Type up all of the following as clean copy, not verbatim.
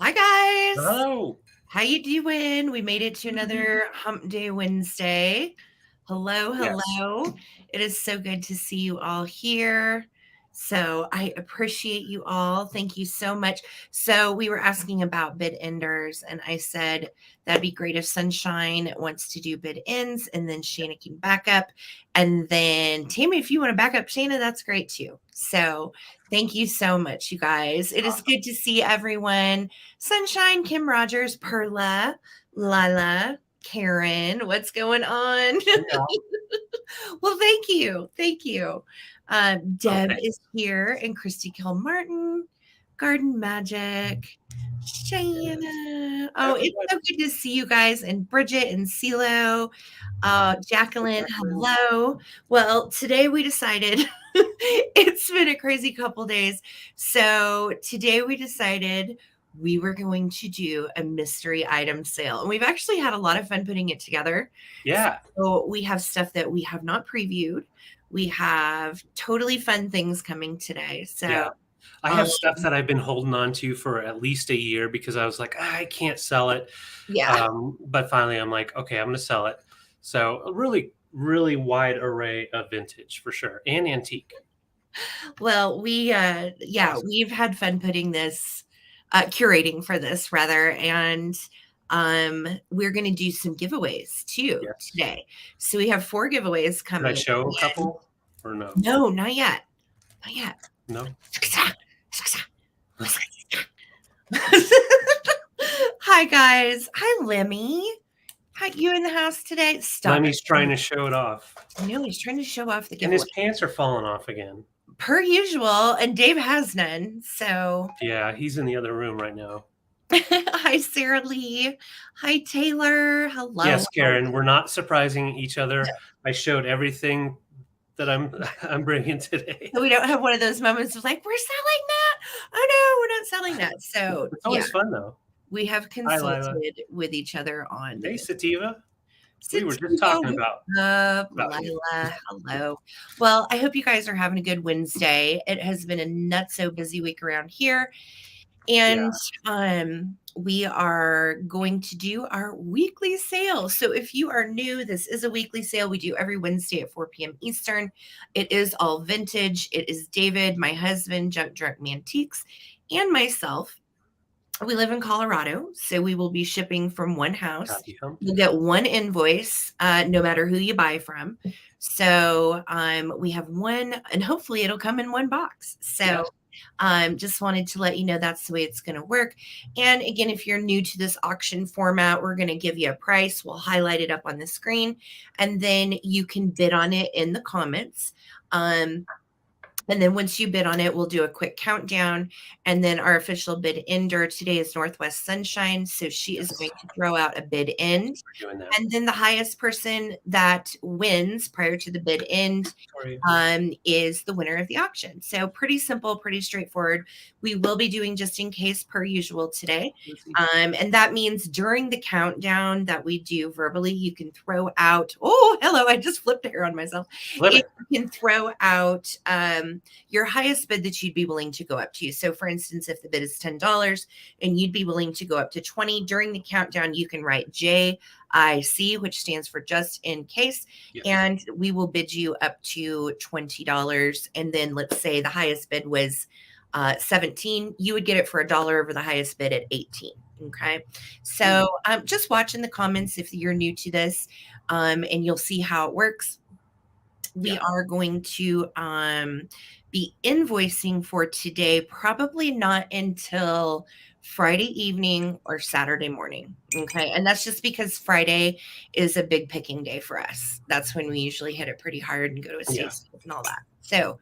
Hi guys. Hello. How you doing? We made it to another Hump Day Wednesday. Hello, Yes. hello. It is so good to see you all here. So I appreciate you all. Thank you so much. So we were asking about bid enders, and I said that'd be great if Sunshine wants to do bid ends, and then Shana can back up. And then Tammy, if you want to back up Shana, that's great too. So thank you so much, you guys. It is Awesome. good to see everyone. Sunshine, Kim Rogers, Perla, Lila, Karen, what's going on? Hey, y'all. Well, thank you. Thank you. Deb Okay. is here and Christy Kilmartin, Garden Magic, Yes. Shayna. Oh, it's Everybody. so good to see you guys, and Bridget and CeeLo. Jacqueline, Jacqueline. hello. Well, today we decided it's been a crazy couple days. So today we decided we were going to do a mystery item sale. And we've actually had a lot of fun putting it together. Yeah. So we have stuff that we have not previewed. We have totally fun things coming today. So Yeah. I um, have stuff that I've been holding on to for at least a year because I was like, I can't sell it. yeah. But finally, I'm like, okay, I'm going to sell it. So a really, really wide array of vintage for sure and antique. Well, Awesome. we've had fun putting this, curating for this rather, and we're going to do some giveaways too Yes. today. So we have 4 giveaways Should I coming. show a And couple or no? no, not yet. Not yet. No. Hi guys. Hi Lemmy. Hi, you in the house today? Stop it. Lemmy's trying to show it off. I know he's trying to show off the And giveaway his pants are falling off again. per usual, and Dave has none. So Yeah, he's in the other room right now. hi, Sarah Lee. Hi, Taylor. Hello. Yes, Karen, we're not surprising each other. I showed everything that I'm I'm bringing today. So we don't have one of those moments of like, we're selling that. Oh no, we're not selling that. So It's yeah, always fun though. we have Hi, Lila. consulted with each other on Hey, this. Sativa. We were just Sativa, talking about you. Lila, hello. Well, I hope you guys are having a good Wednesday. It has been a nutso busy week around here. Yeah. And we are going to do our weekly sale. So if you are new, this is a weekly sale we do every Wednesday at 4 p.m. Eastern. It is all vintage. It is David, my husband, Junk Drunk Mantiques, and myself. We live in Colorado, so we will be shipping from one house. Happy hump You'll day. get one invoice, no matter who you buy from. So we have one, and hopefully it'll come in one box. Yes. So just wanted to let you know that's the way it's going to work. And again, if you're new to this auction format, we're going to give you a price. We'll highlight it up on the screen, and then you can bid on it in the comments. And then once you bid on it, we'll do a quick countdown. And then our official bid ender today is Northwest Sunshine. So she is going to throw out a bid end. We're doing that. And then the highest person that wins prior to the bid end Sorry. is the winner of the auction. So pretty simple, pretty straightforward. We will be doing just in case per usual today. And that means during the countdown that we do verbally, you can throw out, oh, hello, I just flipped hair on myself. Flip it. You can throw out your highest bid that you'd be willing to go up to. So for instance, if the bid is $10 and you'd be willing to go up to 20 during the countdown, you can write JIC, which stands for just in case. Yes. And we will bid you up to $20. And then let's say the highest bid was 17, you would get it for $1 over the highest bid at 18. Okay. So just watch in the comments if you're new to this, and you'll see how it works. We are going to be invoicing for today, probably not until Friday evening or Saturday morning. Okay. And that's just because Friday is a big picking day for us. That's when we usually hit it pretty hard and go to estate sales and all that. So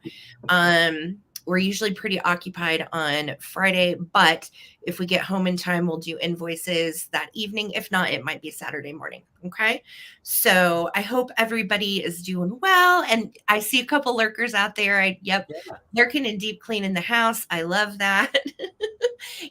we're usually pretty occupied on Friday, but if we get home in time, we'll do invoices that evening. If not, it might be Saturday morning. Okay. So I hope everybody is doing well. And I see a couple lurkers out there. Lurking and deep cleaning the house. I love that.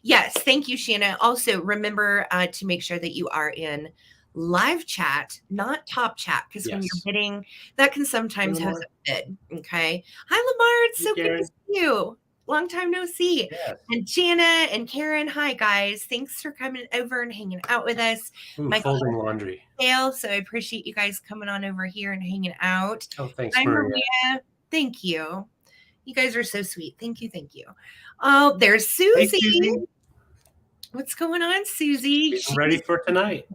Yes. Thank you, Shanna. Also, remember to make sure that you are in live chat, not top chat, because when you're bidding, that can sometimes have a bid. Okay. Hi, Lamar. It's so good to see you. long time no see. Yes. And Jana and Karen, hi guys. Thanks for coming over and hanging out with us. Ooh, folding laundry. So I appreciate you guys coming on over here and hanging out. Oh, thanks, I'm Maria. Thank you. You guys are so sweet. Thank you. Thank you. Oh, there's Susie. Hey, Susie. What's going on, Susie? Getting ready for tonight.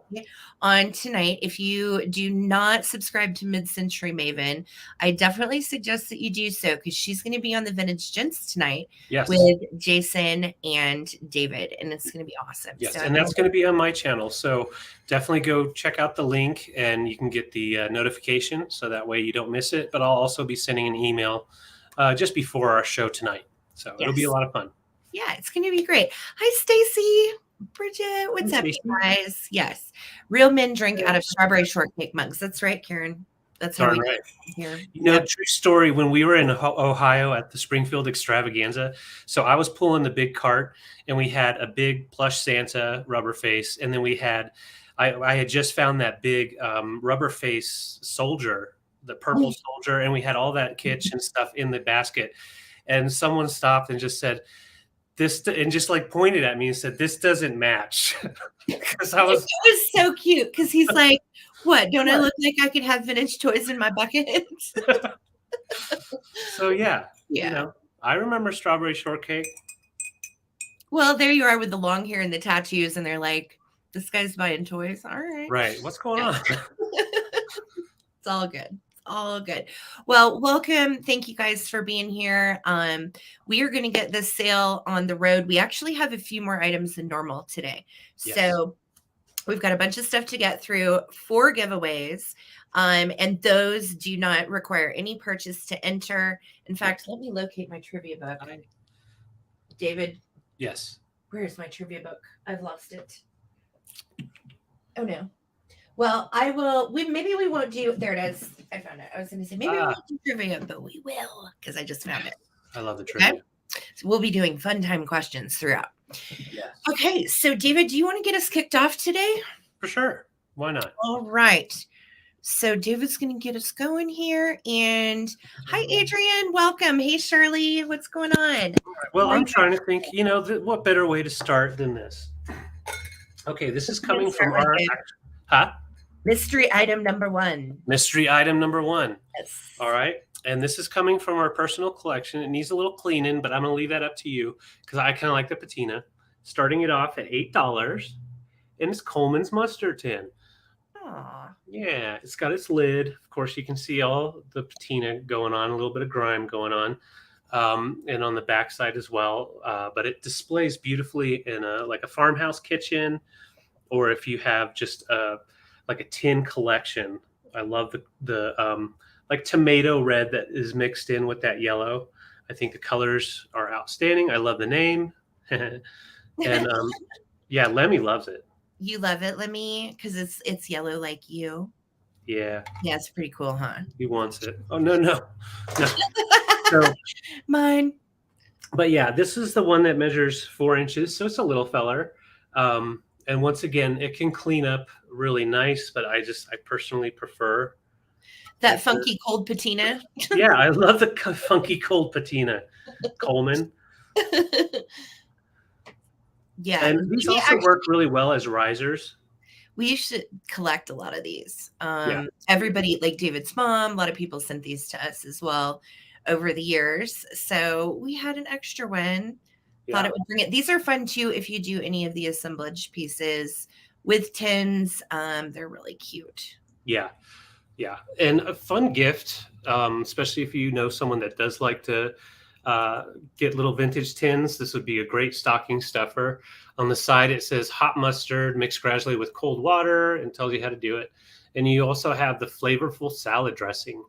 On tonight, if you do not subscribe to Mid-Century Maven, I definitely suggest that you do so because she's going to be on the Vintage Gents tonight with Jason and David, and it's going to be awesome. Yes, and that's going to be on my channel, so definitely go check out the link, and you can get the notification, so that way you don't miss it. But I'll also be sending an email just before our show tonight, so it'll be a lot of fun. Yeah, it's going to be great. Hi, Stacy. Bridget, what's up, guys? Yes. Real men drink out of strawberry shortcake mugs. That's right, Karen. That's how we right. Here. You know, true story. When we were in Ohio at the Springfield Extravaganza, so I was pulling the big cart, and we had a big plush Santa rubber face, and then we had, I had just found that big rubber face soldier, the purple soldier, and we had all that kitsch and stuff in the basket, and someone stopped and just said, this, and just like pointed at me and said, "This doesn't match." Because it was so cute because he's like, "What? Don't I look like I could have vintage toys in my bucket?" So yeah, you know, I remember strawberry shortcake. Well, there you are with the long hair and the tattoos, and they're like, "This guy's buying toys." All right, right. What's going on? It's all good. All good. Well, welcome. Thank you guys for being here. We are going to get this sale on the road. We actually have a few more items than normal today. Yes. So we've got a bunch of stuff to get through, 4 giveaways. And those do not require any purchase to enter. In fact, let me locate my trivia book. David. Yes. Where's my trivia book? I've lost it. Oh no. Well, I will. Maybe we won't do. There it is. I found it. I was going to say maybe we won't do trivia, but we will because I just found it. I love the trivia. Okay? So we'll be doing fun time questions throughout. Yes. Okay. So, David, do you want to get us kicked off today? For sure. Why not? All right. So, David's going to get us going here. And hi, Adrian. Welcome. Hey, Shirley. What's going on? Well, I'm trying to think. You know, what better way to start than this? Okay, this is coming from our. Mystery item number 1. Mystery item number 1. Yes. All right. And this is coming from our personal collection. It needs a little cleaning, but I'm going to leave that up to you because I kind of like the patina. Starting it off at $8. And it's Coleman's mustard tin. Aww. Yeah. It's got its lid. Of course, you can see all the patina going on, a little bit of grime going on. And on the back side as well. But it displays beautifully in like a farmhouse kitchen, or if you have just like a tin collection. I love the like tomato red that is mixed in with that yellow. I think the colors are outstanding. I love the name. And yeah, Lemmy loves it. You love it, Lemmy, because it's yellow like you. Yeah. Yeah, it's pretty cool, huh? He wants it. Oh no. So, mine. But yeah, this is the one that measures 4 inches, so it's a little feller. And once again, it can clean up really nice, but I personally prefer that funky cold patina. Yeah, I love the funky cold patina, Coleman. Yeah. And these also work really well as risers. We used to collect a lot of these. Everybody, like David's mom, a lot of people sent these to us as well over the years. So we had an extra one. Thought it would bring it. These are fun too if you do any of the assemblage pieces with tins. They're really cute. Yeah. And a fun gift, especially if you know someone that does like to get little vintage tins. This would be a great stocking stuffer. On the side, it says hot mustard mixed gradually with cold water and tells you how to do it. And you also have the flavorful salad dressing.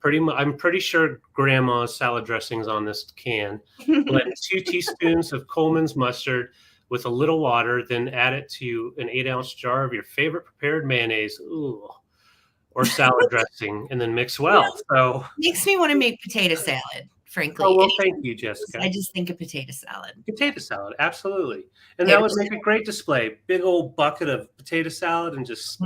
I'm pretty sure grandma's salad dressing's on this can. Blend 2 teaspoons of Coleman's mustard with a little water, then add it to an 8-ounce jar of your favorite prepared mayonnaise. Ooh. Or salad dressing, and then mix well. So makes me want to make potato salad, frankly. Oh, well, thank you, Jessica. I just think of potato salad. Potato salad, absolutely. And that would make a great display. Big old bucket of potato salad and just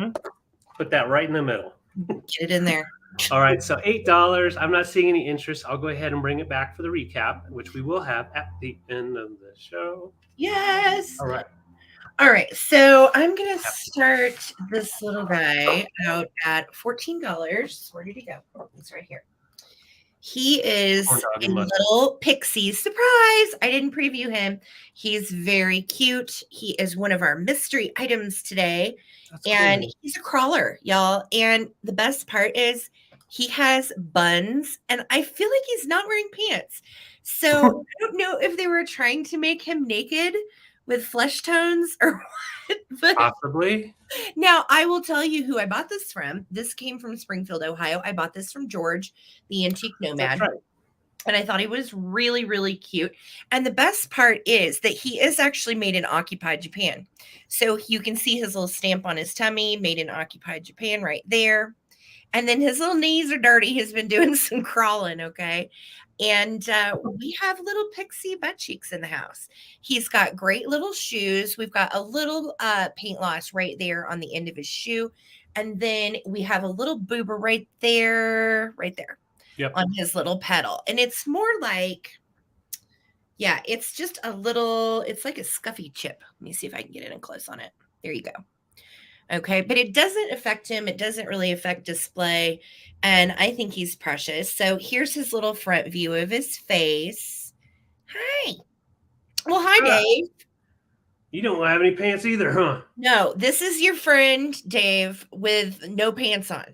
put that right in the middle. Get it in there. All right, so $8. I'm not seeing any interest. I'll go ahead and bring it back for the recap, which we will have at the end of the show. Yes. All right. All right, so I'm gonna start this little guy out at $14. Where did he go? Oh, he's right here. He is Corn dog a and mustard. little pixie. Surprise! I didn't preview him. He's very cute. He is one of our mystery items today. That's And cool. he's a crawler, y'all. And the best part is he has buns, and I feel like he's not wearing pants. So I don't know if they were trying to make him naked with flesh tones or what. But Possibly. now, I will tell you who I bought this from. This came from Springfield, Ohio. I bought this from George, the antique nomad. That's right. And I thought he was really, really cute. And the best part is that he is actually made in occupied Japan. So you can see his little stamp on his tummy, made in occupied Japan right there. And then his little knees are dirty. He's been doing some crawling, okay? And we have little pixie butt cheeks in the house. He's got great little shoes. We've got a little paint loss right there on the end of his shoe. And then we have a little boober right there, Yep. on his little pedal. And it's more like, yeah, it's just a little, it's like a scuffy chip. Let me see if I can get it in close on it. There you go. Okay, but it doesn't affect him. It doesn't really affect display. And I think he's precious. So here's his little front view of his face. Hi. Well, hi, Dave. You don't have any pants either, huh? No, this is your friend, Dave, with no pants on.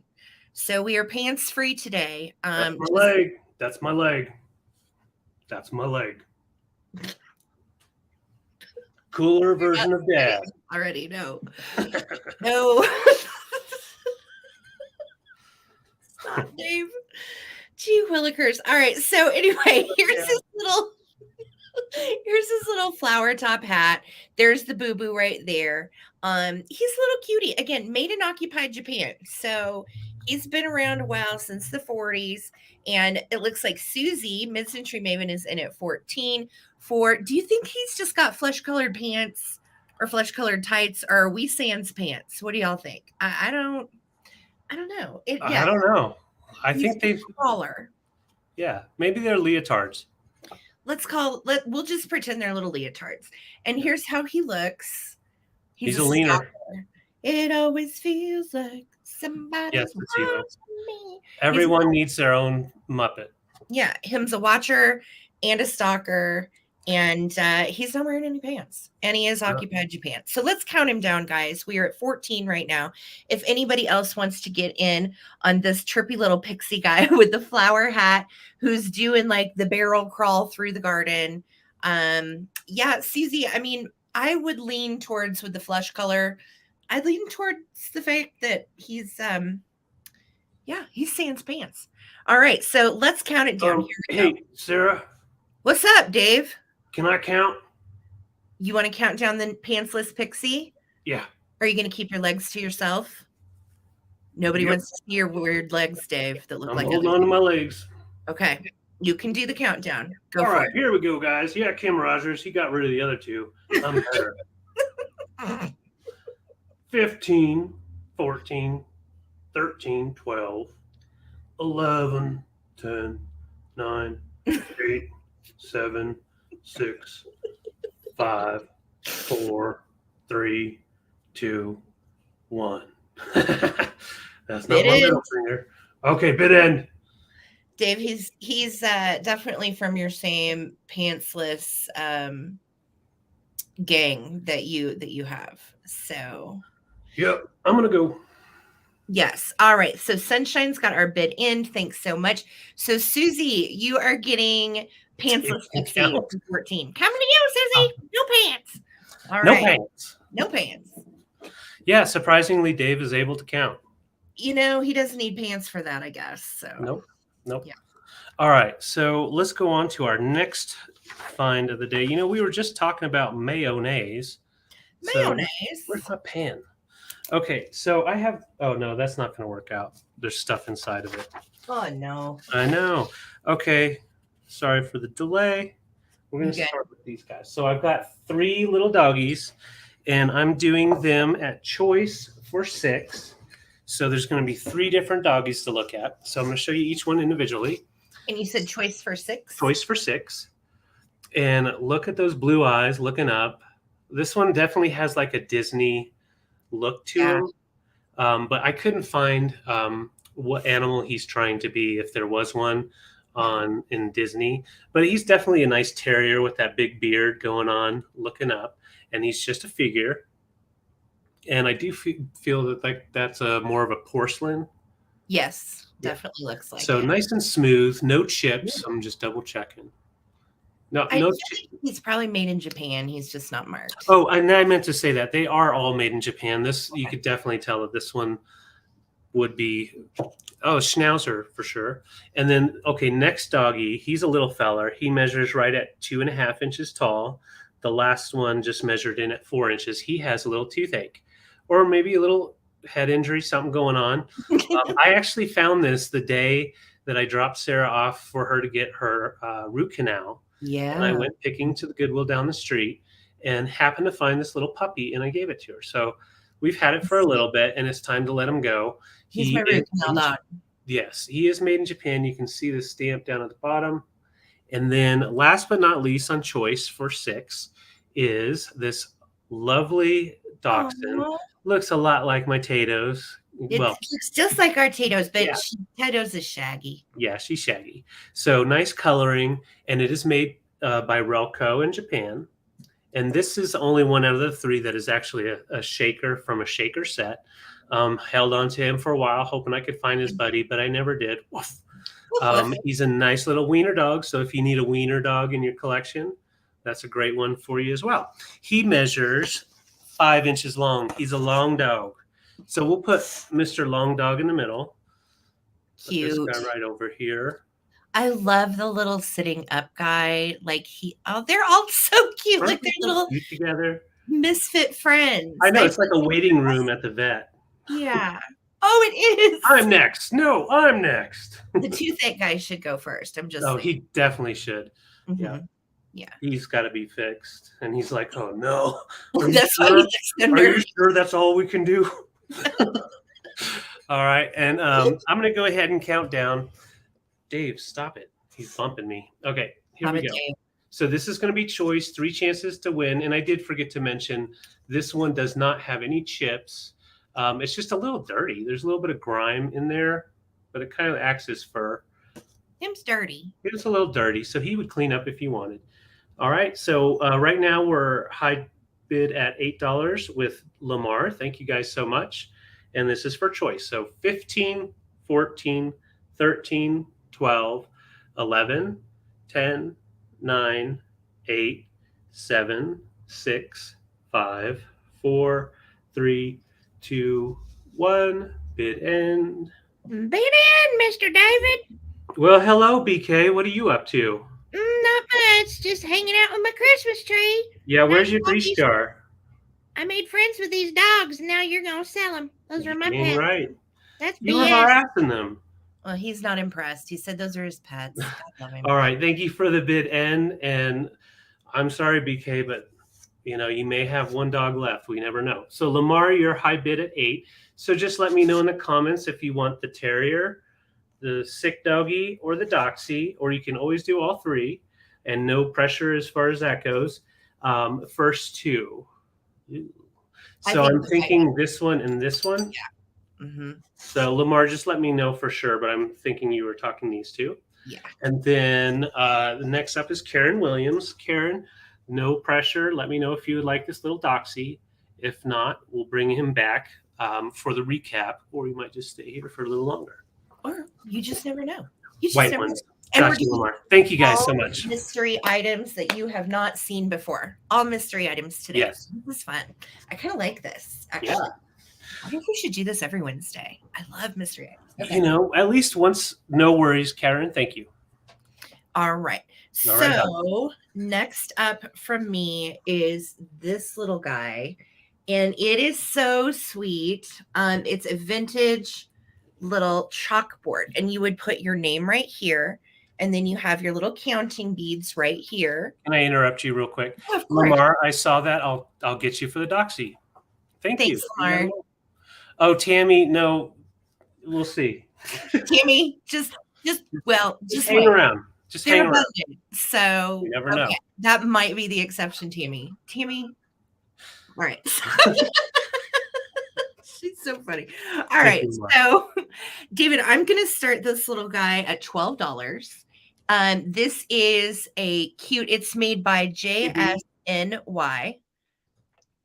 So we are pants free today. That's my leg. That's my leg. That's my leg. Cooler version of dad. Already, no. No. Stop, Dave. Gee willikers. All right. So anyway, here's his little flower top hat. There's the boo-boo right there. He's a little cutie. Again, made in occupied Japan. So he's been around a while, since the 40s. And it looks like Susie, Mid-Century Maven, is in at 14. Do you think he's just got flesh-colored pants or flesh-colored tights, or are we sans pants? What do y'all think? I don't know. I don't know. I think they've crawler. Yeah, maybe they're leotards. We'll just pretend they're little leotards. And here's how he looks. He's a leaner. Stalker. It always feels like somebody's watching me. Everyone needs their own Muppet. Yeah, him's a watcher and a stalker, and he's not wearing any pants, and he is occupied Japan. So let's count him down, guys. We are at 14 right now. If anybody else wants to get in on this chirpy little pixie guy with the flower hat who's doing like the barrel crawl through the garden, yeah, Susie, I mean, I would lean towards, with the flesh color, I'd lean towards the fact that he's sans pants. All right, so let's count it down. Here we go. Sarah. What's up, Dave? Can I count? You want to count down the pantsless pixie? Yeah. Are you going to keep your legs to yourself? Nobody wants to see your weird legs, Dave, that look like holding on to my legs. Okay. You can do the countdown. Go All for right, it. here we go, guys. Yeah, Kim Rogers. He got rid of the other two. I'm better. 15, 14, 13, 12, 11, 10, 9, 8, 7, 6, 5, 4, 3, 2, 1. That's not my middle finger. Okay, bit end. Dave, he's definitely from your same pantsless gang that you have. So yep, I'm gonna go. Yes. All right. So Sunshine's got our bid in. Thanks so much. So Susie, you are getting pantsless pixie up to 14. Coming to you, Susie. No pants. All right. No pants. No pants. Yeah, surprisingly, Dave is able to count. You know, he doesn't need pants for that, I guess. So Nope. Yeah. All right. So let's go on to our next find of the day. You know, we were just talking about mayonnaise. Mayonnaise. So where's my pen? Okay, so I have. Oh no, that's not going to work out. There's stuff inside of it. Oh no. I know. Okay, sorry for the delay. We're going to start with these guys. So I've got 3 little doggies, and I'm doing them at choice for 6. So there's going to be 3 different doggies to look at. So I'm going to show you each one individually. And you said choice for 6? Choice for 6. And look at those blue eyes looking up. This one definitely has like a Disney look to him. But I couldn't find what animal he's trying to be, if there was one in Disney. But he's definitely a nice terrier with that big beard going on, looking up. And he's just a figure. And I do feel that like that's more of a porcelain. Yes, definitely looks like so it. Nice and smooth, no chips. I'm just double checking. No, he's probably made in Japan. He's just not marked. Oh, and I meant to say that they are all made in Japan. You could definitely tell that this one would be Schnauzer for sure. And then next doggy, he's a little feller. He measures right at 2.5 inches tall. The last one just measured in at 4 inches. He has a little toothache, or maybe a little head injury, something going on. I actually found this the day that I dropped Sarah off for her to get her root canal. Yeah. And I went picking to the Goodwill down the street and happened to find this little puppy, and I gave it to her. So we've had it for a little bit, and it's time to let him go. He's my root canal dog. Yes, he is made in Japan. You can see the stamp down at the bottom. And then last but not least on choice for 6 is this lovely dachshund. Aww. Looks a lot like my Tato's. It looks just like our Tato's, but Tato's is shaggy. Yeah, she's shaggy. So nice coloring, and it is made by Relco in Japan. And this is the only one out of the 3 that is actually a shaker from a shaker set. Held on to him for a while, hoping I could find his buddy, but I never did. Woof. He's a nice little wiener dog, so if you need a wiener dog in your collection, that's a great one for you as well. He measures 5 inches long. He's a long dog. So we'll put Mr. Long Dog in the middle. Cute. Put this guy right over here. I love the little sitting up guy. Like they're all so cute. Like they're little together misfit friends. I know, it's like a waiting room at the vet. Yeah. Oh, it is. I'm next. No, I'm next. The toothache guy should go first. I'm just saying. He definitely should. Mm-hmm. Yeah. Yeah. He's got to be fixed. And he's like, oh no. That's why he's Are you sure that's all we can do? All right. And I'm going to go ahead and count down. Dave, stop it. He's bumping me. Okay, here we go. So this is going to be choice, 3 chances to win. And I did forget to mention, this one does not have any chips. It's just a little dirty. There's a little bit of grime in there, but it kind of acts as fur. Him's dirty. It's a little dirty, so he would clean up if he wanted. All right, so right now we're high bid at $8 with Lamar. Thank you guys so much. And this is for choice. So 15, 14, 13, 12, 11, 10, 9, 8, 7, 6, 5, 4, 3, 2, 1. Bid end. Bid end, Mr. David. Well, hello, BK. What are you up to? Not much. Just hanging out with my Christmas tree. Yeah, where's your grease jar? I made friends with these dogs, and now you're going to sell them. Those are my pets. Right. That's you were harassing them. Well, he's not impressed. He said those are his pets. All right. Thank you for the bid end. And I'm sorry, BK, but you may have one dog left. We never know. So Lamar, you're high bid at 8. So just let me know in the comments if you want the terrier, the sick doggy, or the doxy, or you can always do all 3, and no pressure as far as that goes. First 2. So I'm thinking this one and this one. Yeah. Mm-hmm. So Lamar, just let me know for sure, but I'm thinking you were talking these 2. Yeah. And then the next up is Karen Williams. Karen, no pressure. Let me know if you would like this little doxy. If not, we'll bring him back for the recap, or we might just stay here for a little longer. Or you just never know. You just White never ones. know. Gotcha, Lamar. Thank you guys so much. Mystery items that you have not seen before. All mystery items today. Yes. This was fun. I kind of like this, actually. Yeah. I think we should do this every Wednesday. I love mystery items. Okay. At least once. No worries, Karen. Thank you. All right. So next up from me is this little guy. And it is so sweet. It's a vintage little chalkboard. And you would put your name right here. And then you have your little counting beads right here. Can I interrupt you real quick? Oh, of course. Lamar, I saw that. I'll get you for the doxy. Thanks, you. Lamar. Oh, Tammy, no, We'll see. Tammy, just Hang wait. around. Just They're hang around. abundant. So You never know. okay, that might be the exception, Tammy. Tammy. All right. She's so funny. All Thank right. you, Mark. So, David, I'm going to start this little guy at $12. This is a cute, it's made by JSNY.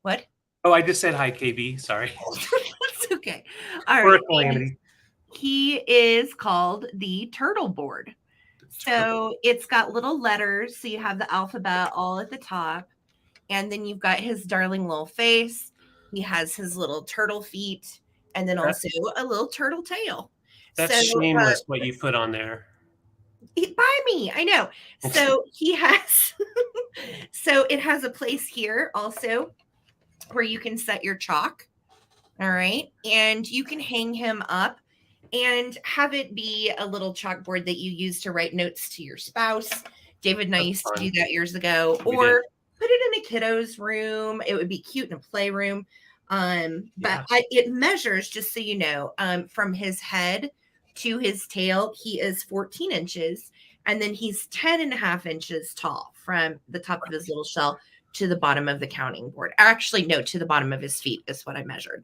What? Oh, I just said hi, KB. Sorry. That's okay. All For right. a calamity. He is called the Turtle Board. So it's got little letters. So you have the alphabet all at the top. And then you've got his darling little face. He has his little turtle feet. And then also a little turtle tail. That's shameless what you put on there. By me, I know. So he has, so it has a place here also where you can set your chalk. All right. And you can hang him up and have it be a little chalkboard that you use to write notes to your spouse. David and I used to do that years ago. Or put it in a kiddo's room. It would be cute in a playroom. But it measures, just so you know, from his head to his tail, he is 14 inches. And then he's 10 and a half inches tall from the top of his little shell to the bottom of the counting board. Actually, no, to the bottom of his feet is what I measured.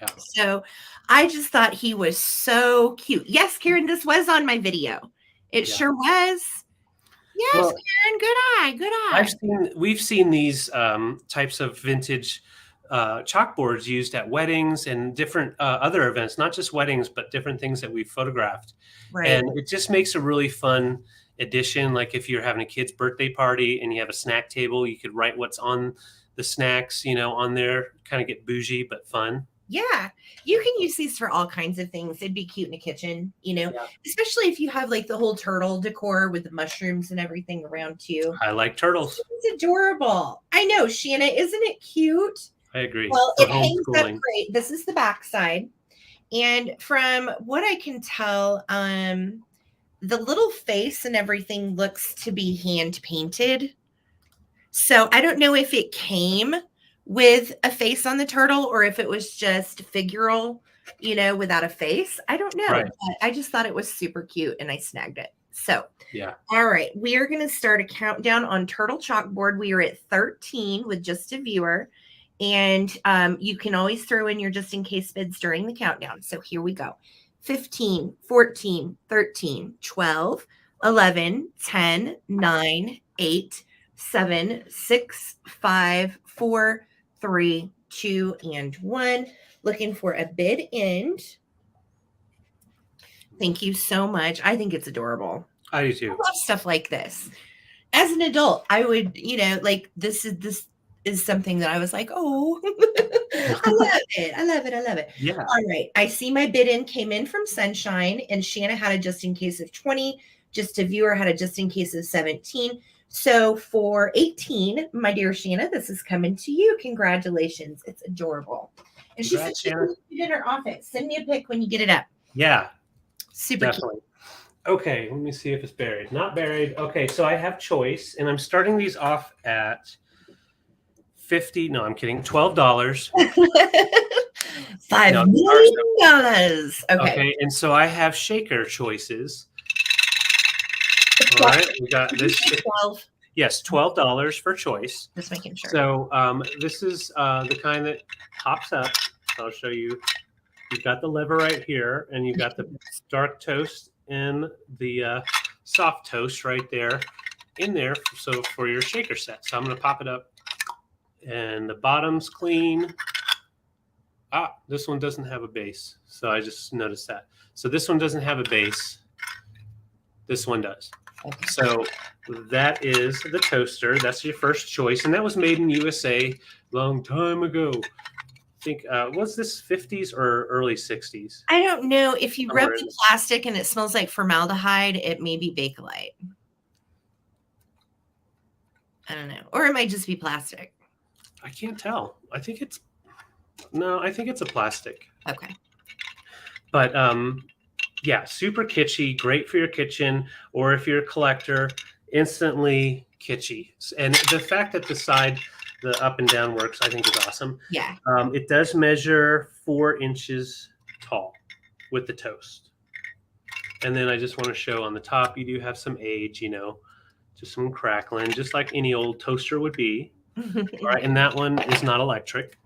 Yeah. So I just thought he was so cute. Yes, Karen, this was on my video. It sure was. Yes, well, Karen, good eye, good eye. We've seen these types of vintage chalkboards used at weddings and different other events, not just weddings, but different things that we've photographed. Right. And it just makes a really fun addition. Like if you're having a kid's birthday party and you have a snack table, you could write what's on the snacks, you know, on there, kind of get bougie, but fun. Yeah, you can use these for all kinds of things. It'd be cute in a kitchen, you know, especially if you have like the whole turtle decor with the mushrooms and everything around too. I like turtles. It's adorable. I know, Shanna, isn't it cute? I agree. Well, it hangs up great. This is the back side. And from what I can tell, the little face and everything looks to be hand painted. So I don't know if it came with a face on the turtle or if it was just figural, you know, without a face. I don't know. Right. But I just thought it was super cute and I snagged it. So, yeah. All right. We are going to start a countdown on Turtle Chalkboard. We are at 13 with just a viewer. And you can always throw in your just in case bids during the countdown. So here we go. 15, 14, 13, 12, 11, 10, 9, 8, 7, 6, 5, 4, 3, 2, and 1. Looking for a bid end. Thank you so much. I think it's adorable. I do too. I love stuff like this. As an adult, I would, you know, like this is something that I was like, oh, I love it. I love it. I love it. Yeah. All right. I see my bid in came in from Sunshine, and Shanna had a just in case of 20. Just a viewer had a just in case of 17. So for 18, my dear Shanna, this is coming to you. Congratulations. It's adorable. And she said she put it in her office. Send me a pic when you get it up. Yeah. Super definitely. Cute. Okay, let me see if it's buried. Not buried. Okay, so I have choice, and I'm starting these off at $50. No, I'm kidding. $12. $5 million. Okay, and so I have shaker choices. All right, we got this. 12. Yes, $12 for choice. Just making sure. So this is the kind that pops up. I'll show you. You've got the lever right here, and you've got the dark toast and the soft toast right there in there. So for your shaker set. So I'm going to pop it up, and the bottom's clean. Ah, this one doesn't have a base. So I just noticed that. So this one doesn't have a base. This one does. Okay. So that is the toaster. That's your first choice. And that was made in USA long time ago. I think, was this 50s or early 60s? I don't know. If you rub the plastic and it smells like formaldehyde, it may be Bakelite. I don't know. Or it might just be plastic. I can't tell. I think it's a plastic. Okay. But yeah, super kitschy, great for your kitchen, or if you're a collector, instantly kitschy. And the fact that the up and down works, I think is awesome. Yeah. It does measure 4 inches tall, with the toast. And then I just want to show on the top, you do have some age, just some crackling, just like any old toaster would be. All right, and that one is not electric.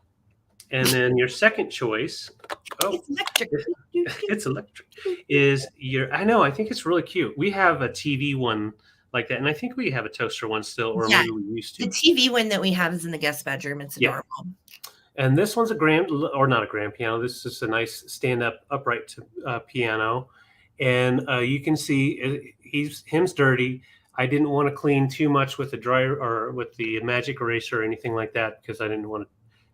And then your second choice, It's electric. it's electric, is I think it's really cute. We have a TV one like that, and I think we have a toaster one still, or maybe we used to. The TV one that we have is in the guest bedroom. It's adorable. Yeah. And this one's not a grand piano. This is a nice stand-up upright piano. And you can see him's dirty. I didn't want to clean too much with the dryer or with the magic eraser or anything like that because I didn't want to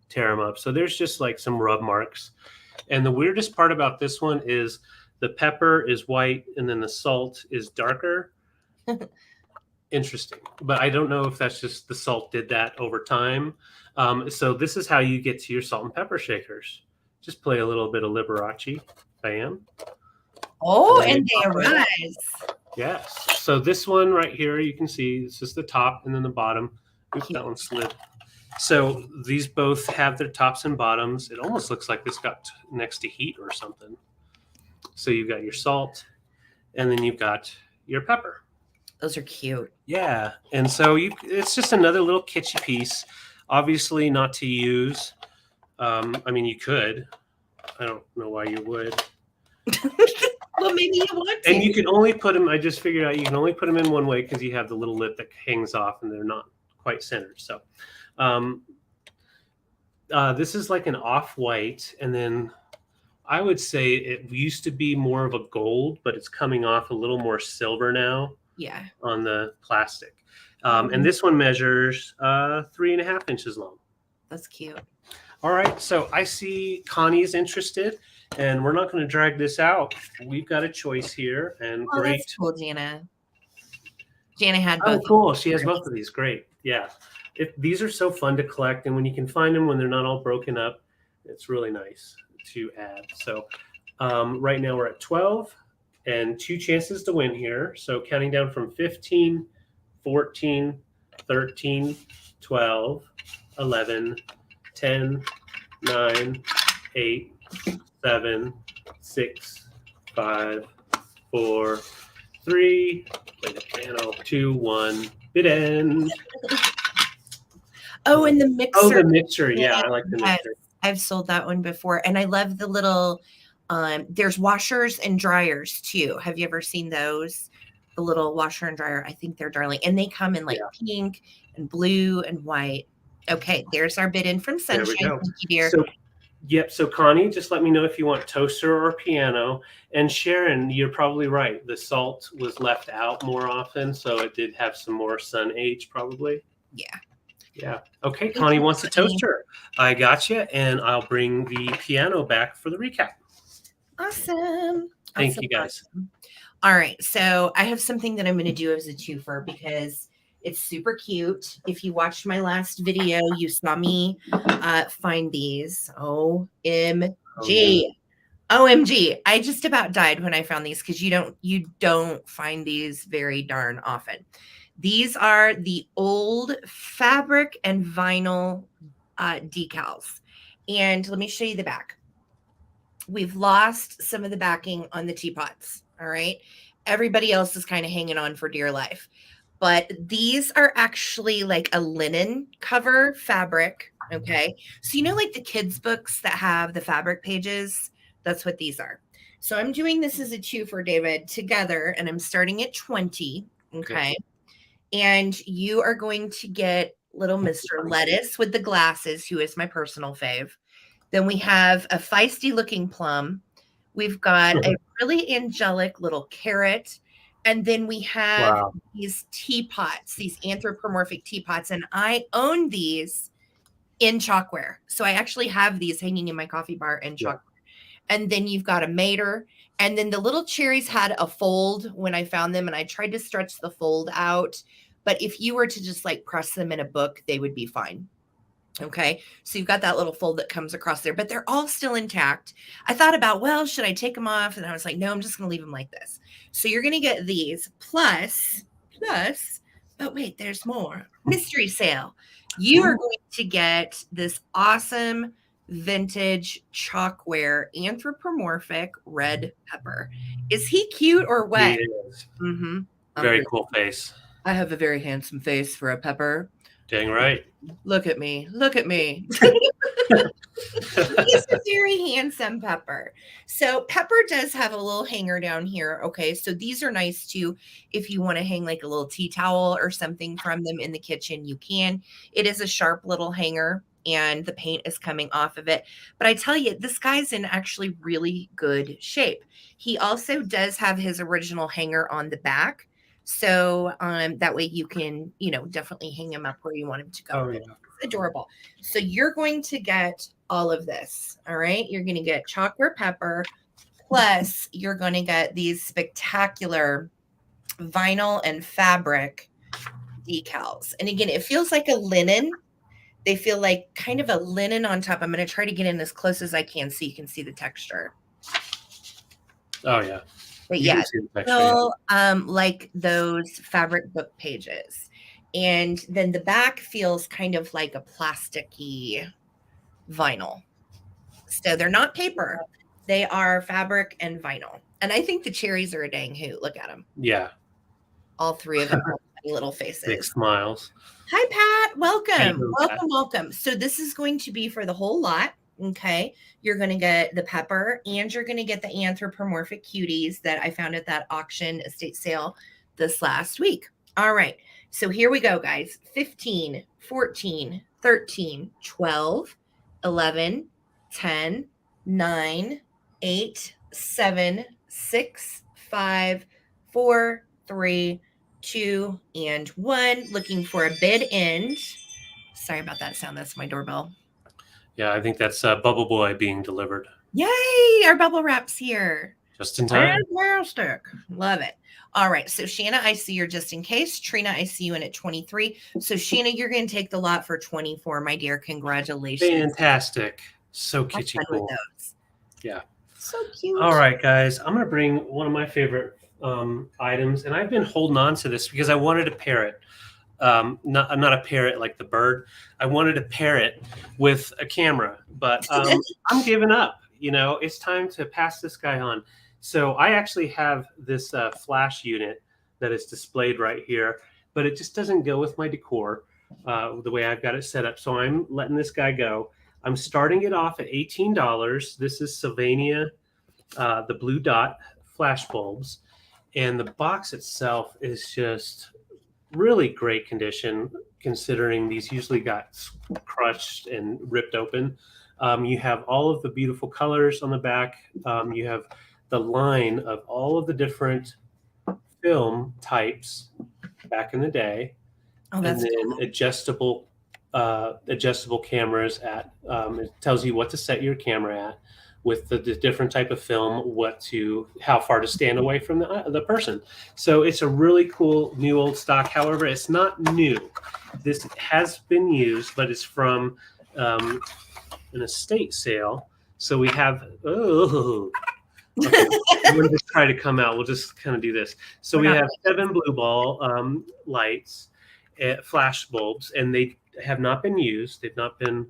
tear them up. So there's just like some rub marks. And the weirdest part about this one is the pepper is white and then the salt is darker. Interesting. But I don't know if that's just the salt did that over time. So this is how you get to your salt and pepper shakers. Just play a little bit of Liberace. Bam. Oh, and they arise. Yes. So this one right here, you can see this is the top and then the bottom. Oops, that one slid. So these both have their tops and bottoms. It almost looks like this got next to heat or something. So you've got your salt and then you've got your pepper. Those are cute. Yeah. And so it's just another little kitschy piece. Obviously not to use. I mean, you could. I don't know why you would. Well, maybe you want to. And you can only put them, I just figured out you can only put them in one way because you have the little lip that hangs off and they're not quite centered. So this is like an off-white. And then I would say it used to be more of a gold, but it's coming off a little more silver now. Yeah. On the plastic. And this one measures 3.5 inches long. That's cute. All right. So I see Connie is interested, and we're not going to drag this out. We've got a choice here, and great. That's cool, Jana. Jana had both. Oh, cool. She has both of these. Great. Yeah. These are so fun to collect, and when you can find them when they're not all broken up, it's really nice to add. So right now we're at 12. And 2 chances to win here. So counting down from 15, 14, 13, 12, 11, 10, 9, 8, 7, 6, 5, 4, 3, play the piano, 2, 1, bid end. Oh, and the mixer. Oh, the mixer. Yeah, I like the mixer. I've sold that one before. And I love the little... there's washers and dryers too. Have you ever seen those? The little washer and dryer. I think they're darling. And they come in like pink and blue and white. Okay, there's our bid in from Sunshine. There we go. Thank you, dear. So Connie, just let me know if you want toaster or piano. And Sharon, you're probably right. The salt was left out more often, so it did have some more sun age probably. Yeah. Yeah. Okay, Connie wants a toaster. I got you, and I'll bring the piano back for the recap. Awesome. Thank you, guys. Awesome. All right. So I have something that I'm going to do as a twofer because it's super cute. If you watched my last video, you saw me find these. OMG. OMG. I just about died when I found these because you don't find these very darn often. These are the old fabric and vinyl decals. And let me show you the back. We've lost some of the backing on the teapots. All right. Everybody else is kind of hanging on for dear life. But these are actually like a linen cover fabric. Okay. So, like the kids' books that have the fabric pages, that's what these are. So I'm doing this as a two for David together, and I'm starting at 20. Okay. And you are going to get little Mr. Lettuce with the glasses, who is my personal fave. Then we have a feisty looking plum. We've got a really angelic little carrot. And then we have these teapots, these anthropomorphic teapots. And I own these in chalkware. So I actually have these hanging in my coffee bar in chalkware. And then you've got a mater. And then the little cherries had a fold when I found them. And I tried to stretch the fold out. But if you were to just like press them in a book, they would be fine. Okay, so you've got that little fold that comes across there, but they're all still intact. I thought about, well, should I take them off? And I was like, no, I'm just going to leave them like this. So you're going to get these plus, but wait, there's more. Mystery sale. You are going to get this awesome vintage chalkware anthropomorphic red pepper. Is he cute or He what? is. Mm-hmm. I'm Very pretty. cool face. I have a very handsome face for a pepper. Dang right. Look at me. Look at me. He's a very handsome pepper. So pepper does have a little hanger down here. Okay. So these are nice too. If you want to hang like a little tea towel or something from them in the kitchen, you can. It is a sharp little hanger and the paint is coming off of it. But I tell you, this guy's in actually really good shape. He also does have his original hanger on the back. So that way you can, definitely hang him up where you want him to go. Oh yeah. Adorable. So you're going to get all of this. All right. You're going to get chalkware pepper, plus you're going to get these spectacular vinyl and fabric decals. And again, it feels like a linen. They feel like kind of a linen on top. I'm going to try to get in as close as I can so you can see the texture. Oh yeah. But You yeah, can see the texture, feel like those fabric book pages. And then the back feels kind of like a plasticky vinyl. So they're not paper. They are fabric and vinyl. And I think the cherries are a dang hoot. Look at them. Yeah. All three of them have funny little Big faces. smiles. Hi, Pat. Welcome. doing, Pat? Welcome. So this is going to be for the whole lot. Okay. You're going to get the pepper and you're going to get the anthropomorphic cuties that I found at that auction estate sale this last week. All right. So here we go, guys. 15, 14, 13, 12, 11, 10, 9, 8, 7, 6, 5, 4, 3, 2, and 1. Looking for a bid end. Sorry about that sound. That's my doorbell. Yeah, I think that's Bubble Boy being delivered. Yay! Our bubble wrap's here. Just in time. Fantastic. Love it. All right. So Shanna, I see you're just in case. Trina, I see you in at 23. So Shanna, you're going to take the lot for 24, my dear. Congratulations. Fantastic. So Have kitschy fun with cool. those. Yeah. So cute. All right, guys. I'm going to bring one of my favorite items, and I've been holding on to this because I wanted to pair it. Not a parrot like the bird. I wanted to pair it with a camera, but I'm giving up. It's time to pass this guy on. So I actually have this flash unit that is displayed right here, but it just doesn't go with my decor the way I've got it set up. So I'm letting this guy go. I'm starting it off at $18. This is Sylvania, the blue dot flash bulbs, and the box itself is just really great condition considering these usually got crushed and ripped open. You have all of the beautiful colors on the back. You have the line of all of the different film types back in the day. Oh, and that's then cool. adjustable cameras at it tells you what to set your camera at with the different type of film, how far to stand away from the person. So it's a really cool new old stock. However, it's not new. This has been used, but it's from an estate sale. So we have, okay. We'll just try to come out. We'll just kind of do this. So we have 7 blue ball lights, flash bulbs, and they have not been used. They've not been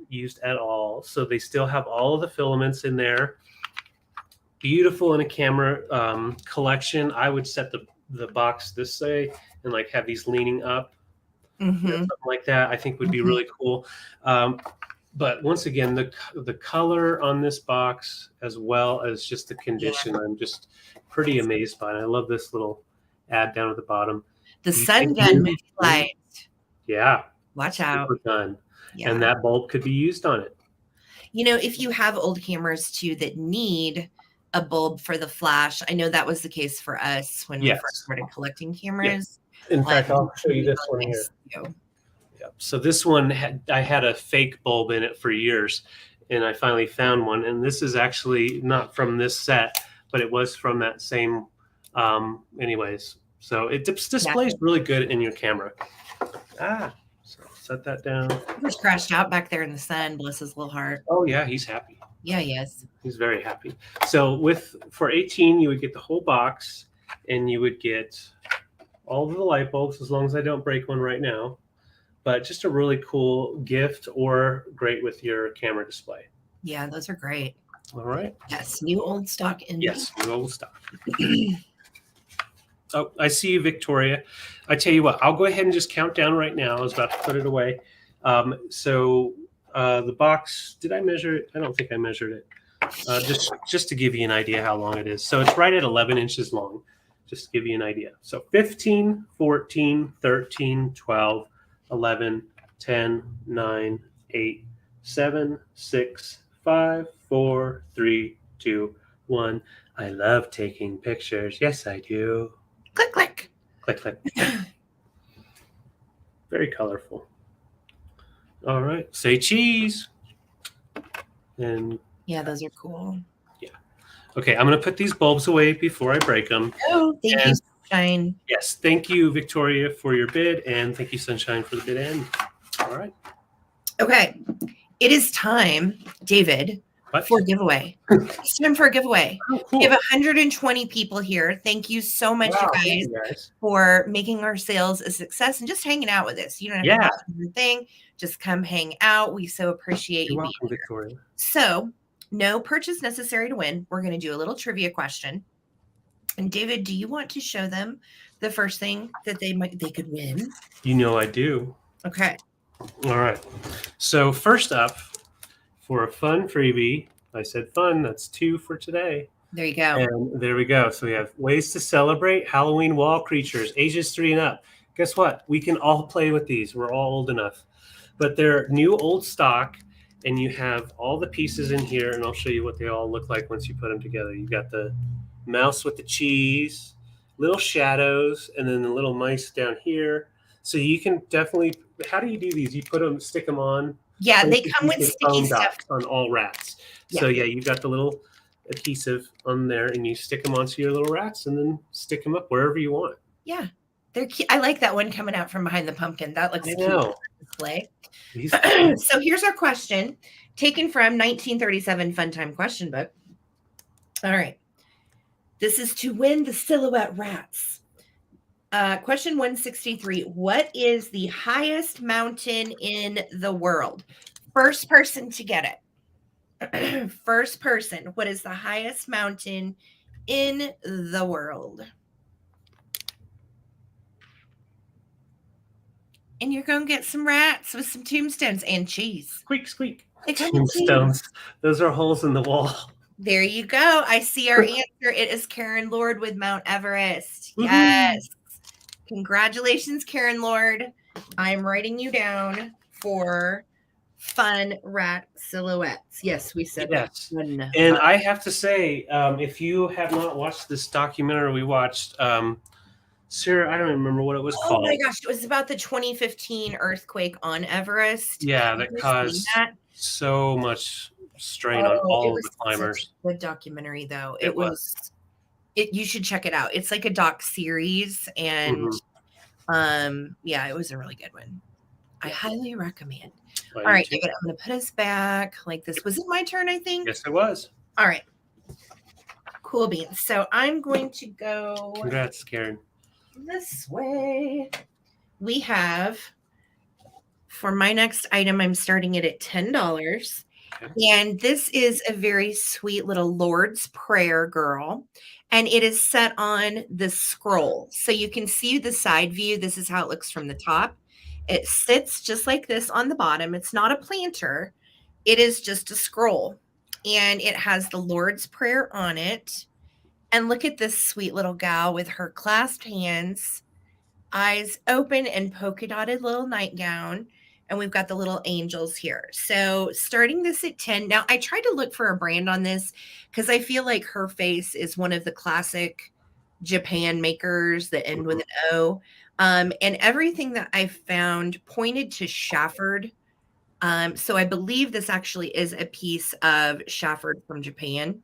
used at all. So they still have all of the filaments in there. Beautiful in a camera collection. I would set the box this way and like have these leaning up, something like that. I think would be really cool. But once again, the color on this box, as well as just the condition, I'm just pretty amazed by it. I love this little ad down at the bottom. The sun gun light. Yeah. Watch out. Gun. Yeah. And that bulb could be used on it. If you have old cameras too that need a bulb for the flash, I know that was the case for us when we first started collecting cameras. Yeah. In fact, I'll show you this one here. Yep. So this one, I had a fake bulb in it for years, and I finally found one. And this is actually not from this set, but it was from that same. Anyways, so it displays really good in your camera. So set that down. He was crashed out back there in the sun. Bless his little heart. Oh yeah, he's happy. Yeah, he is. He's very happy. So for 18, you would get the whole box, and you would get all of the light bulbs, as long as I don't break one right now. but just a really cool gift or great with your camera display. Yeah, those are great. All right. Yes, new old stock in. Yes, new old stock. Oh, I see you, Victoria. I tell you what, I'll go ahead and just count down right now. I was about to put it away. The box, did I measure it? I don't think I measured it. Just to give you an idea how long it is. So it's right at 11 inches long, just to give you an idea. So 15, 14, 13, 12, 11, 10, 9, 8, 7, 6, 5, 4, 3, 2, 1. I love taking pictures. Yes, I do. Click, click. Click, click. Very colorful. All right. Say cheese. And yeah, those are cool. Yeah. Okay, I'm going to put these bulbs away before I break them. Oh, thank you, Sunshine. Yes, thank you, Victoria, for your bid, and thank you, Sunshine, for the bid end. All right. Okay, it is time, David, for a giveaway. It's time for a giveaway. Oh, cool. We have 120 people here. Thank you so much, you guys, for making our sales a success and just hanging out with us. You don't have to do anything. Just come hang out. We so appreciate you. You're welcome, Victoria. So, no purchase necessary to win. We're going to do a little trivia question. And David, do you want to show them the first thing that they could win? You know I do. Okay. All right. So first up, for a fun freebie, I said fun. That's 2 for today. There you go. And there we go. So we have ways to celebrate Halloween wall creatures, ages 3 and up. Guess what? We can all play with these. We're all old enough. But they're new old stock, and you have all the pieces in here, and I'll show you what they all look like once you put them together. You got the mouse with the cheese, little shadows, and then the little mice down here. So you can definitely, how do you do these? You stick them on? Yeah, they come with sticky stuff. On all rats. Yeah. So yeah, you've got the little adhesive on there, and you stick them onto your little rats, and then stick them up wherever you want. Yeah, they're cute. I like that one coming out from behind the pumpkin. That looks cute on display. So here's our question, taken from 1937 Fun Time Question Book. All right. This is to win the silhouette rats. Question 163. What is the highest mountain in the world? First person to get it. First person. What is the highest mountain in the world? And you're going to get some rats with some tombstones and cheese. Squeak, squeak. Tombstones. Those are holes in the wall. There you go. I see our answer. It is Karen Lord with Mount Everest. Woo-hoo. Yes. Congratulations, Karen Lord. I'm writing you down for fun rat silhouettes. Yes, we said yes. That. And I have to say, if you have not watched this documentary we watched, Sarah, I don't remember what it was called. Oh my gosh, it was about the 2015 earthquake on Everest. Yeah, that caused so much strain on all of the climbers. Good documentary, though. It was. You should check it out. It's like a doc series, and yeah, it was a really good one. I highly recommend. All right, David, I'm going to put us back like this. Was it my turn, I think? Yes, it was. All right. Cool beans. So I'm going to go. Congrats, Karen. This way. We have, for my next item, I'm starting it at $10. Okay. And this is a very sweet little Lord's Prayer girl. And it is set on the scroll. So you can see the side view. This is how it looks from the top. It sits just like this on the bottom. It's not a planter. It is just a scroll. And it has the Lord's Prayer on it. And look at this sweet little gal with her clasped hands, eyes open, and polka dotted little nightgown. And we've got the little angels here. So starting this at 10. Now, I tried to look for a brand on this because I feel like her face is one of the classic Japan makers that end with an O. And everything that I found pointed to Shafford. So I believe this actually is a piece of Shafford from Japan.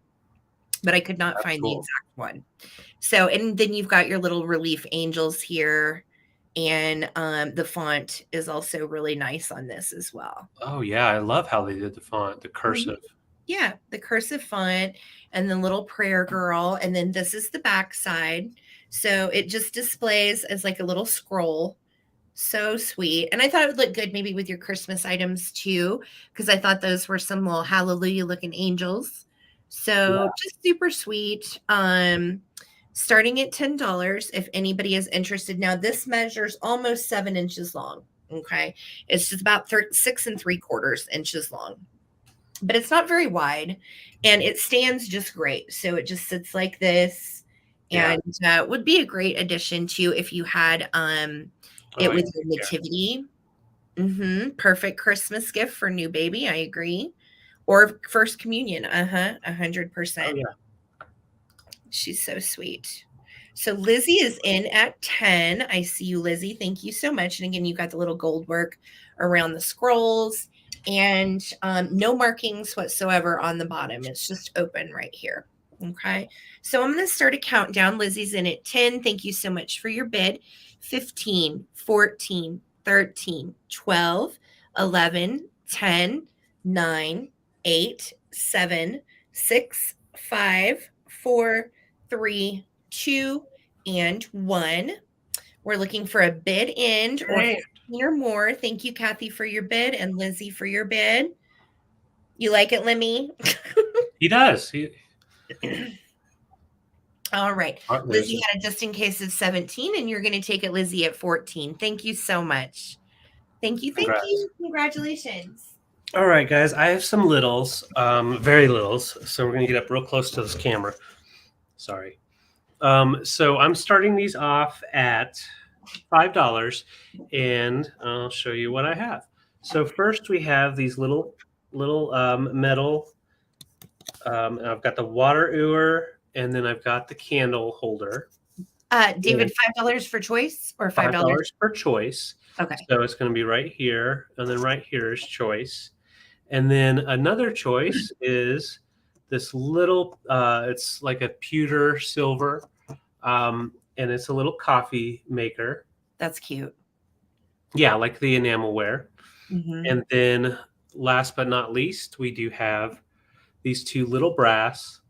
But I could not find the exact one. So, and then you've got your little relief angels here. And the font is also really nice on this as well. Oh, yeah. I love how they did the font, the cursive. Yeah, the cursive font and the little prayer girl. And then this is the back side. So it just displays as like a little scroll. So sweet. And I thought it would look good maybe with your Christmas items too, because I thought those were some little hallelujah looking angels. So Yeah. just super sweet. Starting at $10 if anybody is interested. Now this measures almost 7 inches long. Okay. It's just about 6 3/4 inches long, but it's not very wide and it stands just great. So it just sits like this Yeah. and would be a great addition to if you had Oh, it yeah. with your nativity. Perfect Christmas gift for new baby. I agree. Or first communion. 100%. Oh, yeah. She's so sweet. So Lizzie is in at 10. I see you, Lizzie. Thank you so much. And again, you got the little gold work around the scrolls and no markings whatsoever on the bottom. It's just open right here. Okay. So I'm going to start a countdown. Lizzie's in at 10. Thank you so much for your bid. 15, 14, 13, 12, 11, 10, 9, 8, 7, 6, 5, 4, 3, 2, and 1. We're looking for a bid end or Hey. 15 or more. Thank you, Kathy, for your bid and Lizzie for your bid. You like it, Lemmy? He does. All right. There's Lizzie had a just in case of 17, and you're going to take it, Lizzie, at 14. Thank you so much. Thank you. Thank Congrats. you. Congratulations. All right, guys. I have some littles, very littles. So we're going to get up real close to this camera. Sorry. So I'm starting these off at $5, and I'll show you what I have. So first we have these little metal. I've got the water ewer, and then I've got the candle holder. David, $5 for choice or $5 per choice. Okay. So it's going to be right here, and then right here is choice. And then another choice is this little, it's like a pewter silver, and it's a little coffee maker. That's cute. Yeah, like the enamelware. Mm-hmm. And then last but not least, we do have these two little brass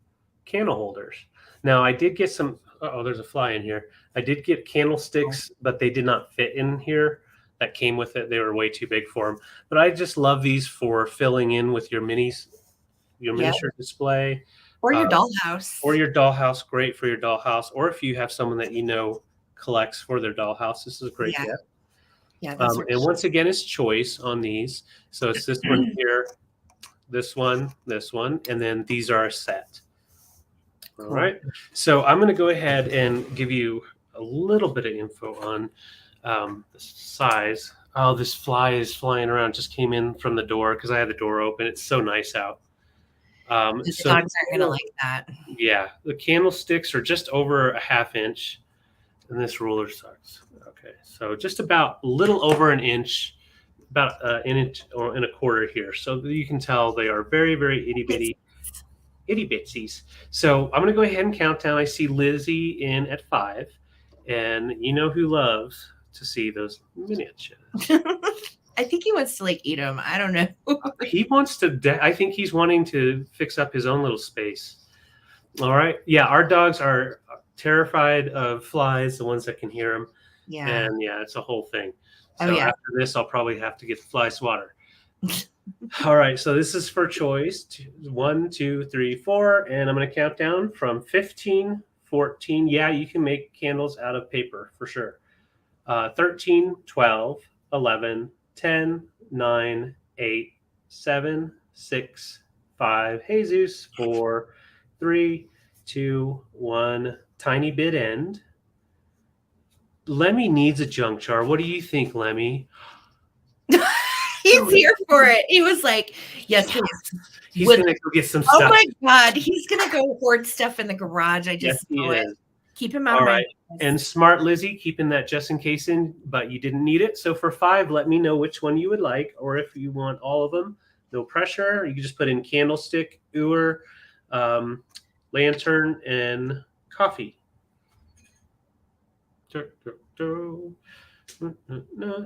candle holders. Now I did get some, oh, there's a fly in here. I did get candlesticks, but they did not fit in here. That came with it. They were way too big for them. But I just love these for filling in with your miniature display. Or your dollhouse. Or your dollhouse. Great for your dollhouse. Or if you have someone that you know collects for their dollhouse, this is a great gift. Yeah, and once again, it's choice on these. So it's this one here, this one, and then these are a set. All right. So I'm going to go ahead and give you a little bit of info on the size. Oh, this fly is flying around. Just came in from the door because I had the door open. It's so nice out. The dogs aren't going to like that. Yeah. The candlesticks are just over a ½ inch. And this ruler sucks. Okay. So just about a little over an inch, about an inch or and a quarter here. So you can tell they are very, very itty bitty. Itty bitsies. So I'm going to go ahead and count down. I see Lizzie in at 5. And you know who loves to see those miniatures. I think he wants to like eat them. I don't know. He wants to, I think he's wanting to fix up his own little space. All right. Yeah. Our dogs are terrified of flies, the ones that can hear them. Yeah. And yeah, it's a whole thing. So after this, I'll probably have to get fly swatter. All right. So this is for choice. 1, 2, 3, 4. And I'm going to count down from 15, 14. Yeah, you can make candles out of paper for sure. 13, 12, 11, 10, 9, 8, 7, 6, 5. Jesus, 4, 3, 2, 1. Tiny bit end. Lemmy needs a junk jar. What do you think, Lemmy? He's here for it. He was like, yes, please. He's going to go get some stuff. Oh my God. He's going to go hoard stuff in the garage. I just know it. Keep him out of my business. And smart Lizzie, keeping that just in case in, but you didn't need it. So for 5, let me know which one you would like, or if you want all of them, no pressure. You can just put in candlestick, ewer, lantern, and coffee.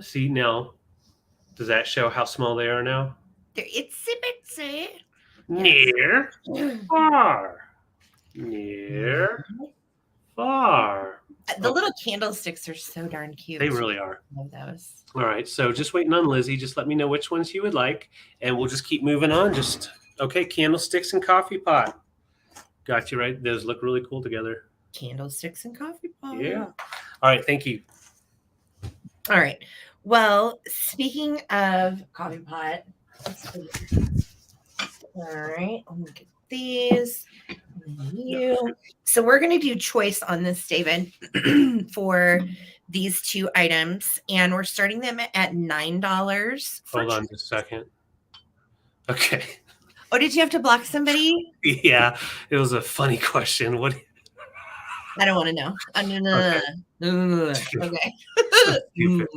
See, now, does that show how small they are now? They're itsy bitsy. Near, far, near, Far. The Okay. little candlesticks are so darn They cute. really are. I love those. All right. So just waiting on Lizzie. Just let me know which ones you would like, and we'll just keep moving on. Just okay. Candlesticks and coffee pot. Got you right. Those look really cool together. Candlesticks and coffee pot. Yeah. All right. Thank you. All right. Well, speaking of coffee pot, let's see. All right. Let me get these. You. So we're going to do choice on this, David, for these two items, and we're starting them at $9. Hold on just a second. Okay. Oh, did you have to block somebody? Yeah, it was a funny question. What? I don't want to know. Okay. Okay. So stupid.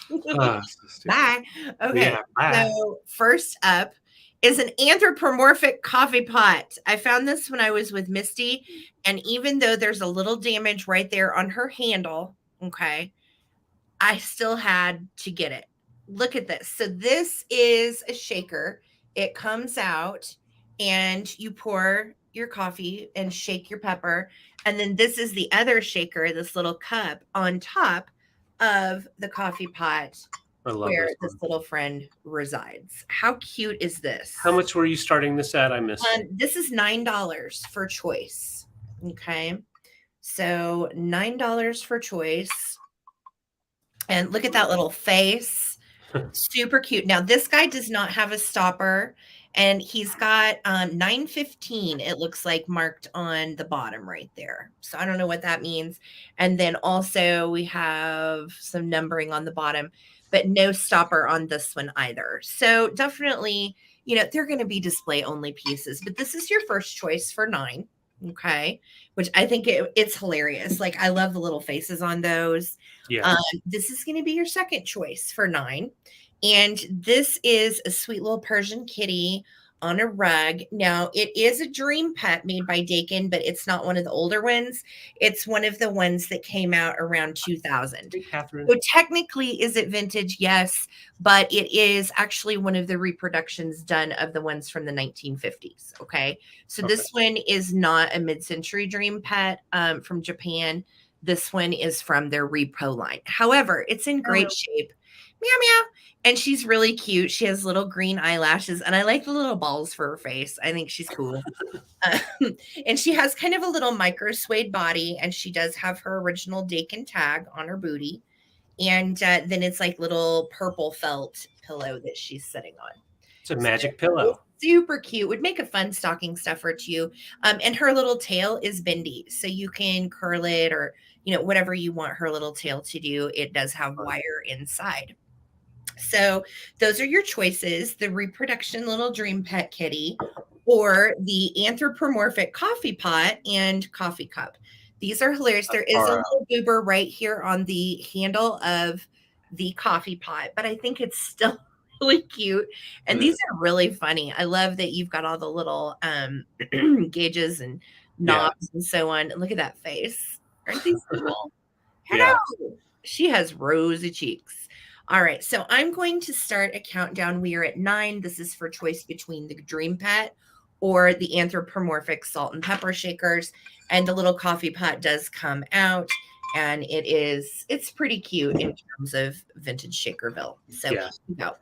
So stupid. Bye. Okay. Yeah. Bye. So first up is an anthropomorphic coffee pot. I found this when I was with Misty, and even though there's a little damage right there on her handle, okay, I still had to get it. Look at this. So this is a shaker. It comes out and you pour your coffee and shake your pepper. And then this is the other shaker, this little cup on top of the coffee pot I love where this this one. little friend resides. How cute is this? How much were you starting this at? I missed. This is $9 for choice. Okay. So $9 for choice. And look at that little face. Super cute. Now, this guy does not have a stopper, and he's got 915, it looks like, marked on the bottom right there. So I don't know what that means. And then also we have some numbering on the bottom, but no stopper on this one either. So definitely, they're going to be display only pieces, but this is your first choice for 9. Okay. Which I think it's hilarious. Like, I love the little faces on those. Yeah. This is going to be your second choice for 9. And this is a sweet little Persian kitty on a rug. Now, it is a dream pet made by Dakin, but it's not one of the older ones. It's one of the ones that came out around 2000. Hey, Catherine. So technically, is it vintage? Yes, but it is actually one of the reproductions done of the ones from the 1950s. Okay. So this one is not a mid-century dream pet from Japan. This one is from their repo line. However, it's in great shape. Meow, meow. And she's really cute. She has little green eyelashes, and I like the little balls for her face. I think she's cool. And she has kind of a little micro suede body, and she does have her original Dakin tag on her booty. And then it's like little purple felt pillow that she's sitting on. It's a magic pillow. Super cute. Would make a fun stocking stuffer too. And her little tail is bendy, so you can curl it or whatever you want her little tail to do. It does have wire inside. So those are your choices: the reproduction little dream pet kitty, or the anthropomorphic coffee pot and coffee cup. These are hilarious. There is a little goober right here on the handle of the coffee pot, but I think it's still really cute. And these are really funny. I love that you've got all the little gauges and knobs and so on. And look at that face. Aren't these cool? Hello. Yeah. She has rosy cheeks. All right. So I'm going to start a countdown. We are at 9. This is for choice between the dream pet or the anthropomorphic salt and pepper shakers. And the little coffee pot does come out, and it's pretty cute in terms of vintage Shakerville. So go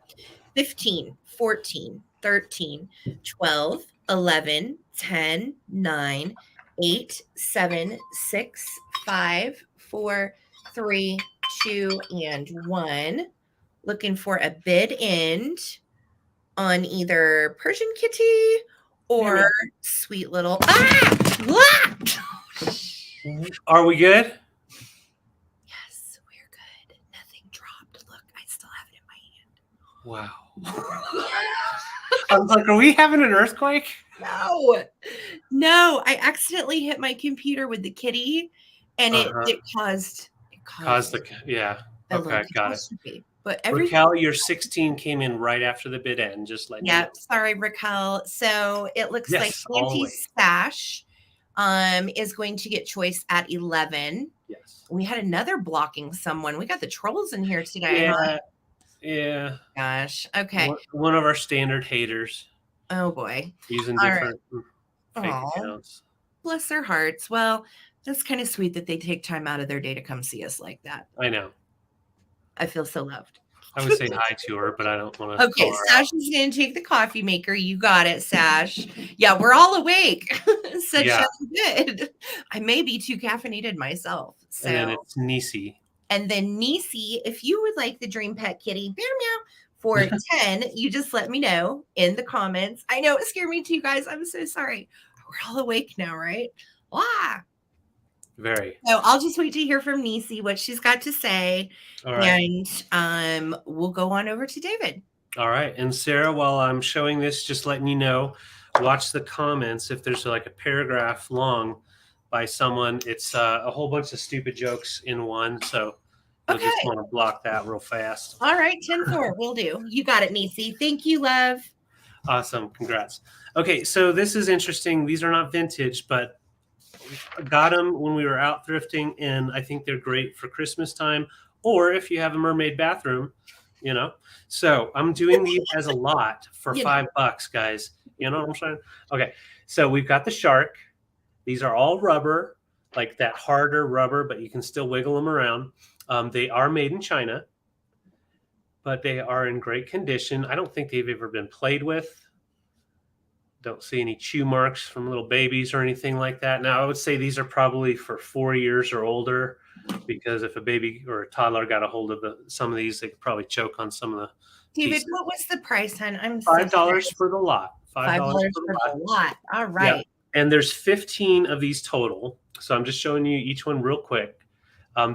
15, 14, 13, 12, 11, 10, 9, 8, 7, 6, 5, 4, 3, 2, and 1. Looking for a bid end on either Persian kitty or sweet little. Are we good? Yes, we're good. Nothing dropped. Look, I still have it in my hand. Wow. I was like, are we having an earthquake? No, I accidentally hit my computer with the kitty, and it caused the Okay, got it. But Raquel, your 16 came in right after the bid end. Just letting you know. Sorry, Raquel. So it looks like Anti-Stash is going to get choice at 11. Yes. We had another blocking someone. We got the trolls in here today. Yeah. Gosh. Okay. One of our standard haters. Oh boy. Using different fake accounts. Bless their hearts. Well, That's kind of sweet that they take time out of their day to come see us like that. I know. I feel so loved. I would say hi to her, but I don't want to Okay, call her Sash out. is going to take the coffee maker. You got it, Sash. Yeah, we're all awake. Such Yeah. good. I may be too caffeinated myself. And then So, it's Nisi. and then Nisi, if you would like the Dream Pet Kitty, meow meow, for 10, you just let me know in the comments. I know it scared me too, guys. I'm so sorry. We're all awake now, right? Wow. Very. So I'll just wait to hear from Nisi what she's got to say. All right. And we'll go on over to David. All right. And Sarah, while I'm showing this, just letting you know, watch the comments. If there's like a paragraph long by someone, it's a whole bunch of stupid jokes in one. So you'll just want to block that real fast. All right. 10-4. Will do. You got it, Nisi. Thank you, love. Awesome. Congrats. Okay. So this is interesting. These are not vintage, but got them when we were out thrifting, and I think they're great for Christmas time, or if you have a mermaid bathroom, you know. So I'm doing these as a lot for $5, guys. You know what I'm saying? Okay. So we've got the shark. These are all rubber, like that harder rubber, but you can still wiggle them around. They are made in China, but they are in great condition. I don't think they've ever been played with. Don't see any chew marks from little babies or anything like that. Now, I would say these are probably for 4 years or older, because if a baby or a toddler got a hold of some of these, they could probably choke on some of the David, pieces. what was the price, hon? I'm $5 for the lot. $5 for the lot. All right. Yeah. And there's 15 of these total. So I'm just showing you each one real quick.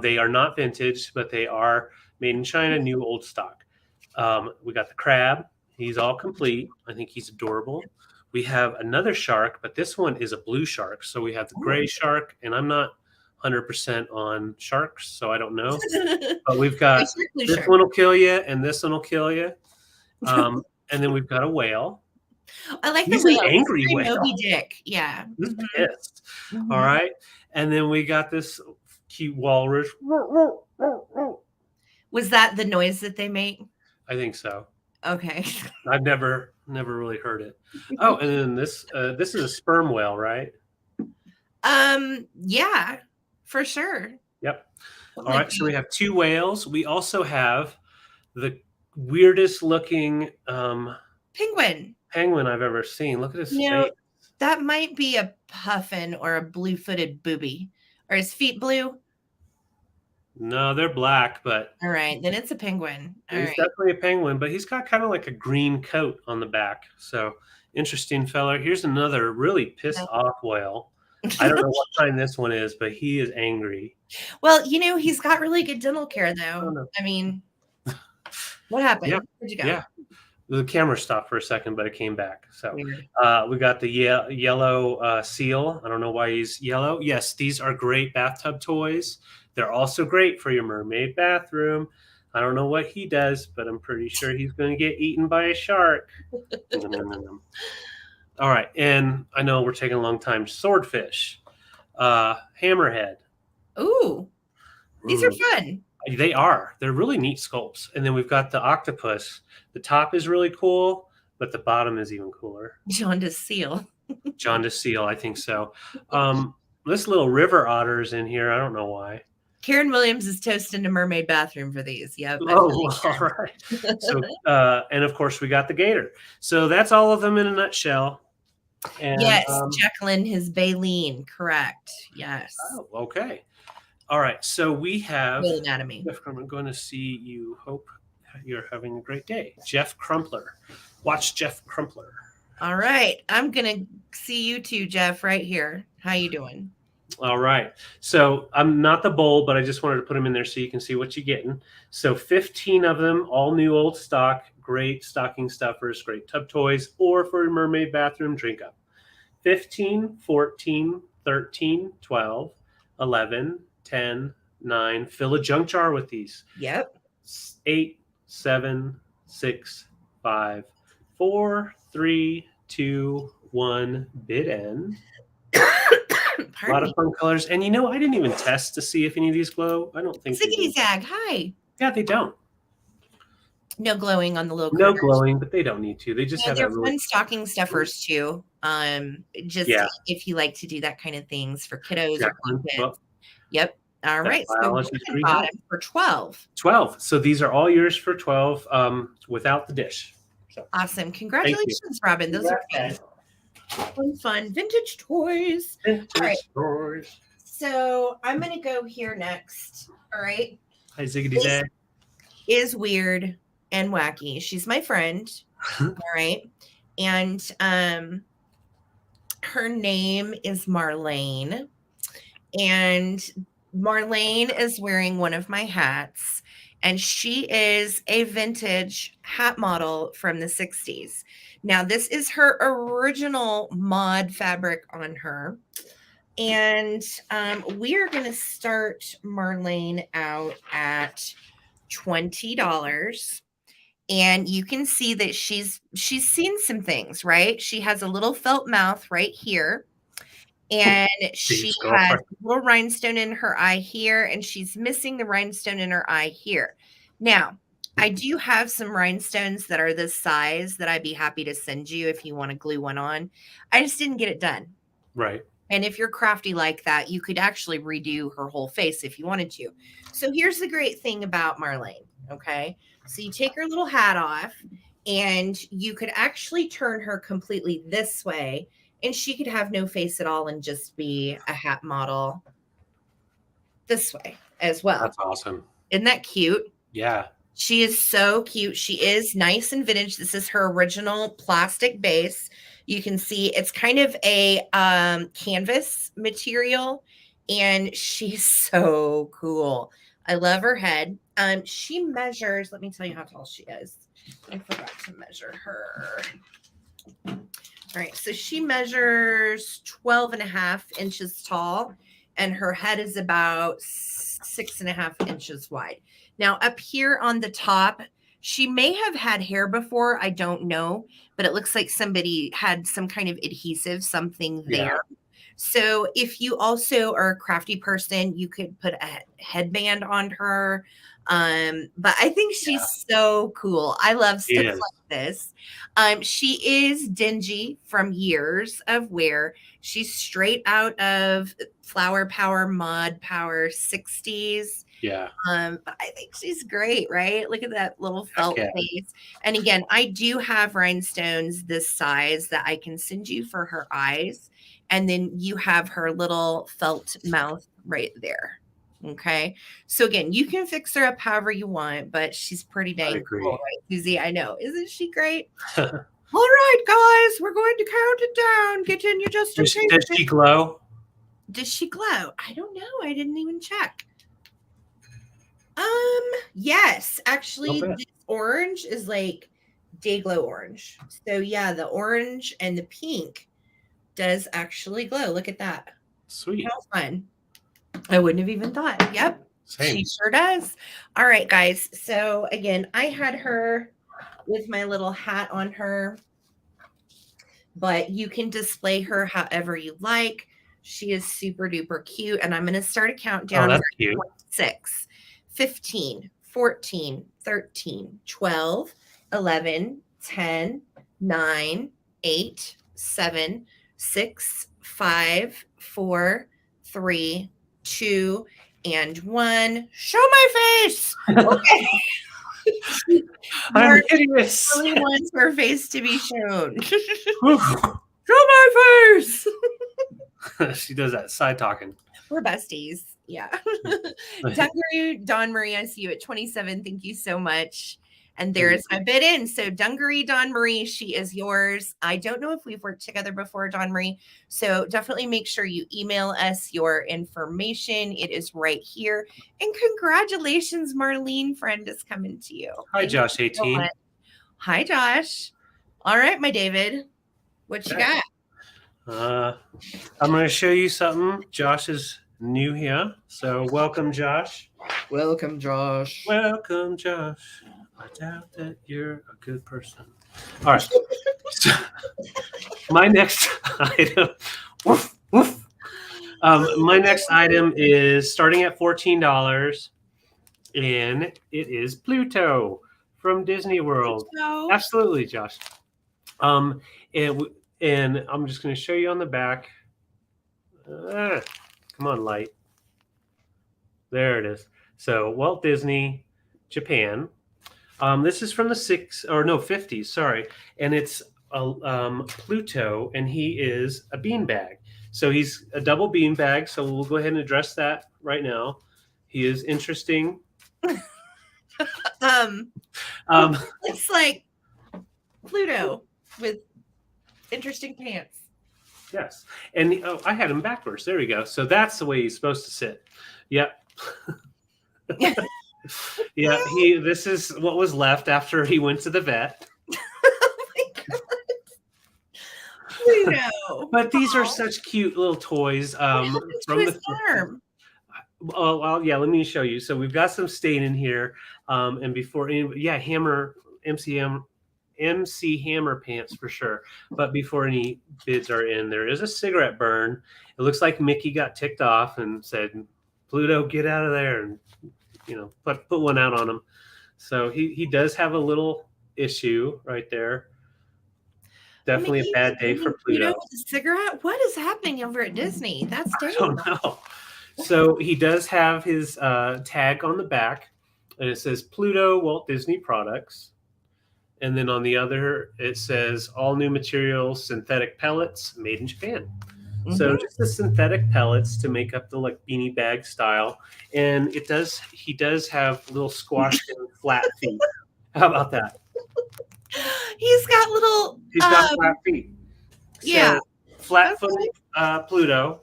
They are not vintage, but they are made in China, new old stock. We got the crab. He's all complete. I think he's adorable. We have another shark, but this one is a blue shark. So we have the gray shark, and I'm not 100% on sharks, so I don't know. But we've got this one will kill you, and this one will kill you. And then we've got a whale. I like He's the an angry whale. Moby Dick. Yeah. He's pissed. All right. And then we got this cute walrus. Was that the noise that they make? I think so. Okay. I've never really heard it. Oh, and then this is a sperm whale, right? Yeah, for sure. Yep. All right. So we have 2 whales. We also have the weirdest looking penguin I've ever seen. Look at his face. That might be a puffin or a blue-footed booby. Are his feet blue? No, they're black, but all right, then it's a penguin. He's definitely a penguin, but he's got kind of like a green coat on the back. So interesting fella. Here's another really pissed off whale. I don't know what kind this one is, but he is angry. Well, he's got really good dental care, though. I mean, what happened? Yeah. Where'd you go? Yeah. The camera stopped for a second, but it came back. So we got the yellow seal. I don't know why he's yellow. Yes, these are great bathtub toys. They're also great for your mermaid bathroom. I don't know what he does, but I'm pretty sure he's going to get eaten by a shark. All right. And I know we're taking a long time. Swordfish. Hammerhead. Ooh. These are fun. They are. They're really neat sculpts. And then we've got the octopus. The top is really cool, but the bottom is even cooler. Jaundice seal. Jaundice seal, I think so. This little river otter is in here. I don't know why. Karen Williams is toasting a mermaid bathroom for these. Yep. Oh, all right. So, and of course, we got the gator. So that's all of them in a nutshell. And, yes, Jacqueline, his baleen. Correct. Yes. Oh, okay. All right. So we have anatomy. I'm going to see you. Hope you're having a great day. Jeff Crumpler. Watch Jeff Crumpler. All right. I'm going to see you too, Jeff, right here. How you doing? All right. So I'm not the bowl, but I just wanted to put them in there so you can see what you're getting. So 15 of them, all new old stock, great stocking stuffers, great tub toys, or for your mermaid bathroom drink up. 15, 14, 13, 12, 11, 10, 9. Fill a junk jar with these. Yep. 8, 7, 6, 5, 4, 3, 2, 1. Bid end. A lot of fun colors. And I didn't even test to see if any of these glow. I don't think Ziggity Zag, hi. Yeah, they don't. No glowing on the little No glowing, but they don't need to. They just have they're fun stocking stuffers too. Just if you like to do that kind of things for kiddos or kids. Well, yep. All right. So biology you bought them for 12. 12. So these are all yours for 12 without the dish. So, awesome. Congratulations, Robin. Those are fun. Vintage toys. Vintage toys. So I'm going to go here next. All right. Hi, Ziggity Zag. Is weird and wacky. She's my friend. All right. And her name is Marlene. And Marlene is wearing one of my hats. And she is a vintage hat model from the 60s. Now, this is her original mod fabric on her. And we are going to start Marlene out at $20. And you can see that she's seen some things, right? She has a little felt mouth right here. And she has a little rhinestone in her eye here, and she's missing the rhinestone in her eye here. Now, I do have some rhinestones that are this size that I'd be happy to send you if you want to glue one on. I just didn't get it done. Right. And if you're crafty like that, you could actually redo her whole face if you wanted to. So here's the great thing about Marlene, okay? So you take her little hat off, and you could actually turn her completely this way, and she could have no face at all and just be a hat model this way as well. That's awesome. Isn't that cute? Yeah. She is so cute. She is nice and vintage. This is her original plastic base. You can see it's kind of a canvas material, and she's so cool. I love her head. She measures, let me tell you how tall she is. I forgot to measure her. All right, so she measures 12.5 inches tall, and her head is about 6.5 inches wide. Now, up here on the top, she may have had hair before. I don't know, but it looks like somebody had some kind of adhesive, something there. So if you also are a crafty person, you could put a headband on her. But I think she's so cool. I love stuff like this. She is dingy from years of wear. She's straight out of Flower Power, Mod Power 60s. Yeah. But I think she's great, right? Look at that little felt face. And again, I do have rhinestones this size that I can send you for her eyes. And then you have her little felt mouth right there. Okay. So again, you can fix her up however you want, but she's pretty dang cool, right, Susie? I know. Isn't she great? All right, guys, we're going to count it down. Get in your just in case. Does she glow? Does she glow? I don't know. I didn't even check. Yes, actually, this orange is like day glow orange. So yeah, the orange and the pink does actually glow. Look at that. Sweet. How fun. I wouldn't have even thought. Yep. Same. She sure does. All right, guys. So again, I had her with my little hat on her, but you can display her however you like. She is super duper cute. And I'm going to start a countdown. Oh, that's cute. 6, 15, 14, 13, 12, 11, 10, 9, 8, 7, 6, 5, 4, 3, 2, and 1. Show my face. Okay. I'm hideous. Really wants her face to be shown. Show my face. She does that side talking. We're besties. Yeah. Dungaree, Dawn Marie, I see you at 27. Thank you so much. And there's my bid in. So Dungaree, Dawn Marie, she is yours. I don't know if we've worked together before, Dawn Marie. So definitely make sure you email us your information. It is right here. And congratulations, Marlene, friend is coming to you. Hi, Josh 18. So hi, Josh. All right, my David. What you got? I'm going to show you something. Josh is new here. So welcome, Josh. Welcome, Josh. Welcome, Josh. I doubt that you're a good person. All right. So, my next item. Woof, woof. My next item is starting at $14, and it is Pluto from Disney World. Pluto. Absolutely, Josh. And And I'm just going to show you on the back. Come on, light. There it is. So Walt Disney, Japan. This is from the 50s, sorry. And it's Pluto, and he is a beanbag. So he's a double beanbag. So we'll go ahead and address that right now. He is interesting. It's like Pluto with interesting pants. Yes. And I had him backwards. There we go. So that's the way he's supposed to sit. Yep. Yeah, this is what was left after he went to the vet. Oh my God. Pluto. But these are such cute little toys from the arm. Oh, well, yeah, let me show you. So we've got some stain in here. And before MC Hammer pants for sure. But before any bids are in, there is a cigarette burn. It looks like Mickey got ticked off and said, Pluto, get out of there, and put one out on him. So he does have a little issue right there. Definitely a bad day for Pluto. With a cigarette? What is happening over at Disney? That's terrible. I don't know. So he does have his tag on the back, and it says Pluto Walt Disney Products. And then on the other, it says all new materials, synthetic pellets, made in Japan. Mm-hmm. So just the synthetic pellets to make up the beanie bag style. And he does have little squashed in flat feet. How about that? He's got flat feet. So flat footed Pluto.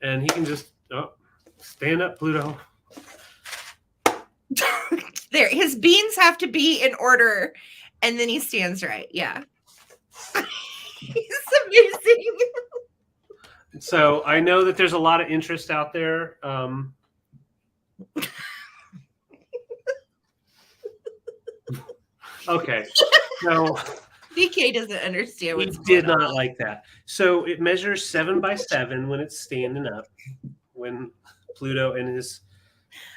And he can just stand up, Pluto. There, his beans have to be in order, and then he stands right. Yeah. He's amazing. So I know that there's a lot of interest out there. Okay. So BK doesn't understand what he did not like that. So it measures 7 by 7 when it's standing up, when Pluto and his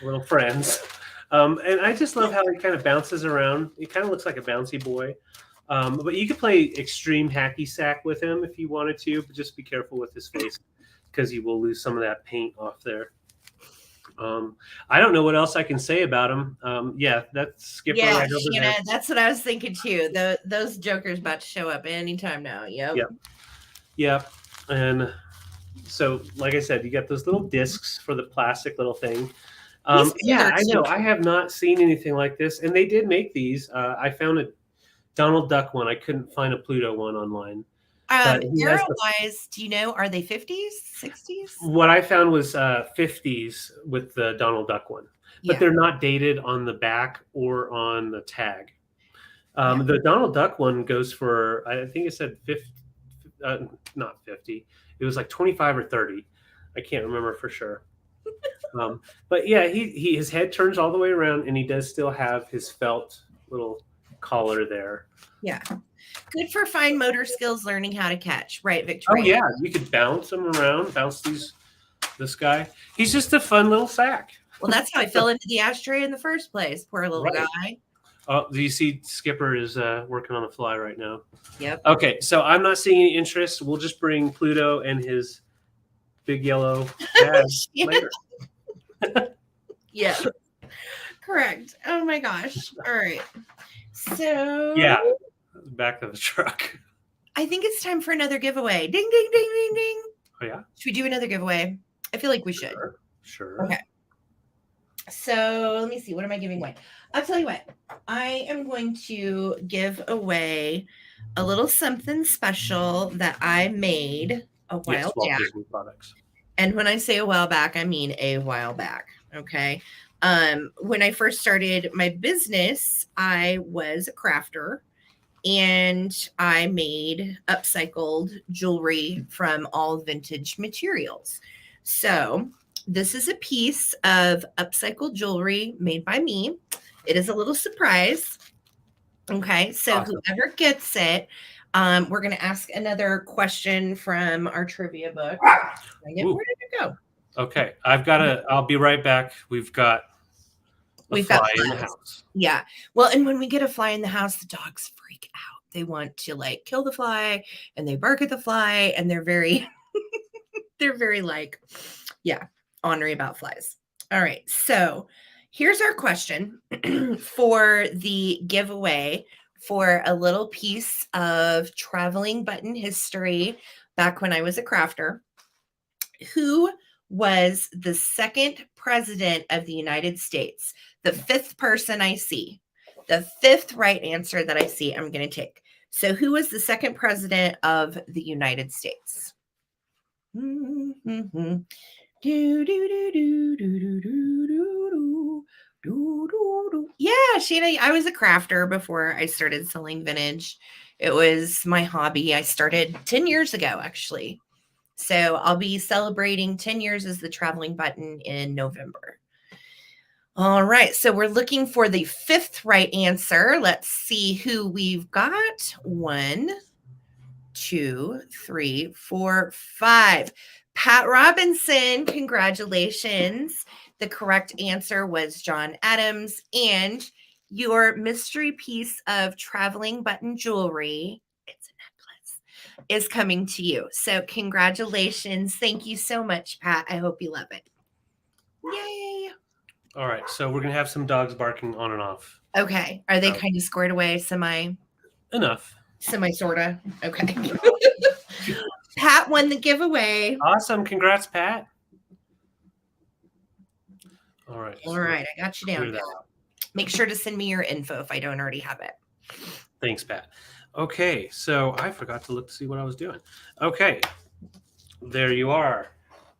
little friends. And I just love how he kind of bounces around. He kind of looks like a bouncy boy. But you could play extreme hacky sack with him if you wanted to, but just be careful with his face because you will lose some of that paint off there. I don't know what else I can say about him. That's Skipper right over there. That's what I was thinking too. Those jokers about to show up anytime now. Yep. And so, like I said, you got those little discs for the plastic little thing. I know. I have not seen anything like this. And they did make these. I found a Donald Duck one. I couldn't find a Pluto one online. Arrow-wise, do you know, are they 50s, 60s? What I found was 50s with the Donald Duck one. But they're not dated on the back or on the tag. The Donald Duck one goes for, I think it said 50, not 50. It was like 25 or 30. I can't remember for sure. But yeah, his head turns all the way around, and he does still have his felt little collar there. Yeah. Good for fine motor skills, learning how to catch. Right, Victoria? Oh, yeah. You could bounce him around, this guy. He's just a fun little sack. Well, that's how I fell into the ashtray in the first place. Poor little guy. Oh, do you see Skipper is working on a fly right now? Yep. Okay, so I'm not seeing any interest. We'll just bring Pluto and his big yellow bag later. Yeah. Correct. Oh, my gosh. All right. So. Yeah. Back of the truck. I think it's time for another giveaway. Ding, ding, ding, ding, ding. Oh, yeah? Should we do another giveaway? I feel like we should. Sure. Okay. So let me see. What am I giving away? I'll tell you what. I am going to give away a little something special that I made a while back. Disney products. And when I say a while back, I mean a while back. Okay. When I first started my business, I was a crafter. And I made upcycled jewelry from all vintage materials. So this is a piece of upcycled jewelry made by me. It is a little surprise. Okay, so awesome. Whoever gets it, we're going to ask another question from our trivia book. Where did it go? Okay, I'll be right back. We've got a fly in the house. Yeah. Well, and when we get a fly in the house, the dogs freak out. They want to like kill the fly and they bark at the fly and they're very, they're very like, yeah, ornery about flies. All right. So here's our question for the giveaway for a little piece of traveling button history back when I was a crafter. Who was the second president of the United States? The fifth person I see, the fifth right answer that I see, I'm going to take. So, who was the second president of the United States? Mm-hmm. Yeah, Sheena, I was a crafter before I started selling vintage. It was my hobby. I started 10 years ago, actually. So I'll be celebrating 10 years as the traveling button in November. All right. So we're looking for the fifth right answer. Let's see who we've got. 1, 2, 3, 4, 5. Pat Robinson, congratulations. The correct answer was John Adams. And your mystery piece of traveling button jewelry, it's a necklace, is coming to you. So congratulations. Thank you so much, Pat. I hope you love it. Yay. All right, so we're gonna have some dogs barking on and off. Okay. Are they kind of squared away? Enough. Sorta. Okay. Pat won the giveaway. Awesome. Congrats, Pat. All right. All right. I got you down. Make sure to send me your info if I don't already have it. Thanks, Pat. Okay. So I forgot to look to see what I was doing. Okay. There you are.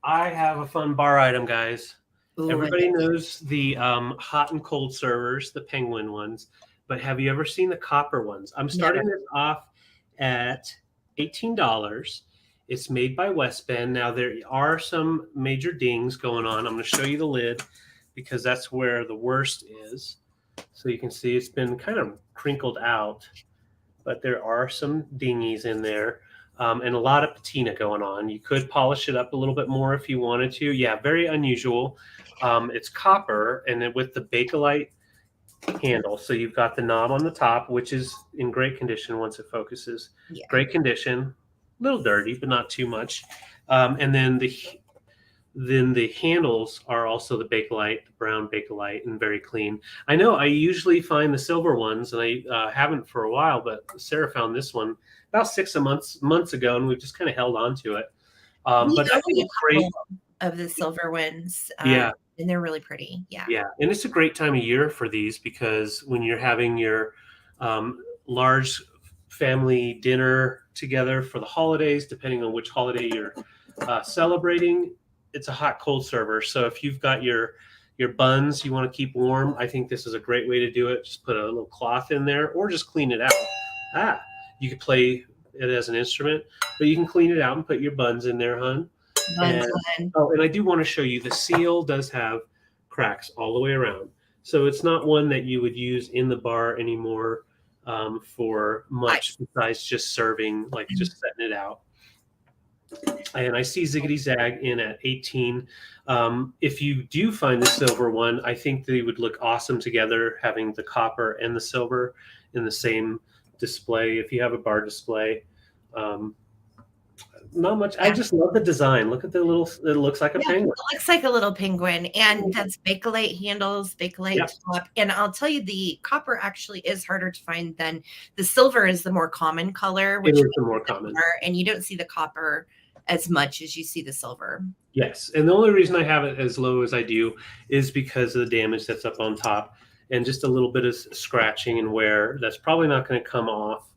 I have a fun bar item, guys. Ooh, everybody knows the hot and cold servers, the penguin ones, but have you ever seen the copper ones? I'm starting this off at $18. It's made by West Bend. Now there are some major dings going on. I'm going to show you the lid because that's where the worst is. So you can see it's been kind of crinkled out, but there are some dingies in there. And a lot of patina going on. You could polish it up a little bit more if you wanted to. Yeah, very unusual. It's copper, and then with the Bakelite handle. So you've got the knob on the top, which is in great condition once it focuses. Yeah. Great condition. A little dirty, but not too much. And then the handles are also the Bakelite, the brown Bakelite, and very clean. I know I usually find the silver ones, and I haven't for a while, but Sarah found this one about 6 months ago, and we've just kind of held on to it. But I think it's great. Of the silver ones. Yeah. And they're really pretty. Yeah. Yeah. And it's a great time of year for these because when you're having your large family dinner together for the holidays, depending on which holiday you're celebrating, it's a hot cold server. So if you've got your buns you want to keep warm, I think this is a great way to do it. Just put a little cloth in there or just clean it out. You could play it as an instrument, but you can clean it out and put your buns in there, hon. And I do want to show you the seal does have cracks all the way around. So it's not one that you would use in the bar anymore for much besides just serving, like just setting it out. And I see Ziggity Zag in at 18. If you do find the silver one, I think they would look awesome together, having the copper and the silver in the same display. If you have a bar display, not much. I just love the design. Look at the little, it looks like a penguin. It looks like a little penguin, and that's Bakelite handles, Bakelite top. And I'll tell you, the copper actually is harder to find than the silver is the more common color. Which is the more common. And you don't see the copper as much as you see the silver. Yes. And the only reason I have it as low as I do is because of the damage that's up on top and just a little bit of scratching and wear. That's probably not going to come off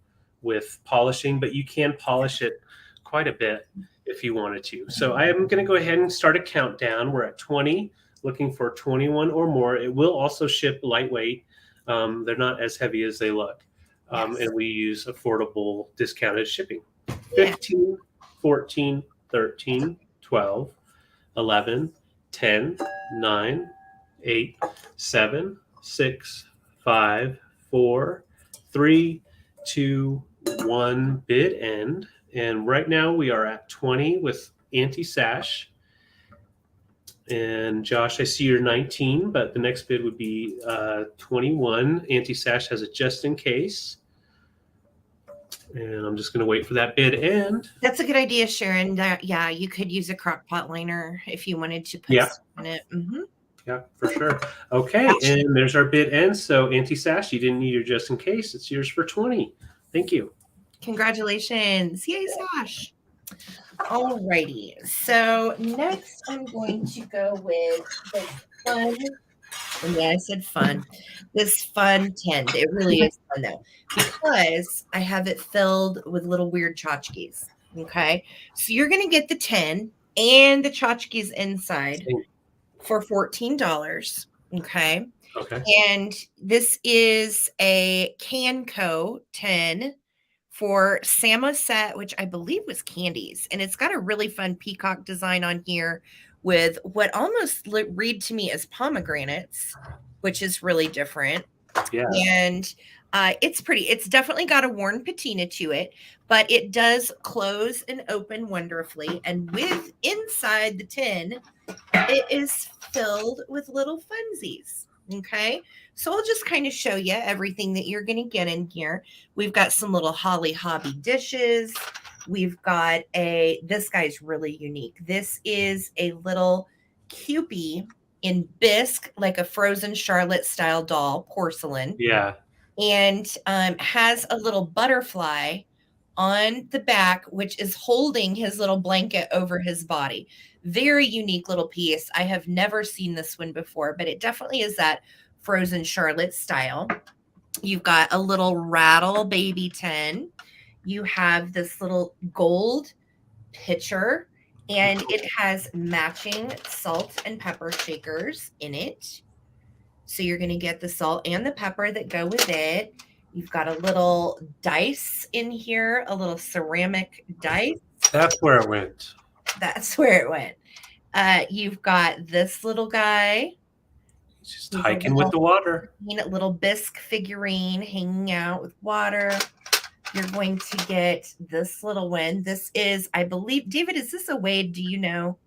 with polishing, but you can polish it quite a bit if you wanted to. So I am going to go ahead and start a countdown. We're at 20, looking for 21 or more. It will also ship lightweight. They're not as heavy as they look. And we use affordable discounted shipping. 15, 14, 13, 12, 11, 10, 9, 8, 7, 6, 5, 4, 3, 2, 1, bid end. And right now we are at 20 with anti-sash. And Josh, I see you're 19, but the next bid would be 21. Anti-sash has a just in case. And I'm just going to wait for that bid end. That's a good idea, Sharon. Yeah, you could use a crock pot liner if you wanted to put Yeah. stuff in it. Mm-hmm. Yeah, for sure. Okay, and there's our bid end. So Auntie Sash, you didn't need your just in case. It's yours for 20. Thank you. Congratulations. Yay, Sash. Alrighty. So next I'm going to go with this fun. And yeah, I said fun. This fun 10. It really is fun though, because I have it filled with little weird tchotchkes. Okay. So you're gonna get the 10 and the tchotchkes inside for $14. Okay. Okay. And this is a Canco 10 for Samoset, which I believe was candies. And it's got a really fun peacock design on here with what almost read to me as pomegranates, which is really different. Yeah. And it's pretty. It's definitely got a worn patina to it, but it does close and open wonderfully. And with inside the tin, it is filled with little funsies. Okay. So I'll just kind of show you everything that you're going to get in here. We've got some little Holly Hobby dishes. We've got this guy's really unique. This is a little Cupie in bisque, like a frozen Charlotte style doll, porcelain. Yeah. And has a little butterfly on the back, which is holding his little blanket over his body. Very unique little piece. I have never seen this one before, but it definitely is that frozen Charlotte style. You've got a little rattle baby 10. You have this little gold pitcher, and it has matching salt and pepper shakers in it. So you're going to get the salt and the pepper that go with it. You've got a little dice in here, a little ceramic dice. That's where it went. That's where it went. You've got this little guy. He's just hiking with the water. Little bisque figurine hanging out with water. You're going to get this little one. This is, I believe, David, is this a Wade? Do you know?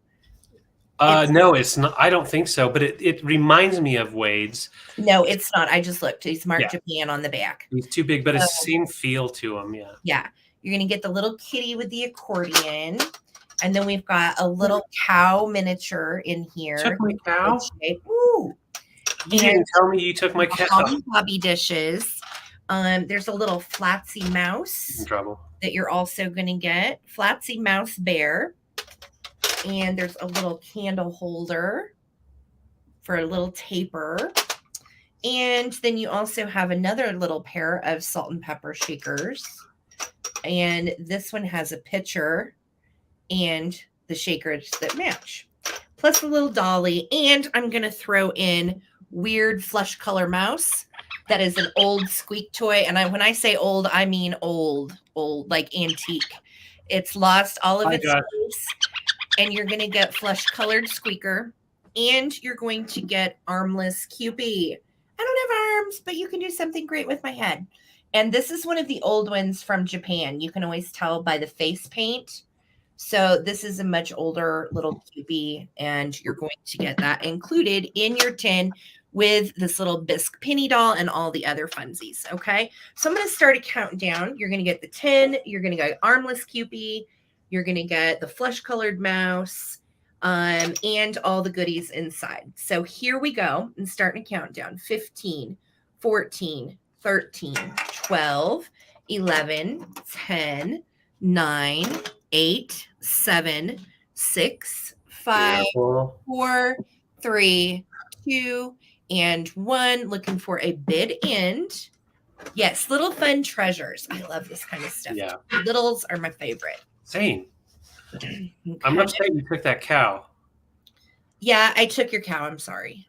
No, it's not. I don't think so, but it reminds me of Wade's. No, it's not. I just looked. He's marked Japan on the back. He's too big, but it's the same feel to him. Yeah. Yeah. You're going to get the little kitty with the accordion. And then we've got a little cow miniature in here. Took my cow? Ooh. You didn't tell me you took my cow. Hobby dishes. There's a little Flatsy mouse in trouble that you're also going to get. Flatsy mouse bear. And there's a little candle holder for a little taper. And then you also have another little pair of salt and pepper shakers. And this one has a pitcher and the shakers that match. Plus a little dolly. And I'm going to throw in weird flesh color mouse. That is an old squeak toy. And when I say old, I mean old, like antique. It's lost all of its space. And you're going to get flesh-colored squeaker. And you're going to get armless Cupie. I don't have arms, but you can do something great with my head. And this is one of the old ones from Japan. You can always tell by the face paint. So this is a much older little Cupie. And you're going to get that included in your tin with this little bisque penny doll and all the other funsies. Okay. So I'm going to start a countdown. You're going to get the tin. You're going to get armless Cupie. You're going to get the flesh-colored mouse and all the goodies inside. So here we go and starting a countdown. 15, 14, 13, 12, 11, 10, 9, 8, 7, 6, 5, 4, 3, 2, and 1. Looking for a bid end. Yes, little fun treasures. I love this kind of stuff. Yeah. Littles are my favorite. Same. Okay. I'm upset you took that cow. Yeah, I took your cow. I'm sorry.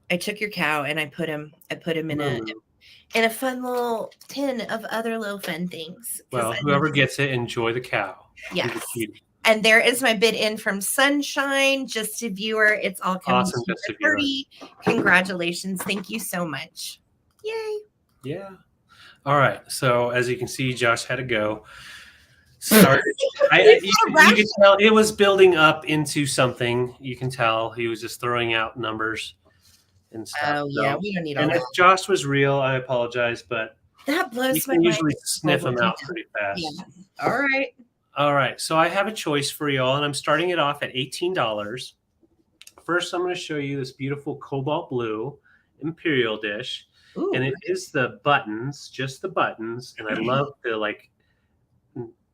I took your cow and I put him in a fun little tin of other little fun things. Well, whoever gets it, enjoy the cow. Yes. And there is my bid in from Sunshine. Just a viewer. It's all coming to the party. Congratulations. Thank you so much. Yay. Yeah. All right. So as you can see, Josh had to go. Started. You can tell it was building up into something. You can tell he was just throwing out numbers and stuff. Oh, yeah. We don't need all that. And if Josh was real, I apologize, but That You blows my can mind. usually This sniff level of them out detail. pretty Yeah. fast. All right. All right, so I have a choice for y'all, and I'm starting it off at $18. First, I'm going to show you this beautiful cobalt blue imperial dish, and Ooh. it is the buttons, just the buttons, and I love the like,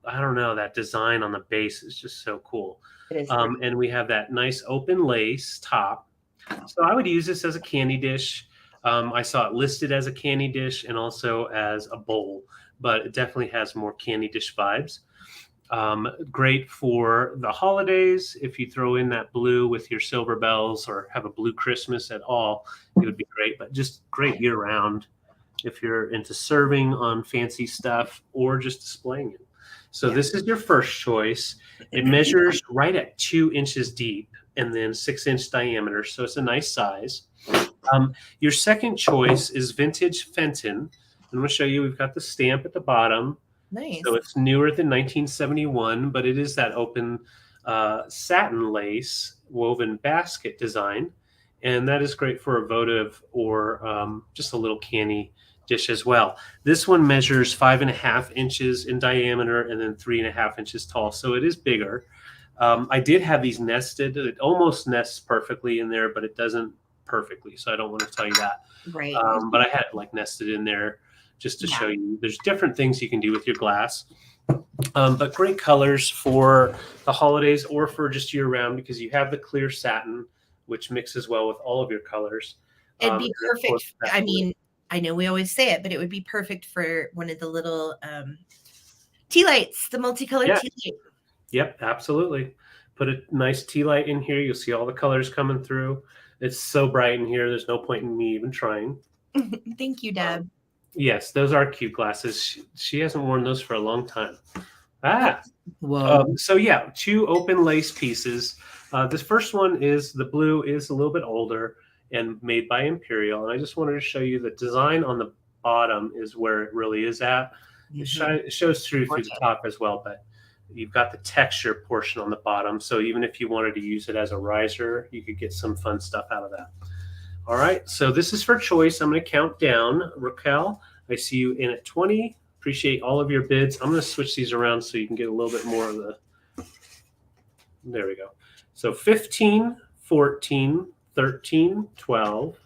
I don't know, that design on the base is just so cool. It is pretty. And we have that nice open lace top. So I would use this as a candy dish. I saw it listed as a candy dish and also as a bowl, but it definitely has more candy dish vibes. Great for the holidays. If you throw in that blue with your silver bells or have a blue Christmas at all, it would be great, but just great year round if you're into serving on fancy stuff or just displaying it. So Yeah. this is your first choice. It measures right at 2 inches deep and then 6-inch diameter. So it's a nice size. Your second choice is vintage Fenton. I'm going to show you, we've got the stamp at the bottom. Nice. So it's newer than 1971, but it is that open satin lace woven basket design. And that is great for a votive or just a little candy dish as well. This one measures 5.5 inches in diameter and then 3.5 inches tall. So it is bigger. I did have these nested. It almost nests perfectly in there, but it doesn't perfectly. So I don't want to tell you that. Right. But I had it like nested in there just to show you. There's different things you can do with your glass. But great colors for the holidays or for just year round because you have the clear satin, which mixes well with all of your colors. It'd be And of course, perfect. that I blue. mean, I know we always say it, but it would be perfect for one of the little tea lights, the multicolored Yeah. tea light. Yep, absolutely. Put a nice tea light in here. You'll see all the colors coming through. It's so bright in here. There's no point in me even trying. Thank you, Deb. Yes, those are cute glasses. She hasn't worn those for a long time. Whoa. So yeah, 2 open lace pieces. This first one is the blue is a little bit older and made by Imperial. And I just wanted to show you the design on the bottom is where it really is at. It shows through the top as well, but you've got the texture portion on the bottom. So even if you wanted to use it as a riser, you could get some fun stuff out of that. All right, so this is for choice. I'm going to count down. Raquel, I see you in at 20. Appreciate all of your bids. I'm going to switch these around so you can get a little bit more of the. There we go. So 15, 14, 13, 12,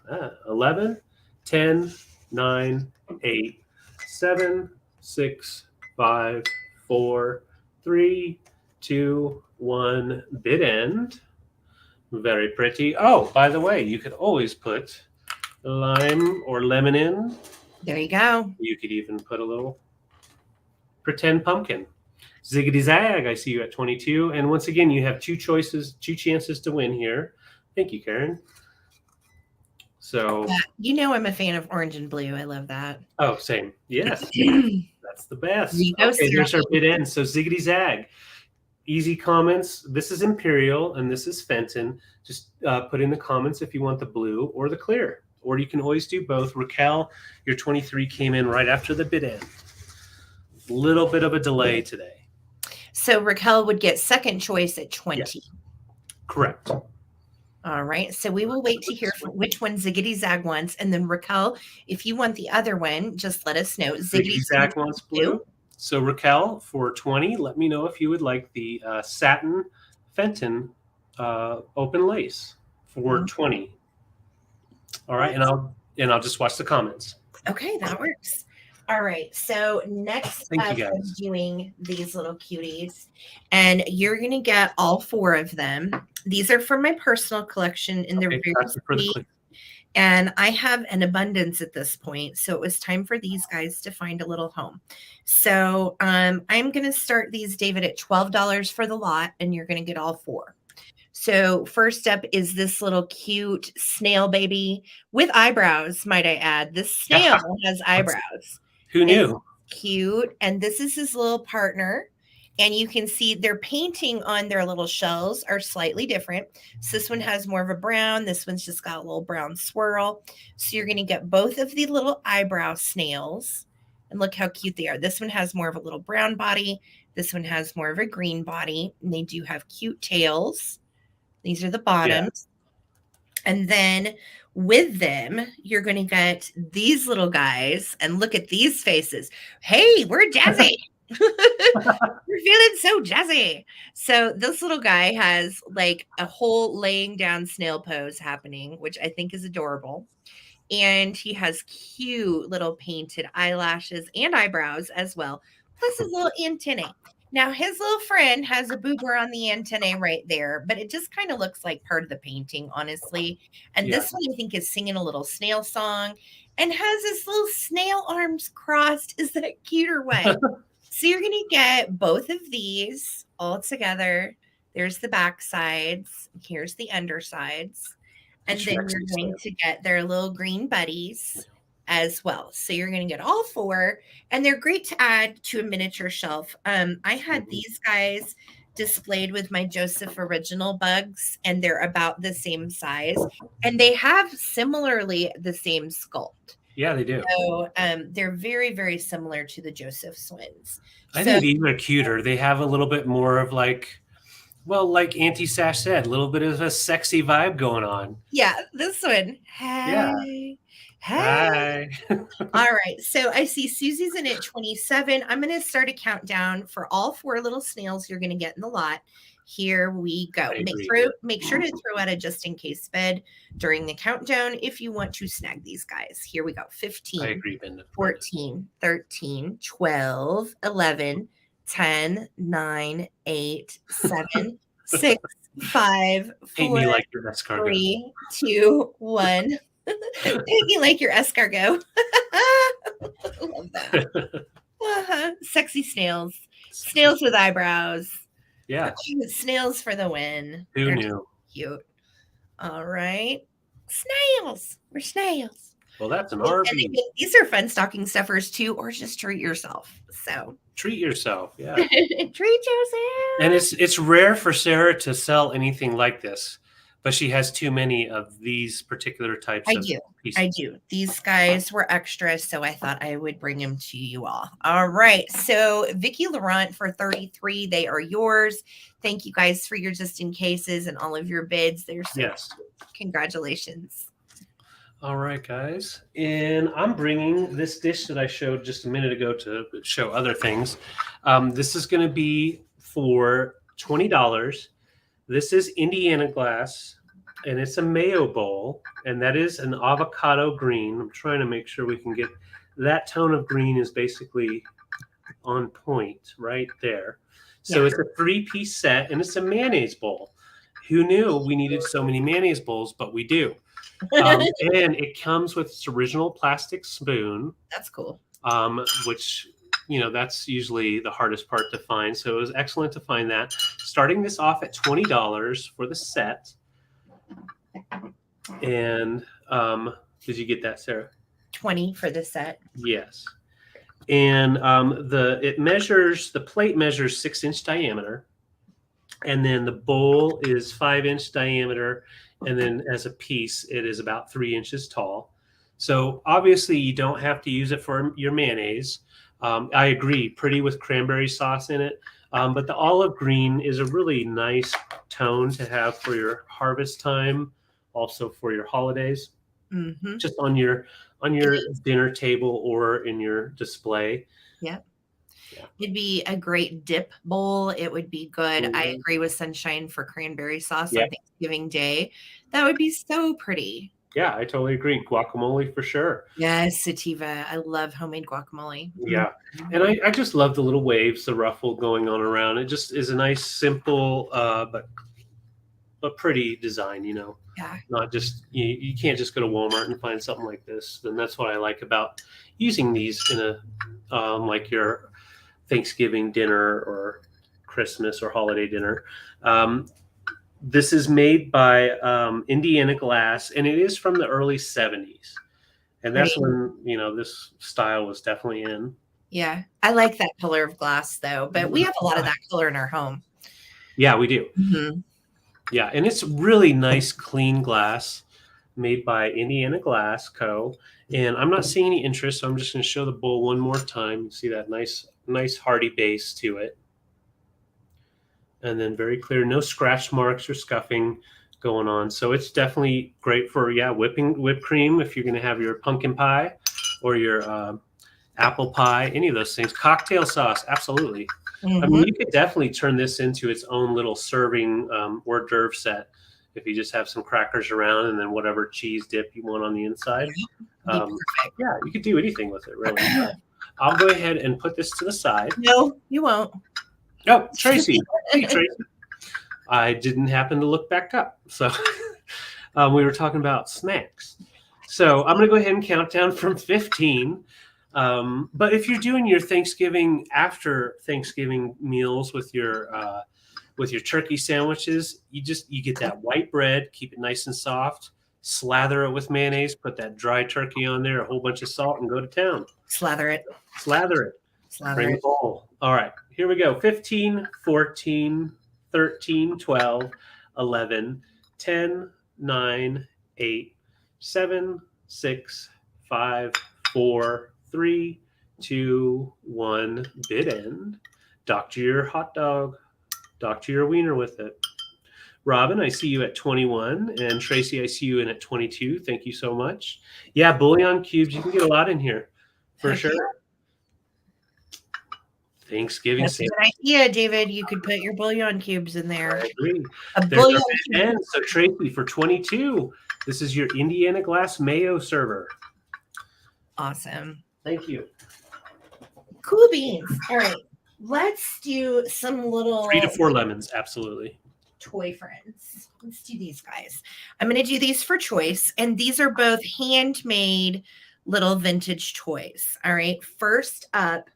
11, 10, 9, 8, 7, 6, 5, 4, 3, 2, 1. Bid end. Very pretty. Oh, by the way, you could always put lime or lemon in. There you go. You could even put a little pretend pumpkin. Ziggity zag, I see you at 22. And once again, you have 2 choices, 2 chances to win here. Thank you, Karen. So, you know I'm a fan of orange and blue. I love that. Oh, same. Yes. That's the best. Go, okay, there's our bid end. So ziggity zag. Easy comments. This is Imperial and this is Fenton. Just put in the comments if you want the blue or the clear. Or you can always do both. Raquel, your 23 came in right after the bid end. Little bit of a delay today. So Raquel would get second choice at 20. Yes. Correct. All right. So we will wait to hear which one Ziggity Zag wants. And then Raquel, if you want the other one, just let us know. Ziggity Zag wants blue. So Raquel, for 20, let me know if you would like the satin Fenton open lace for 20. All right, and I'll just watch the comments. Okay, that works. All right, so next up, I'm doing these little cuties, and you're going to get all 4 of them. These are from my personal collection, and they're very sweet. And I have an abundance at this point, so it was time for these guys to find a little home. So I'm going to start these, David, at $12 for the lot, and you're going to get all 4. So first up is this little cute snail baby with eyebrows, might I add. This snail has eyebrows. Who knew? It's cute. And this is his little partner. And you can see their painting on their little shells are slightly different. So this one has more of a brown. This one's just got a little brown swirl. So you're going to get both of the little eyebrow snails. And look how cute they are. This one has more of a little brown body. This one has more of a green body. And they do have cute tails. These are the bottoms. Yeah. And then With them, you're going to get these little guys, and look at these faces. Hey, we're jazzy. We're feeling so jazzy. So this little guy has like a whole laying down snail pose happening, which I think is adorable. And he has cute little painted eyelashes and eyebrows as well, plus his little antennae. Now, his little friend has a boober on the antennae right there, but it just kind of looks like part of the painting, honestly. And Yeah. this one, I think, is singing a little snail song and has his little snail arms crossed. Is that cute or what? So you're going to get both of these all together. There's the back sides. Here's the undersides. And then you're going to get their little green buddies as well. So you're going to get all four, and they're great to add to a miniature shelf. I had these guys displayed with my Joseph original bugs, and they're about the same size, and they have similarly the same sculpt. Yeah, they do. So they're very, very similar to the Joseph twins. I So think these are cuter. They have a little bit more of like, well, like Auntie Sash said, a little bit of a sexy vibe going on. yeah, this one. Yeah. Hey. Hi. All right. So I see Susie's in at 27. I'm going to start a countdown for all four little snails you're going to get in the lot. Here we go. Make sure to throw out a just in case bid during the countdown if you want to snag these guys. Here we go. 15, 14, 13, 12, 11, 10, 9, 8, 7, 6, 5, 4, like 3, 2, 1. Paint me like your escargot. Love that. Sexy snails. Snails with eyebrows. Yeah. Snails for the win. Who They're knew? Cute. All right. Snails. We're snails. Well, that's an RV. These are fun stocking stuffers too, or just treat yourself. So treat yourself. Yeah. Treat yourself. And it's rare for Sarah to sell anything like this, but she has too many of these particular types of pieces. I do. These guys were extra, so I thought I would bring them to you all. All right. So Vicki Laurent for 33, they are yours. Thank you guys for your just in cases and all of your bids. They're so congratulations. All right, guys. And I'm bringing this dish that I showed just a minute ago to show other things. This is going to be for $20. This is Indiana glass, and it's a mayo bowl, and that is an avocado green. I'm trying to make sure we can get that tone of green is basically on point right there. So it's a 3-piece set, and it's a mayonnaise bowl. Who knew we needed so many mayonnaise bowls, but we do. And it comes with its original plastic spoon. That's cool. Which, you know, that's usually the hardest part to find. So it was excellent to find that. Starting this off at $20 for the set. And did you get that, Sarah? 20 for the set. Yes. And the plate measures 6-inch diameter. And then the bowl is 5-inch diameter. And then as a piece, it is about 3 inches tall. So obviously you don't have to use it for your mayonnaise. I agree, pretty with cranberry sauce in it. But the olive green is a really nice tone to have for your harvest time, also for your holidays, just on your dinner table or in your display. Yeah. It'd be a great dip bowl. It would be good. I agree with Sunshine for cranberry sauce on Thanksgiving Day. That would be so pretty. Yeah, I totally agree. Guacamole for sure. Yes, sativa. I love homemade guacamole. Yeah. And I just love the little waves, the ruffle going on around. It just is a nice, simple, but pretty design, you know. Yeah. Not just, you can't just go to Walmart and find something like this. And that's what I like about using these in a, like your Thanksgiving dinner or Christmas or holiday dinner. This is made by Indiana Glass, and it is from the early 70s. And that's when, you know, this style was definitely in. Yeah. I like that color of glass, though. But we have a lot of that color in our home. Yeah, we do. Yeah. And it's really nice, clean glass made by Indiana Glass Co. And I'm not seeing any interest, so I'm just going to show the bowl one more time. You see that nice hearty base to it. And then very clear, no scratch marks or scuffing, going on. So it's definitely great for whipping whipped cream if you're going to have your pumpkin pie or your apple pie, any of those things. Cocktail sauce, absolutely. I mean, you could definitely turn this into its own little serving hors d'oeuvre set if you just have some crackers around and then whatever cheese dip you want on the inside. Yeah, you could do anything with it, really. I'll go ahead and put this to the side. No, you won't. Oh, Tracy. Hey, Tracy. I didn't happen to look back up. So we were talking about snacks. So I'm going to go ahead and count down from 15. But if you're doing your Thanksgiving after Thanksgiving meals with your turkey sandwiches, you get that white bread, keep it nice and soft, slather it with mayonnaise, put that dry turkey on there, a whole bunch of salt, and go to town. Slather it. Bring the bowl. All right, here we go. 15, 14, 13, 12, 11, 10, 9, 8, 7, 6, 5, 4, 3, 2, 1. Bid end. Doctor your hot dog. Doctor your wiener with it. Robin, I see you at 21. And Tracy, I see you in at 22. Thank you so much. Yeah, bouillon cubes. You can get a lot in here for sure. Thanksgiving. That's a good idea, David. You could put your bouillon cubes in there. I agree. There's a end. So Tracy, for 22, this is your Indiana glass mayo server. Awesome. Thank you. Cool beans. All right. Let's do some little 3 to 4 lemons. Absolutely. Toy friends. Let's do these guys. I'm going to do these for choice. And these are both handmade little vintage toys. All right. First up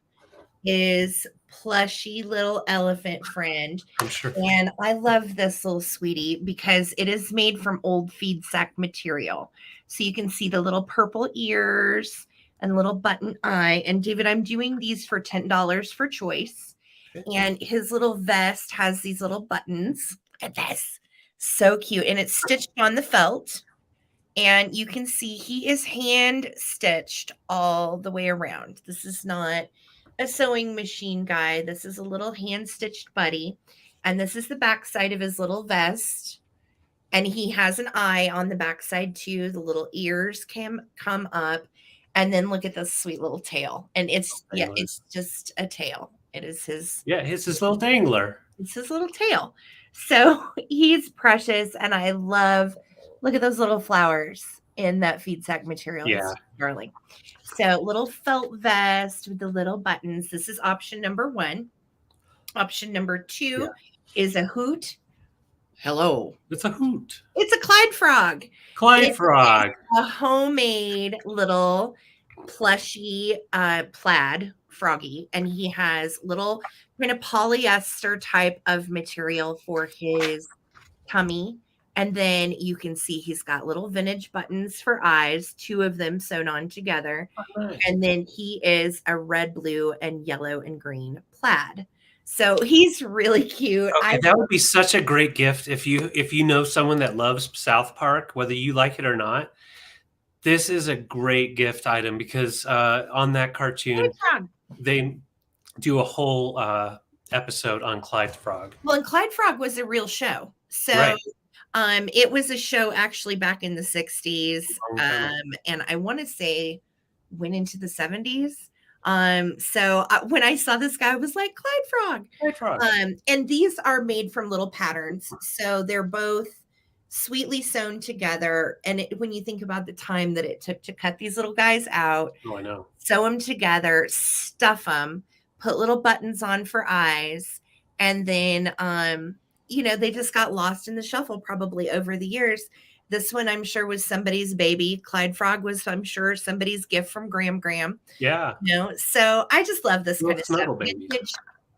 is plushy little elephant friend. I'm sure. And I love this little sweetie because it is made from old Ttbsarahc material. So you can see the little purple ears and little button eye. And David, I'm doing these for $10 for choice. Okay. And his little vest has these little buttons. Look at this. So cute. And it's stitched on the felt. And you can see he is hand stitched all the way around. This is not a sewing machine guy. This is a little hand stitched buddy. And this is the backside of his little vest. And he has an eye on the backside too. The little ears come up. And then look at this sweet little tail. And it's just a tail. It is his. Yeah, it's his little dangler. It's his little tail. So he's precious. And I love, look at those little flowers in that Ttbsarahc material. Yeah. It's darling. So little felt vest with the little buttons. This is option number 1. Option number 2 is a hoot. Hello. It's a hoot. It's a Clyde frog. Clyde frog. A homemade little plushy plaid froggy. And he has little kind of polyester type of material for his tummy. And then you can see he's got little vintage buttons for eyes, 2 of them sewn on together. Oh, nice. And then he is a red, blue, and yellow and green plaid. So he's really cute. Okay, that would be such a great gift if you know someone that loves South Park, whether you like it or not. This is a great gift item because on that cartoon, they do a whole episode on Clyde Frog. Well, and Clyde Frog was a real show. So it was a show actually back in the 60s. And I want to say went into the 70s. So when I saw this guy, I was like, Clyde Frog. And these are made from little patterns. So they're both sweetly sewn together. And when you think about the time that it took to cut these little guys out, I know. Sew them together, stuff them, put little buttons on for eyes. And then, they just got lost in the shuffle probably over the years. This one, I'm sure, was somebody's baby. Clyde Frog was, I'm sure, somebody's gift from Graham. Yeah. So I just just love this kind of stuff. Vintage,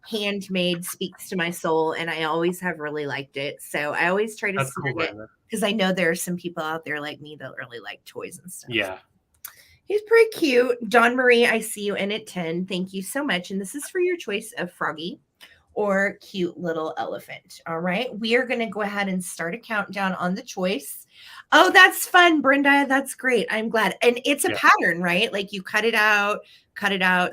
handmade speaks to my soul, and I always have really liked it. So I always try to snag it because I know there are some people out there like me that really like toys and stuff. Yeah. He's pretty cute. Dawn Marie, I see you in at 10. Thank you so much. And this is for your choice of Froggy or cute little elephant. All right. We are going to go ahead and start a countdown on the choice. Oh, that's fun, Brenda. That's great. I'm glad. And it's a pattern, right? Like you cut it out,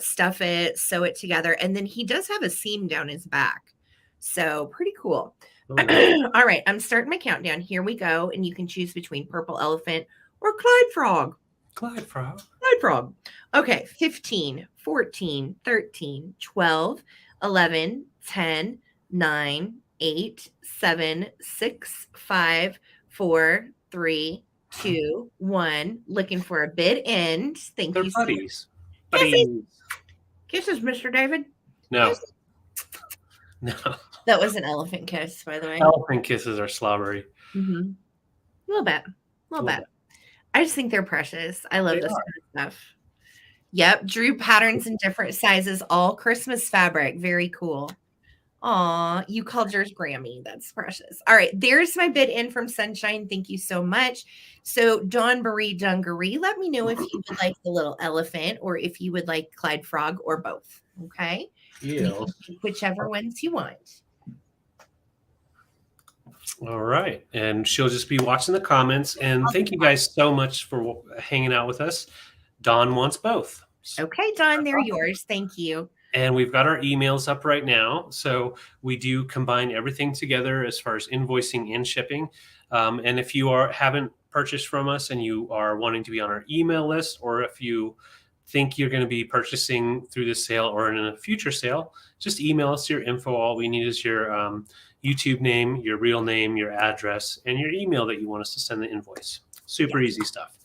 stuff it, sew it together. And then he does have a seam down his back. So pretty cool. All right, I'm starting my countdown. Here we go. And you can choose between purple elephant or Clyde frog. Clyde frog. Clyde frog. Okay, 15, 14, 13, 12, 11, 10, 9, 8, 7, 6, 5, 4, 3, 2, 1. Looking for a bid end. Thank They're you. buddies. Kisses. Buddies. Kisses, Mr. David. No. Kisses. No. That was an elephant kiss, by the way. Elephant kisses are slobbery. Mm-hmm. A little bit. A little bit. I just think they're precious. I love this kind of stuff. Yep. Drew patterns in different sizes, all Christmas fabric. Very cool. Aw, you called yours Grammy. That's precious. All right. There's my bid in from Sunshine. Thank you so much. So, Dawn Marie Dungaree, let me know if you would like the little elephant or if you would like Clyde Frog or both. Okay. Yeah. Whichever ones you want. All right. And she'll just be watching the comments. And thank you guys so much for hanging out with us. Dawn wants both. Okay, Dawn, they're yours. Thank you. And we've got our emails up right now. So we do combine everything together as far as invoicing and shipping. And if you haven't purchased from us and you are wanting to be on our email list, or if you think you're going to be purchasing through this sale or in a future sale, just email us your info. All we need is your YouTube name, your real name, your address, and your email that you want us to send the invoice. Super easy stuff.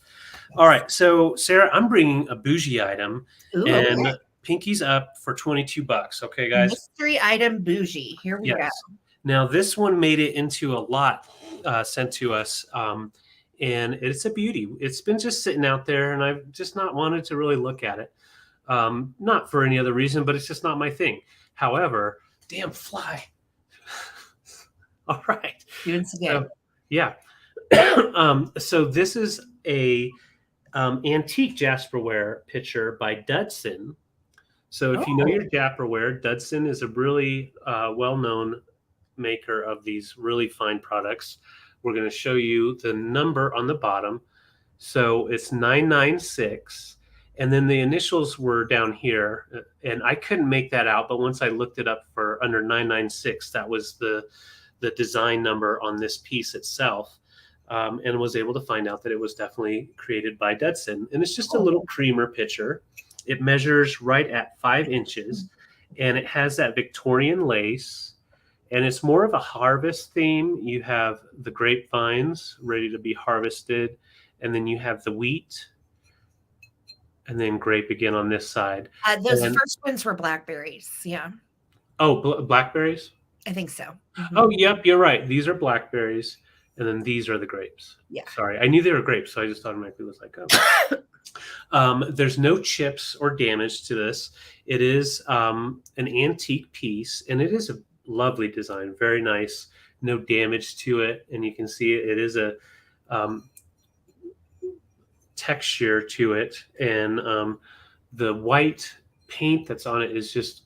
All right. So, Sarah, I'm bringing a bougie item. Ooh, and okay. Pinky's up for $22. Okay, guys. Mystery item bougie. Here we go. Now, this one made it into a lot sent to us. And it's a beauty. It's been just sitting out there, and I've just not wanted to really look at it. Not for any other reason, but it's just not my thing. However, damn fly. All right. Doing so good. So, yeah. So this is a antique Jasperware picture by Dudson. So if you know your Jasperware, Dudson is a really well-known maker of these really fine products. We're going to show you the number on the bottom. So it's 996. And then the initials were down here. And I couldn't make that out. But once I looked it up for under 996, that was the design number on this piece itself. And was able to find out that it was definitely created by Dudson. And it's just a little creamer picture. It measures right at 5 inches. And it has that Victorian lace. And it's more of a harvest theme. You have the grapevines ready to be harvested. And then you have the wheat. And then grape again on this side. Those first ones were blackberries. Yeah. Oh, blackberries? I think so. Mm-hmm. Oh, yep, you're right. These are blackberries. And then these are the grapes. Yeah. Sorry. I knew they were grapes, so I just automatically was like, oh. There's no chips or damage to this. It is an antique piece, and it is a lovely design. Very nice. No damage to it. And you can see it is a texture to it. And the white paint that's on it is just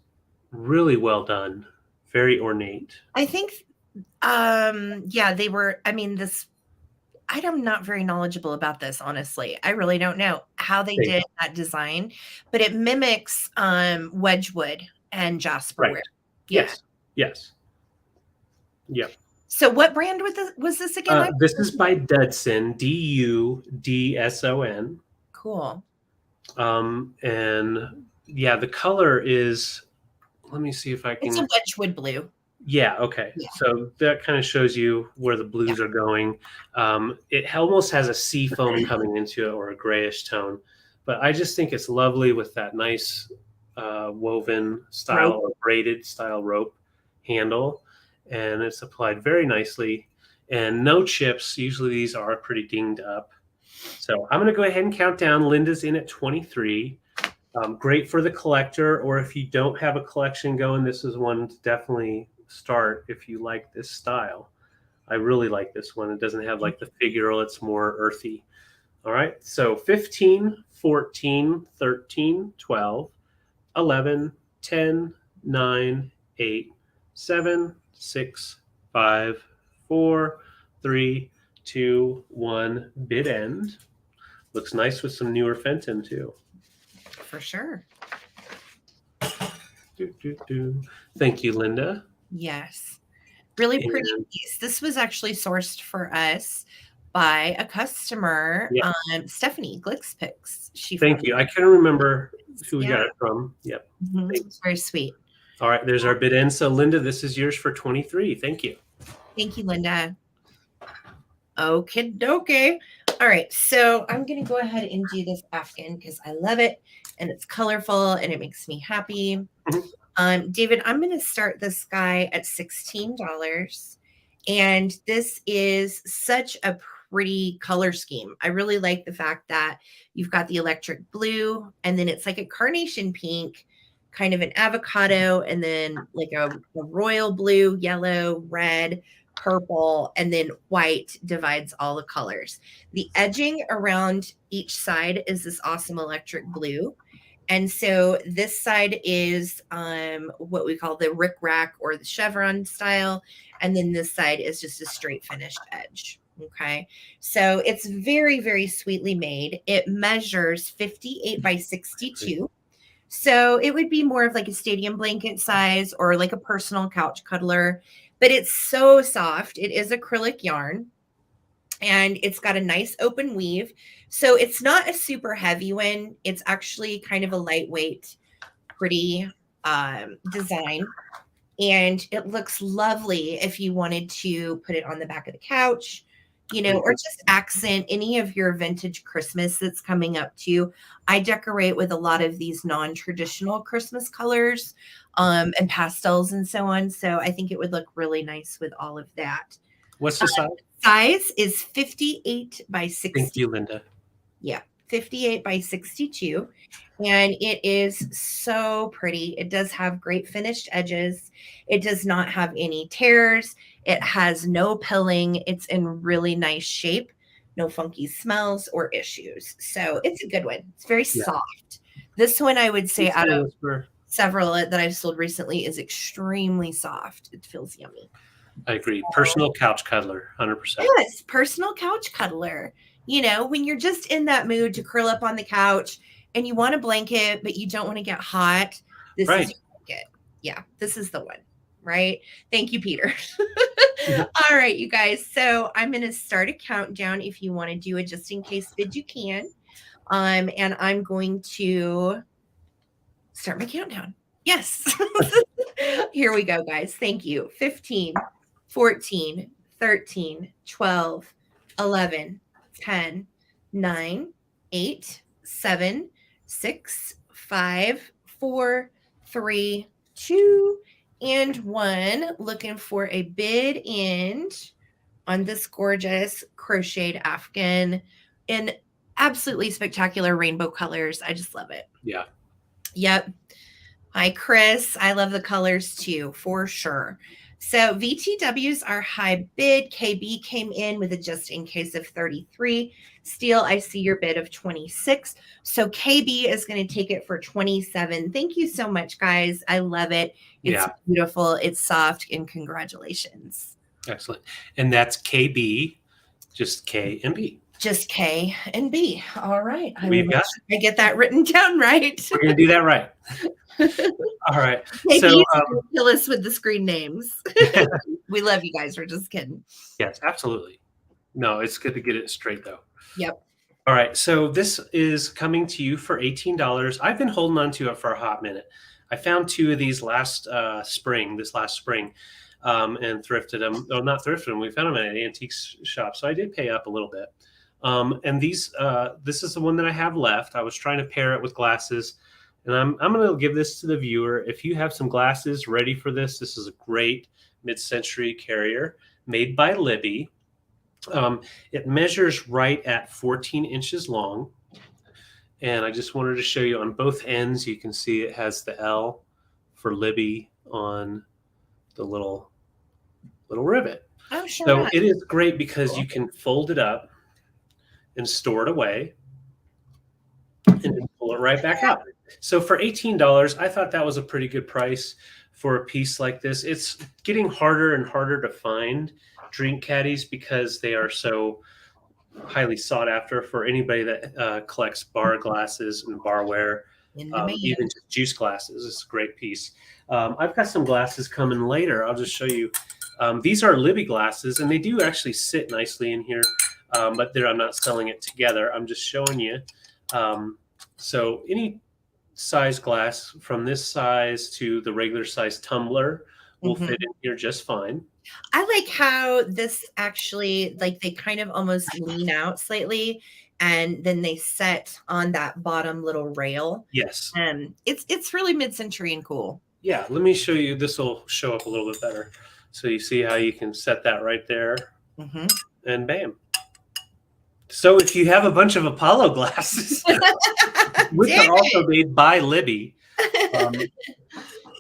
really well done. Very ornate. I think they were, I'm not very knowledgeable about this, honestly. I really don't know how they did that design, but it mimics Wedgwood and Jasperware. Right. Yeah. Yes. Yep. So what brand was this again? This is by Dudson, Dudson. Cool. And yeah, the color is, let me see if I can. It's a Wedgwood blue. Yeah. Okay. Yeah. So that kind of shows you where the blues are going. It almost has a sea foam coming into it, or a grayish tone, but I just think it's lovely with that nice woven style or braided style rope handle, and it's applied very nicely, and no chips. Usually these are pretty dinged up. So I'm going to go ahead and count down. Linda's in at 23. Great for the collector, or if you don't have a collection going, this is one to definitely start if you like this style. I really like this one. It doesn't have like the figural, it's more earthy. All right, so 15, 14, 13, 12, 11, 10, 9, 8, 7, 6, 5, 4, 3, 2, 1. Bid end. Looks nice with some newer Fenton too. For sure. Thank you, Linda. Yes. Really pretty And piece. This was actually sourced for us by a customer, yeah, Stephanie Glixpix. She thank found you. I couldn't remember it. who we Yeah. got it from. Yep. It's very sweet. All right, there's our bid in. So Linda, this is yours for 23. Thank you. Thank you, Linda. Okay, dokie. All right, so I'm gonna go ahead and do this Afghan because I love it and it's colorful and it makes me happy. David, I'm gonna start this guy at $16. And this is such a pretty color scheme. I really like the fact that you've got the electric blue and then it's like a carnation pink, kind of an avocado, and then like a royal blue, yellow, red, purple, and then white divides all the colors. The edging around each side is this awesome electric blue. And so this side is what we call the rick rack or the chevron style. And then this side is just a straight finished edge. Okay. So it's very, very sweetly made. It measures 58 by 62. So it would be more of like a stadium blanket size or like a personal couch cuddler, but it's so soft. It is acrylic yarn and it's got a nice open weave. So it's not a super heavy one. It's actually kind of a lightweight, pretty design. And it looks lovely if you wanted to put it on the back of the couch, or just accent any of your vintage Christmas that's coming up too. I decorate with a lot of these non-traditional Christmas colors and pastels and so on. So I think it would look really nice with all of that. What's the size? Size is 58 by 60. Thank you, Linda. Yeah, 58 by 62. And it is so pretty. It does have great finished edges. It does not have any tears. It has no pilling. It's in really nice shape. No funky smells or issues. So it's a good one. It's very soft. This one, I would say, out of several that I've sold recently, is extremely soft. It feels yummy. I agree. Personal couch cuddler, 100%. Yes, personal couch cuddler. When you're just in that mood to curl up on the couch and you want a blanket, but you don't want to get hot, this is your blanket. Yeah, this is the one, right? Thank you, Peter. All right, you guys. So I'm going to start a countdown. If you want to do a just in case bid, you can. And I'm going to start my countdown. Yes. Here we go, guys. Thank you. 15, 14, 13, 12, 11, 10, 9, 8, 7, 6, 5, 4, 3, 2, and 1. Looking for a bid end on this gorgeous crocheted Afghan in absolutely spectacular rainbow colors. I just love it. Yeah. Yep. Hi, Chris. I love the colors too, for sure. So VTWs are high bid. KB came in with a just in case of 33. Steel, I see your bid of 26. So KB is going to take it for 27. Thank you so much, guys. I love it. It's beautiful. It's soft. And congratulations. Excellent. And that's KB, just K and B. Just K and B. All right. I get that written down right. We're going to do that right. All right. Maybe so kill us with the screen names. We love you guys. We're just kidding. Yes, absolutely. No, it's good to get it straight though. Yep. All right. So this is coming to you for $18. I've been holding on to it for a hot minute. I found two of these last spring, and thrifted them. Oh, not thrifted them. We found them at an antique shop. So I did pay up a little bit. And these, this is the one that I have left. I was trying to pair it with glasses. And I'm going to give this to the viewer. If you have some glasses ready for this, this is a great mid-century carrier made by Libby. It measures right at 14 inches long. And I just wanted to show you on both ends, you can see it has the L for Libby on the little rivet. Oh, sure. So it is great because you can fold it up and store it away and then pull it right back out. So for $18, I thought that was a pretty good price for a piece like this. It's getting harder and harder to find drink caddies because they are so highly sought after for anybody that collects bar glasses and barware, even just juice glasses. It's a great piece. I've got some glasses coming later. I'll just show you These are Libby glasses, and they do actually sit nicely in here, but I'm not selling it together. I'm just showing you. So any size glass from this size to the regular size tumbler will fit in here just fine. I like how this actually, like, they kind of almost lean out slightly, and then they set on that bottom little rail. Yes. It's really mid-century and cool. Yeah, let me show you. This will show up a little bit better. So you see how you can set that right there, and bam. So if you have a bunch of Apollo glasses, which are also made by Libby,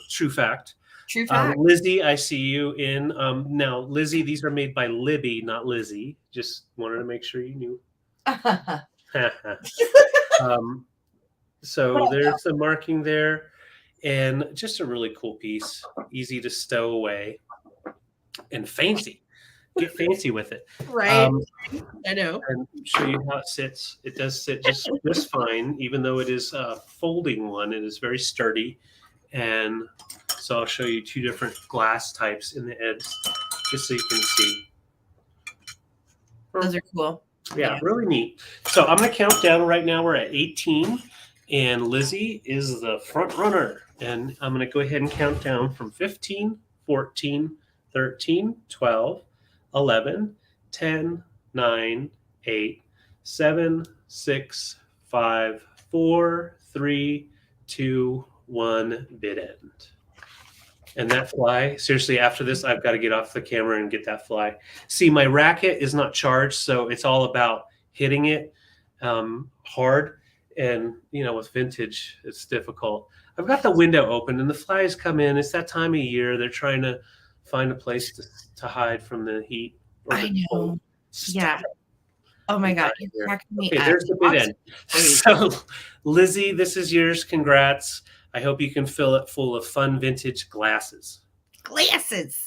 true fact. True fact. Lizzie, I see you in. Now, Lizzie, these are made by Libby, not Lizzie. Just wanted to make sure you knew. So there's the marking there, and just a really cool piece, easy to stow away, and fancy. Get fancy with it. Right. I know. And show you how it sits. It does sit just fine, even though it is a folding one. It is very sturdy. And so I'll show you two different glass types in the edge, just so you can see. Those are cool. Yeah, really neat. So I'm going to count down right now. We're at 18, and Lizzie is the front runner. And I'm going to go ahead and count down from 15, 14, 13, 12, 11, 10, 9, 8, 7, 6, 5, 4, 3, 2, 1, bid end. And that fly, seriously, after this, I've got to get off the camera and get that fly. See, my racket is not charged, so it's all about hitting it hard. And, you know, with vintage, it's difficult. I've got the window open, and the flies come in. It's that time of year. They're trying to find a place to hide from the heat. I know. Yeah. Oh my God. You're cracking me up. There's the bid end. So, Lizzie, this is yours. Congrats. I hope you can fill it full of fun vintage glasses. Glasses.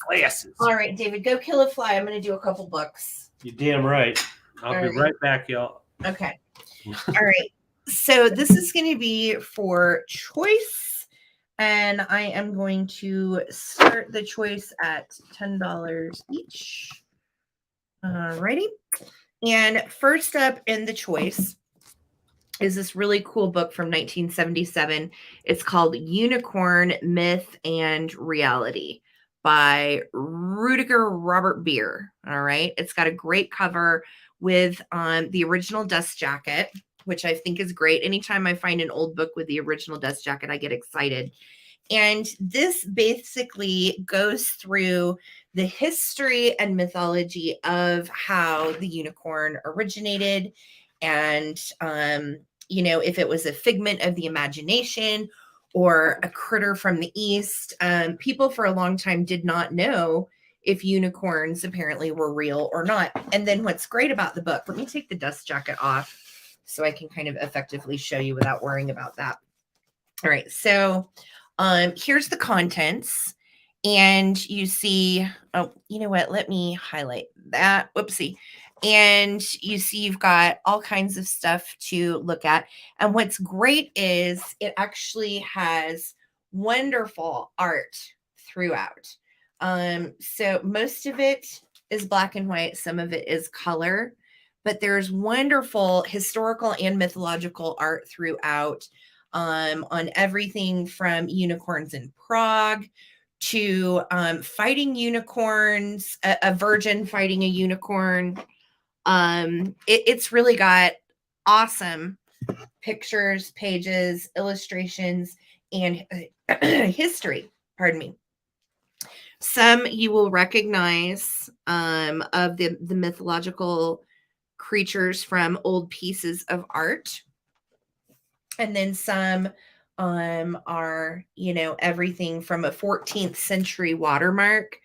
All right, David, go kill a fly. I'm going to do a couple books. You're damn right. I'll be right back, y'all. Okay. All right. So this is going to be for choice. And I am going to start the choice at $10 each. Alrighty. And first up in the choice is this really cool book from 1977. It's called Unicorn, Myth, and Reality by Rudiger Robert Beer. All right. It's got a great cover with the original dust jacket, which I think is great. Anytime I find an old book with the original dust jacket, I get excited. And this basically goes through the history and mythology of how the unicorn originated, and, you know, if it was a figment of the imagination or a critter from the East. People for a long time did not know if unicorns apparently were real or not. And then what's great about the book, let me take the dust jacket off so I can kind of effectively show you without worrying about that. All right. So here's the contents. And you see, oh, you know what? Let me highlight that. Whoopsie. And you see you've got all kinds of stuff to look at. And what's great is it actually has wonderful art throughout. So most of it is black and white. Some of it is color. But there's wonderful historical and mythological art throughout, on everything from unicorns in Prague to fighting unicorns, a virgin fighting a unicorn. It's really got awesome pictures, pages, illustrations, and history. Pardon me. Some you will recognize of the mythological creatures from old pieces of art. And then some are, you know, everything from a 14th century watermark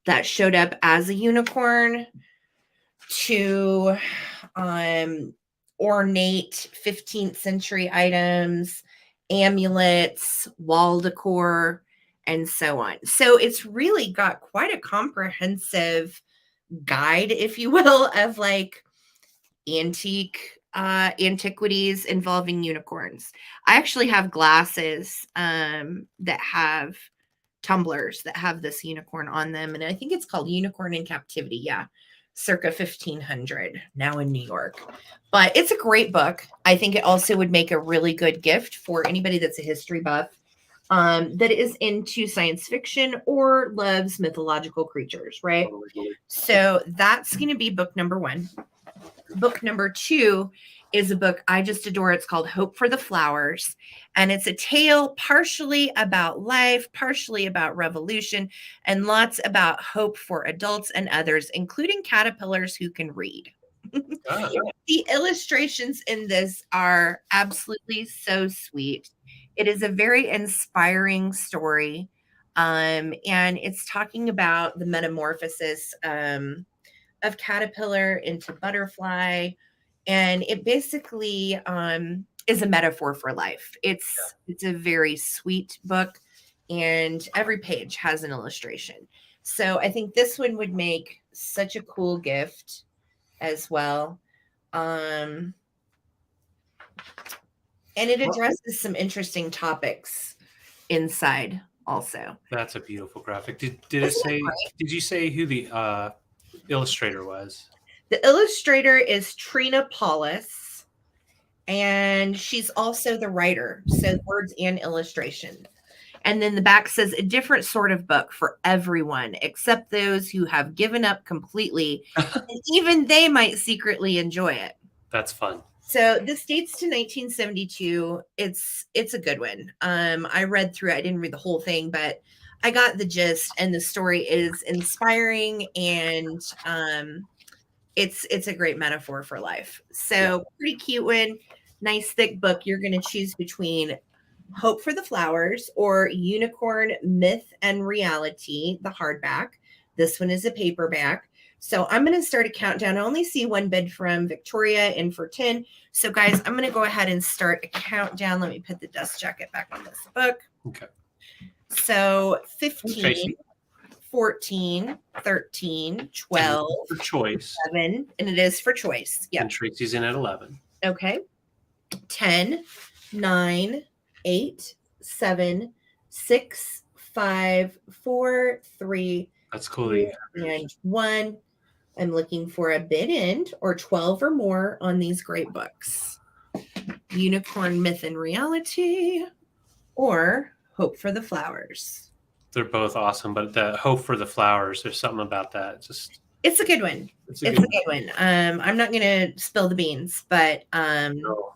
that showed up as a unicorn to ornate 15th century items, amulets, wall decor, and so on. So it's really got quite a comprehensive guide, if you will, of like antiquities involving unicorns. I actually have glasses that have tumblers that have this unicorn on them. And I think it's called Unicorn in Captivity. Yeah. Circa 1500, now in New York. But it's a great book. I think it also would make a really good gift for anybody that's a history buff, that is into science fiction or loves mythological creatures, right? So that's going to be book number 1. Book number 2 is a book I just adore. It's called Hope for the Flowers. And it's a tale partially about life, partially about revolution, and lots about hope for adults and others, including caterpillars who can read. The illustrations in this are absolutely so sweet. It is a very inspiring story. And it's talking about the metamorphosis of caterpillar into butterfly. And it basically is a metaphor for life. It's a very sweet book, and every page has an illustration. So I think this one would make such a cool gift as well. And it addresses some interesting topics inside also. That's a beautiful graphic. Did it say, did you say who the illustrator was? The illustrator is Trina Paulus, and she's also the writer, so words and illustration. And then the back says a different sort of book for everyone except those who have given up completely, and even they might secretly enjoy it. That's fun. So this dates to 1972. It's a good one. I read through it. I didn't read the whole thing, but I got the gist, and the story is inspiring, and it's a great metaphor for life. So pretty cute one, nice thick book. You're going to choose between Hope for the Flowers or Unicorn Myth and Reality, the hardback. This one is a paperback. So I'm going to start a countdown. I only see one bid from Victoria in for 10. So guys, I'm going to go ahead and start a countdown. Let me put the dust jacket back on this book. Okay. So 15, 14, 13, 12. For choice. 7, and it is for choice. Yeah. And Tracy's in at 11. Okay. 10, 9, 8, 7, 6, 5, 4, 3. That's cool. And 1. I'm looking for a bid end or 12 or more on these great books. Unicorn Myth and Reality or Hope for the Flowers. They're both awesome, but the Hope for the Flowers, there's something about that. It's a good one. It's a good one. I'm not going to spill the beans, but no.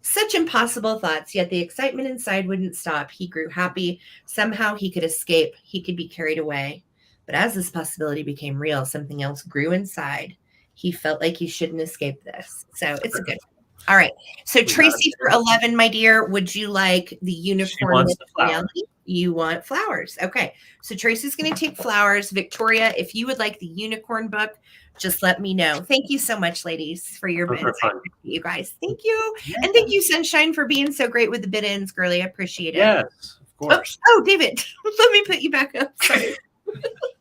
Such impossible thoughts, yet the excitement inside wouldn't stop. He grew happy. Somehow he could escape. He could be carried away. But as this possibility became real, something else grew inside. He felt like he shouldn't escape this. So it's a good one. All right. So Tracy, for 11, my dear, would you like the Unicorn Myth Reality? You want flowers. Okay. So Tracy's going to take flowers. Victoria, if you would like the unicorn book, just let me know. Thank you so much, ladies, for your bids. You guys. Thank you. Yeah. And thank you, Sunshine, for being so great with the bid ins, girly. I appreciate it. Yes, of course. Oh, David, let me put you back up. Sorry.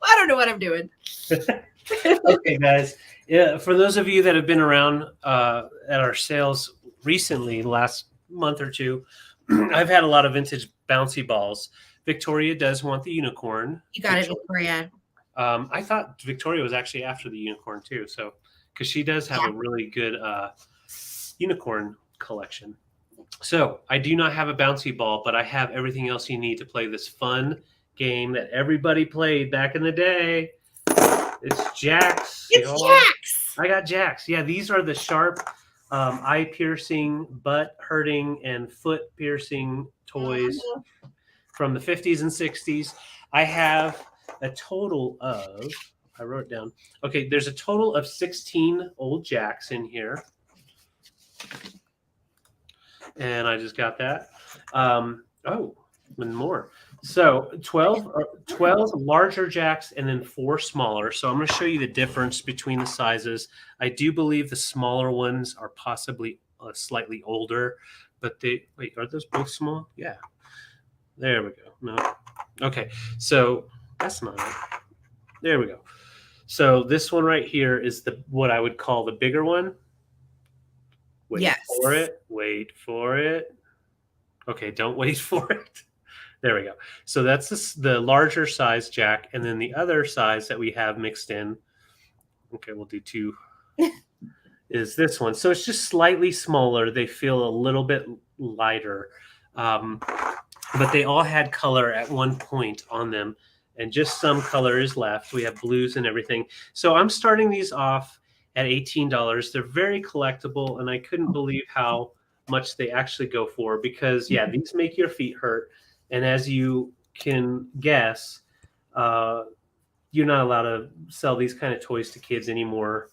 I don't know what I'm doing. Okay, guys. Yeah, for those of you that have been around at our sales recently, last month or two, I've had a lot of vintage bouncy balls. Victoria does want the unicorn. You got it, Victoria. I thought Victoria was actually after the unicorn too. So, because she does have a really good unicorn collection. So I do not have a bouncy ball, but I have everything else you need to play this fun game that everybody played back in the day. It's Jacks. It's Jacks. I got Jacks. Yeah, these are the sharp, eye-piercing, butt-hurting, and foot-piercing toys from the 50s and 60s. I have a total of, I wrote it down. Okay, there's a total of 16 old Jacks in here. And I just got that. Oh, and more. So 12 larger Jacks and then 4 smaller. So I'm going to show you the difference between the sizes. I do believe the smaller ones are possibly slightly older, but wait, are those both small? Yeah. There we go. No. Okay. So that's not it. There we go. So this one right here is what I would call the bigger one. Wait for it. Wait for it. Okay, don't wait for it. There we go. So that's the larger size jack, and then the other size that we have mixed in. Okay, we'll do two. Is this one? So it's just slightly smaller. They feel a little bit lighter, but they all had color at one point on them, and just some color is left. We have blues and everything. So I'm starting these off at $18. They're very collectible, and I couldn't believe how much they actually go for because, yeah, these make your feet hurt. And as you can guess, you're not allowed to sell these kind of toys to kids anymore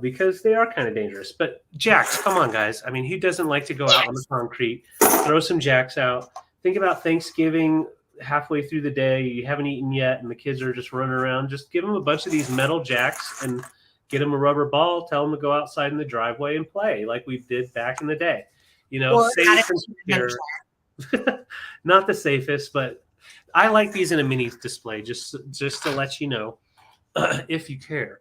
because they are kind of dangerous. But jacks, come on, guys. I mean, who doesn't like to go out on the concrete, throw some jacks out? Think about Thanksgiving halfway through the day. You haven't eaten yet, and the kids are just running around. Just give them a bunch of these metal jacks and get them a rubber ball. Tell them to go outside in the driveway and play like we did back in the day. You know, Or safe and secure. Not the safest, but I like these in a mini display just to let you know if you care.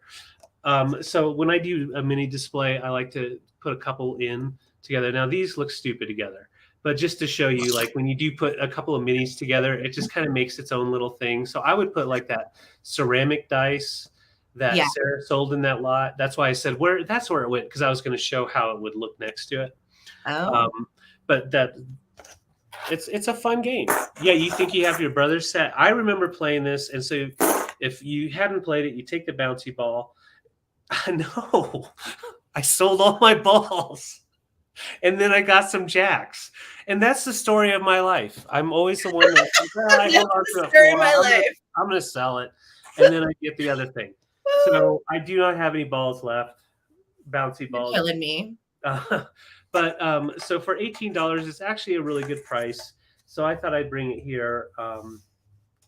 So when I do a mini display, I like to put a couple in together. Now these look stupid together, but just to show you, like when you do put a couple of minis together, it just kind of makes its own little thing. So I would put like that ceramic dice that Sarah sold in that lot. That's why I said that's where it went, because I was going to show how it would look next to it. But it's a fun game. Yeah, you think you have your brother's set. I remember playing this, and so if you hadn't played it, you take the bouncy ball. No, I sold all my balls, and then I got some jacks, and that's the story of my life. I'm always the one that's I hold on to it. I'm going to sell it, and then I get the other thing. So I do not have any balls left, bouncy balls. You're killing me. But so for $18, it's actually a really good price. So I thought I'd bring it here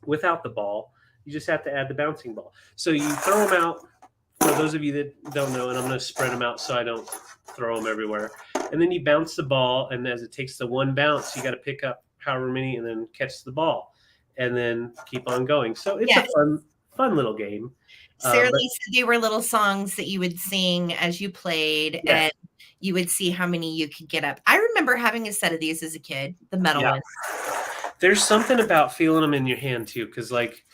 without the ball. You just have to add the bouncing ball. So you throw them out. For those of you that don't know, and I'm going to spread them out so I don't throw them everywhere. And then you bounce the ball, and as it takes the one bounce, you got to pick up however many and then catch the ball, and then keep on going. So it's a fun little game. Sarah Lee said they were little songs that you would sing as you played, and you would see how many you could get up. I remember having a set of these as a kid, the metal ones. There's something about feeling them in your hand too, because like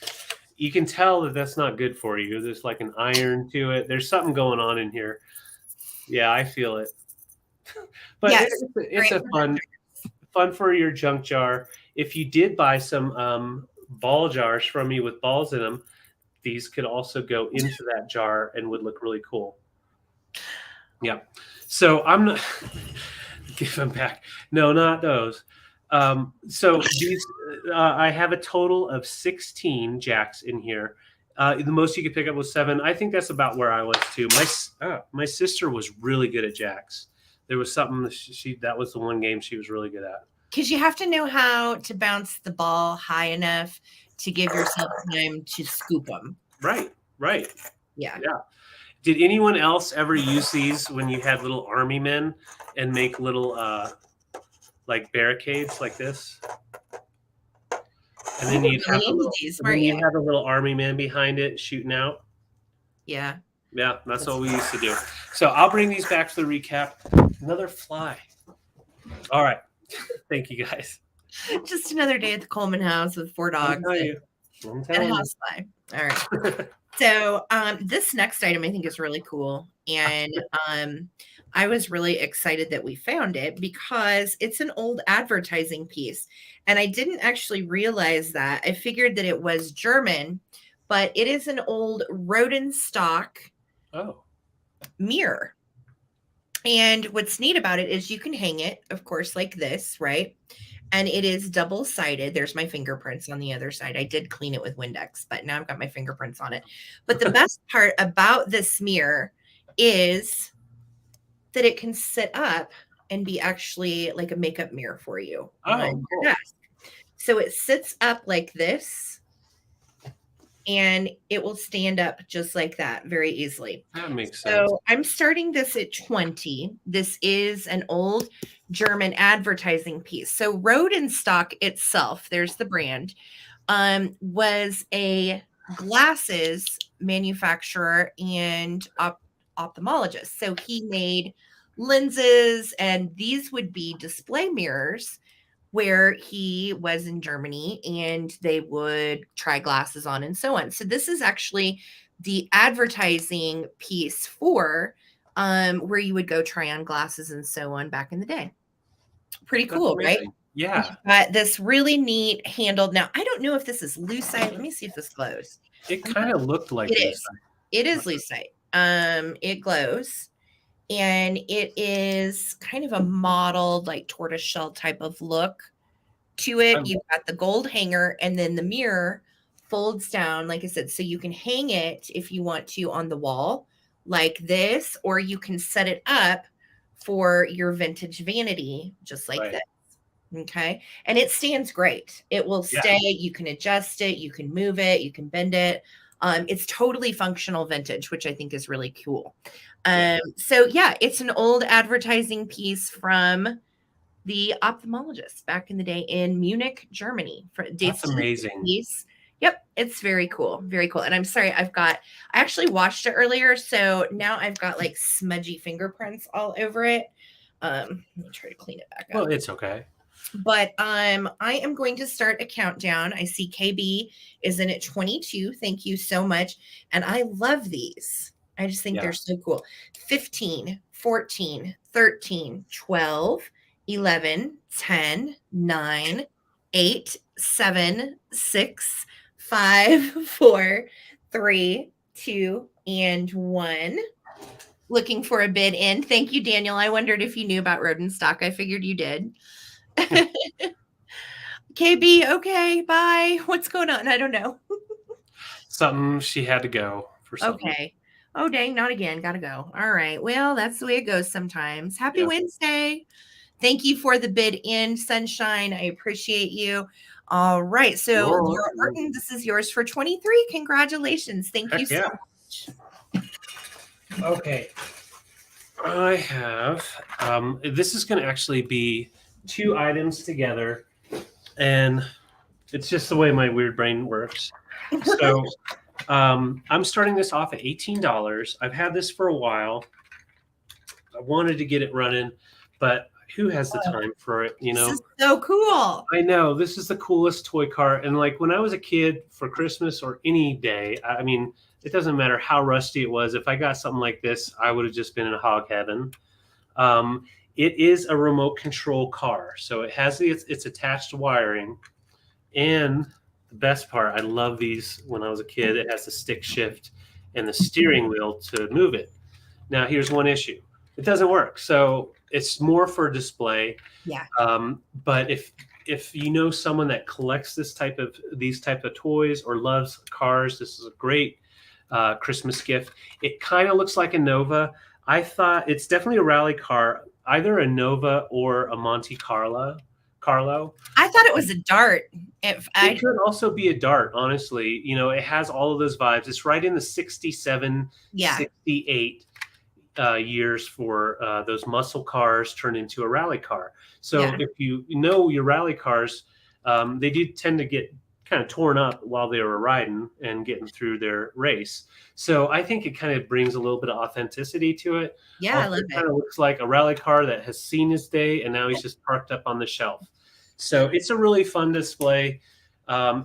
you can tell that that's not good for you. There's like an iron to it. There's something going on in here. Yeah, I feel it. But it's a fun for your junk jar. If you did buy some ball jars from me with balls in them, these could also go into that jar and would look really cool. Yeah. So I'm not give them back. No, not those. So these, I have a total of 16 jacks in here. The most you could pick up was 7. I think that's about where I was too. My sister was really good at jacks. There was something that was the one game she was really good at. Because you have to know how to bounce the ball high enough to give yourself time to scoop them. Right. Yeah. Did anyone else ever use these when you had little army men and make little like barricades like this? And then you'd have a little army man behind it shooting out. Yeah. Yeah, that's what we used to do. So I'll bring these back for the recap. Another fly. All right. Thank you, guys. Just another day at the Coleman house with 4 dogs and a housefly. All right. So this next item I think is really cool. And I was really excited that we found it because it's an old advertising piece. And I didn't actually realize that. I figured that it was German, but it is an old Rodenstock mirror. And what's neat about it is you can hang it, of course, like this, right? And it is double-sided. There's my fingerprints on the other side. I did clean it with Windex, but now I've got my fingerprints on it. But the best part about this mirror is that it can sit up and be actually like a makeup mirror for you on your desk. So it sits up like this, and it will stand up just like that very easily. That makes sense. So I'm starting this at 20. This is an old German advertising piece. So Rodenstock itself, there's the brand, was a glasses manufacturer and ophthalmologist. So he made lenses, and these would be display mirrors where he was in Germany and they would try glasses on and so on. So this is actually the advertising piece for where you would go try on glasses and so on back in the day. Pretty That's cool, right? amazing. Yeah. Got this really neat handled. Now, I don't know if this is lucite. Let me see if this glows. It kind of looked like It Lucite. is. It is lucite. It glows. And it is kind of a mottled, like tortoiseshell type of look to it. You've got the gold hanger, and then the mirror folds down, like I said, so you can hang it if you want to on the wall like this, or you can set it up for your vintage vanity, just like Right. this. Okay. And it stands great. It will Yeah. stay. You can adjust it. You can move it. You can bend it. It's totally functional vintage, which I think is really cool. So yeah, it's an old advertising piece from the ophthalmologist back in the day in Munich, Germany. Dates That's to the amazing. 60s. Yep, it's very cool. Very cool. And I'm sorry, I actually washed it earlier, so now I've got like smudgy fingerprints all over it. Let me try to clean it back up. Well, it's okay. But I am going to start a countdown. I see KB is in at 22. Thank you so much. And I love these. I just think they're so cool. 15, 14, 13, 12, 11, 10, 9, 8, 7, 6, 5, 4, 3, 2, and 1. Looking for a bid in. Thank you, Daniel. I wondered if you knew about Rodenstock. I figured you did. KB, okay, bye. What's going on? I don't know. Something she had to go for something. Okay. Oh, dang, not again. Gotta go. All right. Well, that's the way it goes sometimes. Happy Wednesday. Thank you for the bid in, Sunshine. I appreciate you. All right. So, Laura Orton, this is yours for 23. Congratulations. Thank you so much. Okay. I have, this is going to actually be 2 items together, and it's just the way my weird brain works. So I'm starting this off at $18. I've had this for a while. I wanted to get it running, but who has the time for it? You know, this is so cool. I know this is the coolest toy car. And like when I was a kid for Christmas or any day, I mean, it doesn't matter how rusty it was. If I got something like this, I would have just been in hog heaven. It is a remote control car. So it has its attached wiring. And the best part, I love these when I was a kid. It has the stick shift and the steering wheel to move it. Now, here's one issue. It doesn't work. So it's more for display. Yeah. But if you know someone that collects these type of toys or loves cars, this is a great Christmas gift. It kind of looks like a Nova. I thought it's definitely a rally car, either a Nova or a Monte Carlo. I thought it was a Dart. It could also be a Dart, honestly. You know, it has all of those vibes. It's right in the 67, 68 years for those muscle cars turned into a rally car. So if you know your rally cars, they do tend to get kind of torn up while they were riding and getting through their race. So I think it kind of brings a little bit of authenticity to it. Yeah, I love it. Kind of looks like a rally car that has seen its day and now he's just parked up on the shelf. So it's a really fun display.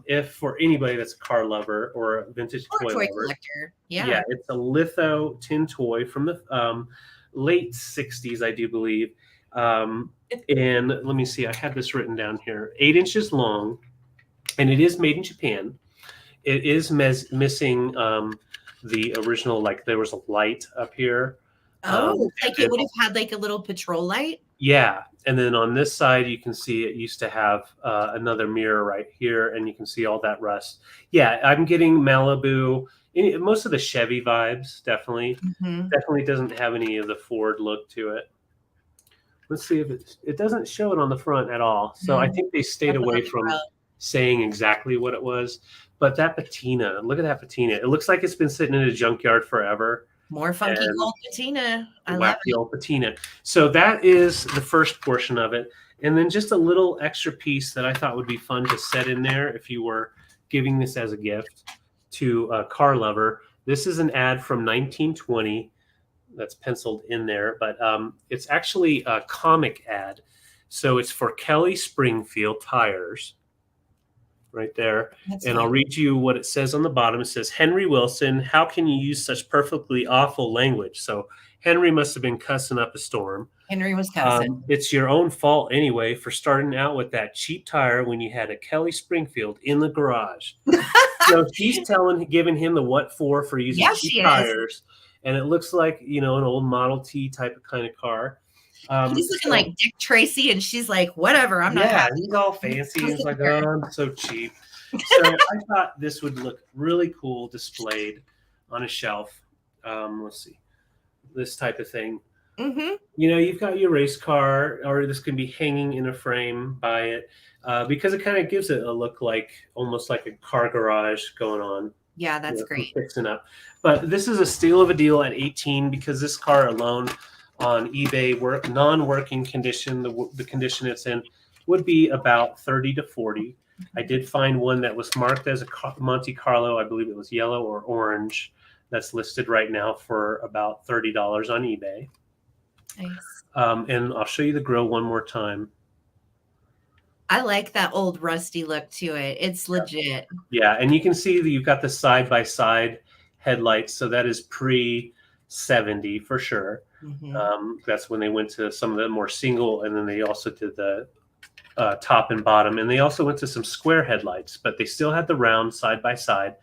If for anybody that's a car lover or a vintage toy lover. Collector. Yeah, it's a litho tin toy from the late 60s, I do believe. And let me see, I had this written down here. 8 inches long, and it is made in Japan. It is missing the original, like there was a light up here. Like it would have had like a little patrol light? Yeah. And then on this side, you can see it used to have another mirror right here, and you can see all that rust. Yeah, I'm getting Malibu, most of the Chevy vibes, definitely. Definitely doesn't have any of the Ford look to it. Let's see if it doesn't show it on the front at all. So I think they stayed away from saying exactly what it was. But that patina, look at that patina. It looks like it's been sitting in a junkyard forever. More funky gold patina. I love it. Old patina. So that is the first portion of it. And then just a little extra piece that I thought would be fun to set in there if you were giving this as a gift to a car lover. This is an ad from 1920 that's penciled in there, but it's actually a comic ad. So it's for Kelly Springfield tires right there. That's And fun. I'll read you what it says on the bottom. It says, Henry Wilson, how can you use such perfectly awful language? So Henry must have been cussing up a storm. Henry was cussing. It's your own fault anyway for starting out with that cheap tire when you had a Kelly Springfield in the garage. So she's giving him the what for using Yeah, cheap she is. tires. And it looks like, an old Model T type of kind of car. He's looking like Dick Tracy, and she's like, whatever, I'm not happy. He's all fancy. He's like, oh, I'm so cheap. So I thought this would look really cool displayed on a shelf. Let's see, this type of thing. Mm-hmm. You've got your race car, or this can be hanging in a frame by it, because it kind of gives it a look like almost like a car garage going on. Yeah, that's great. Fixing up. But this is a steal of a deal at 18 because this car alone on eBay, non-working condition, the condition it's in, would be about 30 to 40. I did find one that was marked as a Monte Carlo. I believe it was yellow or orange. That's listed right now for about $30 on eBay. Nice. And I'll show you the grill one more time. I like that old rusty look to it. It's legit. Yeah, and you can see that you've got the side-by-side headlights, so that is pre-70 for sure. Mm-hmm. That's when they went to some of the more single, and then they also did the top and bottom, and they also went to some square headlights, but they still had the round side-by-side.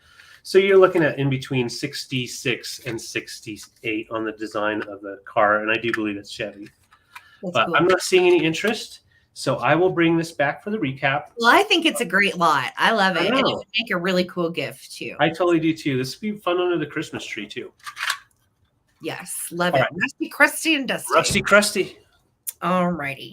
So you're looking at in between 66 and 68 on the design of the car, and I do believe it's Chevy. That's but cool. I'm not seeing any interest, so I will bring this back for the recap. Well, I think it's a great lot. I love it, and it would make a really cool gift too. I totally do too. This would be fun under the Christmas tree too. Yes, love it. Right. Rusty, crusty, and dusty. Rusty, crusty. All righty.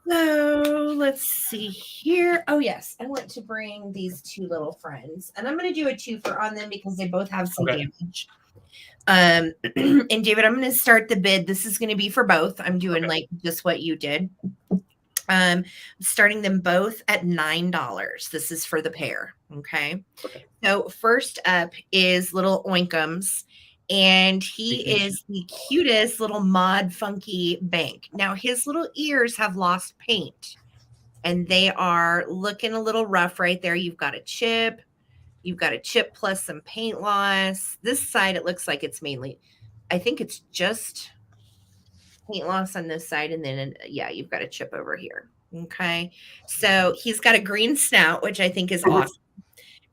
So let's see here. Oh, yes. I want to bring these two little friends, and I'm going to do a twofer on them because they both have some damage. And David, I'm going to start the bid. This is going to be for both. I'm doing like just what you did. Starting them both at $9. This is for the pair. Okay. So first up is little Oinkums. And he is the cutest little mod funky bank. Now his little ears have lost paint and they are looking a little rough right there. You've got a chip plus some paint loss. This side, it looks like it's mainly, I think it's just paint loss on this side. And then, yeah, you've got a chip over here. Okay. So he's got a green snout, which I think is awesome.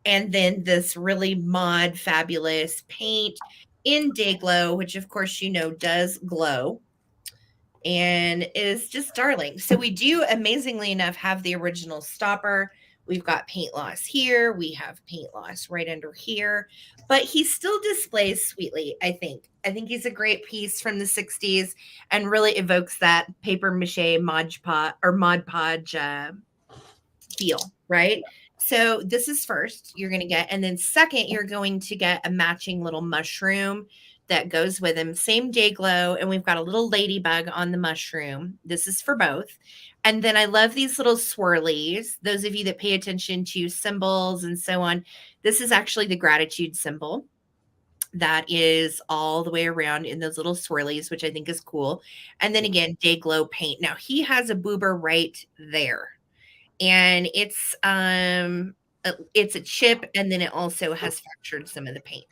And then this really mod fabulous paint in Day Glow, which of course, does glow and is just darling. So we do, amazingly enough, have the original stopper. We've got paint loss here. We have paint loss right under here, but he still displays sweetly. I think he's a great piece from the 60s and really evokes that paper mache Mod Podge feel, right? So this is first you're going to get, and then second, you're going to get a matching little mushroom that goes with him. Same Day Glow. And we've got a little ladybug on the mushroom. This is for both. And then I love these little swirlies. Those of you that pay attention to symbols and so on, this is actually the gratitude symbol that is all the way around in those little swirlies, which I think is cool. And then again, Day Glow paint. Now he has a boober right there. And it's a chip, and then it also has fractured some of the paint.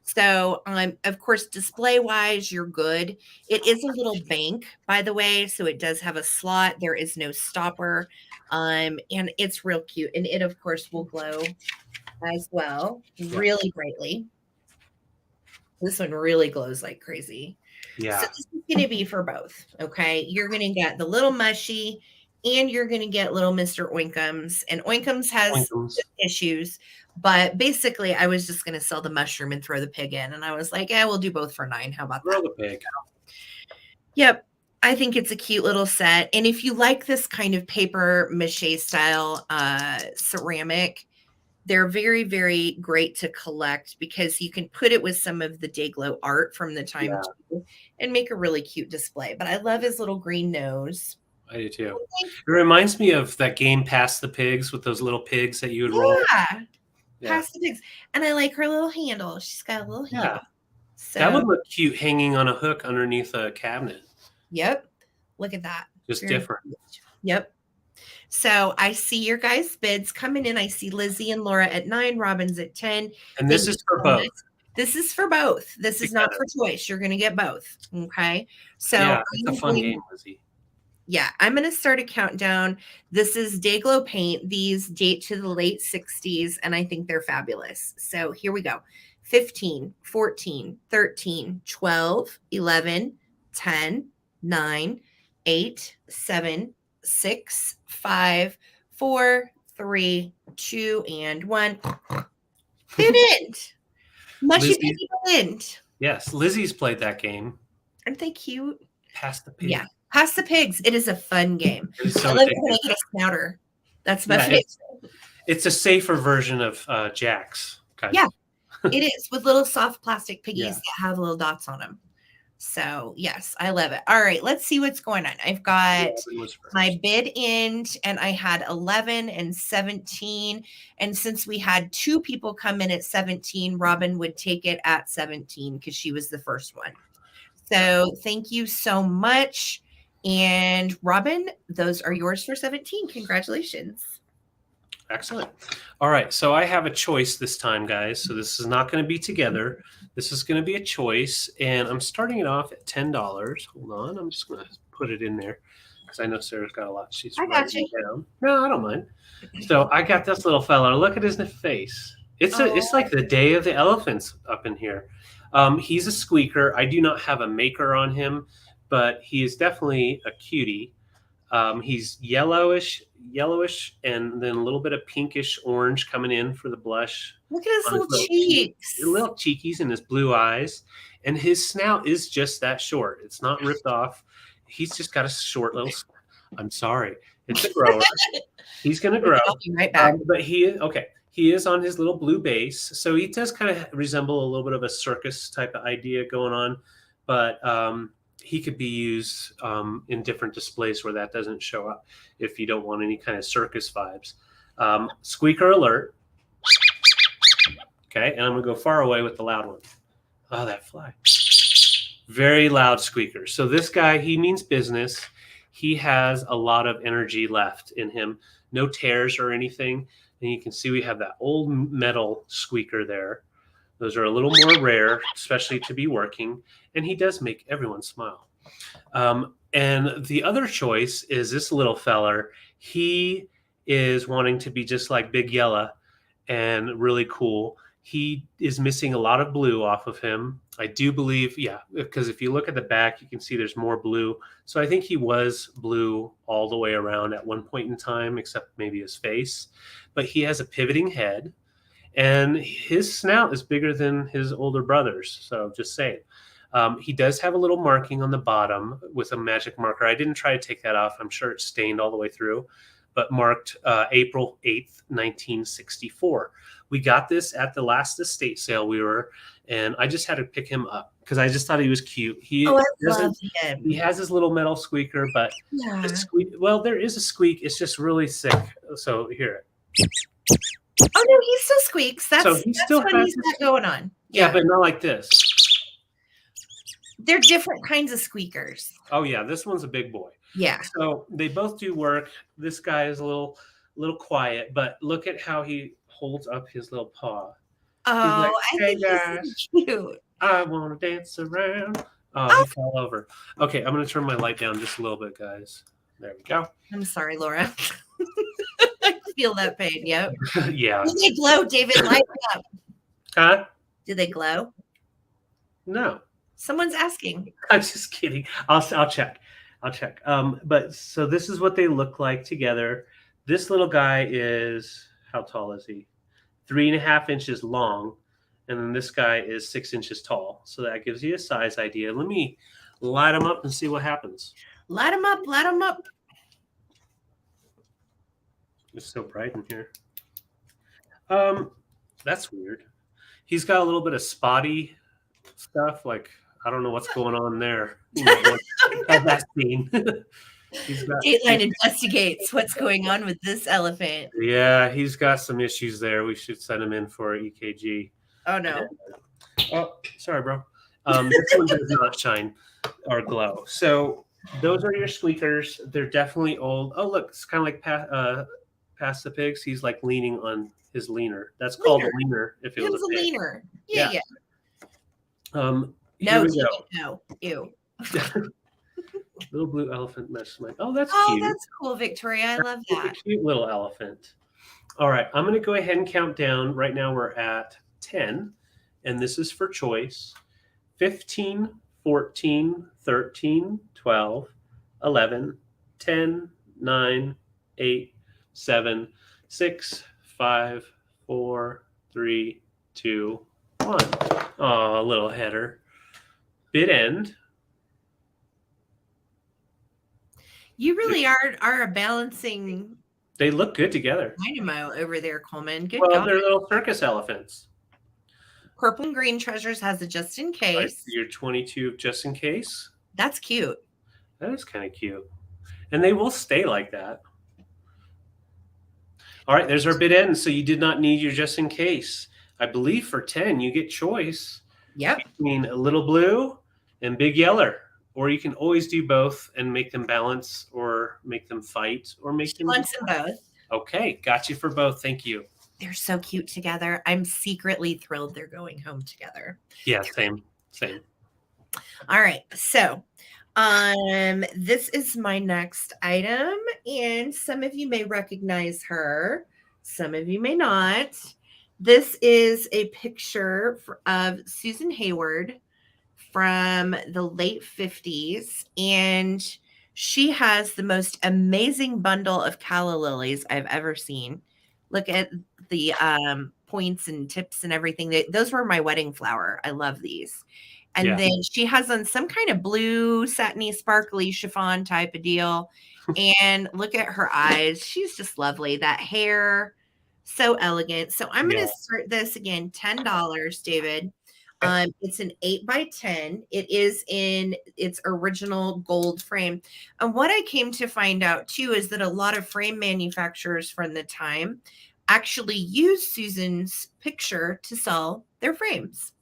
So, of course, display-wise, you're good. It is a little bank, by the way, so it does have a slot. There is no stopper, and it's real cute. And it, of course, will glow as well, really brightly. This one really glows like crazy. Yeah. So this is going to be for both, okay? You're going to get the little mushy, and you're going to get little Mr. Oinkums. And Oinkums has issues, but basically I was just going to sell the mushroom and throw the pig in. And I was like, we'll do both for $9. How about that? Throw the pig. Yep. I think it's a cute little set. And if you like this kind of paper mache style ceramic, they're very, very great to collect because you can put it with some of the Day Glow art from the time too, and make a really cute display. But I love his little green nose. I do too. It reminds me of that game Pass the Pigs with those little pigs that you would roll. Yeah. Pass the Pigs. And I like her little handle. She's got a little handle. So, that would look cute hanging on a hook underneath a cabinet. Yep. Look at that. Just Very different. cute. Yep. So I see your guys' bids coming in. I see Lizzie and Laura at 9, Robin's at 10. And Thank this you is for so both. much. This is for both. This is not Together. for choice. You're going to get both. Okay. So Yeah, it's a fun game, Lizzie. Yeah, I'm going to start a countdown. This is Dayglow paint. These date to the late 60s, and I think they're fabulous. So here we go. 15, 14, 13, 12, 11, 10, 9, 8, 7, 6, 5, 4, 3, 2, and 1. It end. Mushy Lizzie, Piggy end. yes, Lizzie's played that game. Aren't they cute? Pass the pig. Yeah. Pass the pigs. It is a fun game. It is so I love addictive. when I get a snouter. That's my Yeah, favorite. It's a safer version of Jack's. Yeah, it is, with little soft plastic piggies Yeah. that have little dots on them. So yes, I love it. All right, let's see what's going on. I've got my bid end, and I had 11 and 17. And since we had 2 people come in at 17, Robin would take it at 17 because she was the first one. So thank you so much. And Robin, those are yours for 17. Congratulations. Excellent. All right. So I have a choice this time, guys. So this is not going to be together. This is going to be a choice. And I'm starting it off at $10. Hold on. I'm just going to put it in there because I know Sarah's got a lot. She's writing down. No, I don't mind. So I got this little fella. Look at his face. It's like the day of the elephants up in here. He's a squeaker. I do not have a maker on him, but he is definitely a cutie. He's yellowish, and then a little bit of pinkish orange coming in for the blush. Look at his little cheeks. Little cheekies and his blue eyes. And his snout is just that short. It's not ripped off. He's just got a short little. I'm sorry. It's a grower. He's going to grow. I'll be right back. But he is on his little blue base. So he does kind of resemble a little bit of a circus type of idea going on. But he could be used in different displays where that doesn't show up if you don't want any kind of circus vibes. Squeaker alert. Okay, and I'm going to go far away with the loud one. Oh, that fly. Very loud squeaker. So this guy, he means business. He has a lot of energy left in him. No tears or anything. And you can see we have that old metal squeaker there. Those are a little more rare, especially to be working. And he does make everyone smile. And the other choice is this little feller. He is wanting to be just like Big Yella and really cool. He is missing a lot of blue off of him. I do believe, because if you look at the back, you can see there's more blue. So I think he was blue all the way around at one point in time, except maybe his face. But he has a pivoting head. And his snout is bigger than his older brother's. So just saying. He does have a little marking on the bottom with a magic marker. I didn't try to take that off. I'm sure it's stained all the way through, but marked April 8th, 1964. We got this at the last estate sale we were, and I just had to pick him up because I just thought he was cute. I love him. He has his little metal squeaker, but there is a squeak. It's just really sick. So here. Oh no, he still squeaks. That's what he's got going on. Yeah, but not like this. They're different kinds of squeakers. Oh yeah, this one's a big boy. Yeah. So they both do work. This guy is a little quiet, but look at how he holds up his little paw. Oh, like, hey I think he's so cute. I want to dance around. Oh, he fell over. Okay, I'm going to turn my light down just a little bit, guys. There we go. I'm sorry, Laura. I feel that pain. Yep. Yeah. Do they glow, David? Light up. Huh? Do they glow? No. Someone's asking. I'm just kidding. I'll check. But so this is what they look like together. This little guy is, how tall is he? 3.5 inches long. And then this guy is 6 inches tall. So that gives you a size idea. Let me light them up and see what happens. Light them up. Light them up. It's so bright in here. That's weird. He's got a little bit of spotty stuff. Like, I don't know what's going on there. That scene. Dateline investigates what's going on with this elephant. Yeah, he's got some issues there. We should send him in for EKG. Oh, no. Oh, sorry, bro. This one does not shine or glow. So those are your squeakers. They're definitely old. Oh, look, it's kind of like past the pigs. He's like leaning on his leaner. That's called a Leaner. leaner if it was a Him's a pig. leaner. Yeah, Yeah. yeah. Here No, we TV, go. no. Ew. Little blue elephant matches my. Oh, that's Oh, cute. that's cool, Victoria. I love It's a that. cute little elephant. All right, I'm going to go ahead and count down. Right now we're at 10, and this is for choice. 15, 14, 13, 12, 11, 10, 9, 8, 7, 6, 5, 4, 3, 2, 1. Oh, little header. Bid end. You really are a balancing They look good together. dynamo over there, Coleman. Good Well, God. they're little circus elephants. Purple and green treasures has a just in Right, case. your 22 just in case. That's cute. That is kind of cute. And they will stay like that. All right, there's our bid end. So you did not need your just in case. I believe for 10, you get choice Yep. between a little blue and big yeller. Or you can always do both and make them balance or make them fight or make She them. wants them both. Okay, got you for both. Thank you. They're so cute together. I'm secretly thrilled they're going home together. Yeah, same. All right. So this is my next item, and some of you may recognize her, some of you may not. This is a picture of Susan Hayward from the late 50s, and she has the most amazing bundle of calla lilies I've ever seen. Look at the points and tips and everything. Those were my wedding flower. I love these. And Yeah. then she has on some kind of blue, satiny, sparkly chiffon type of deal. And look at her eyes. She's just lovely. That hair, so elegant. So I'm going to start this again, $10, David. It's an 8x10. It is in its original gold frame. And what I came to find out too is that a lot of frame manufacturers from the time actually use Susan's picture to sell their frames.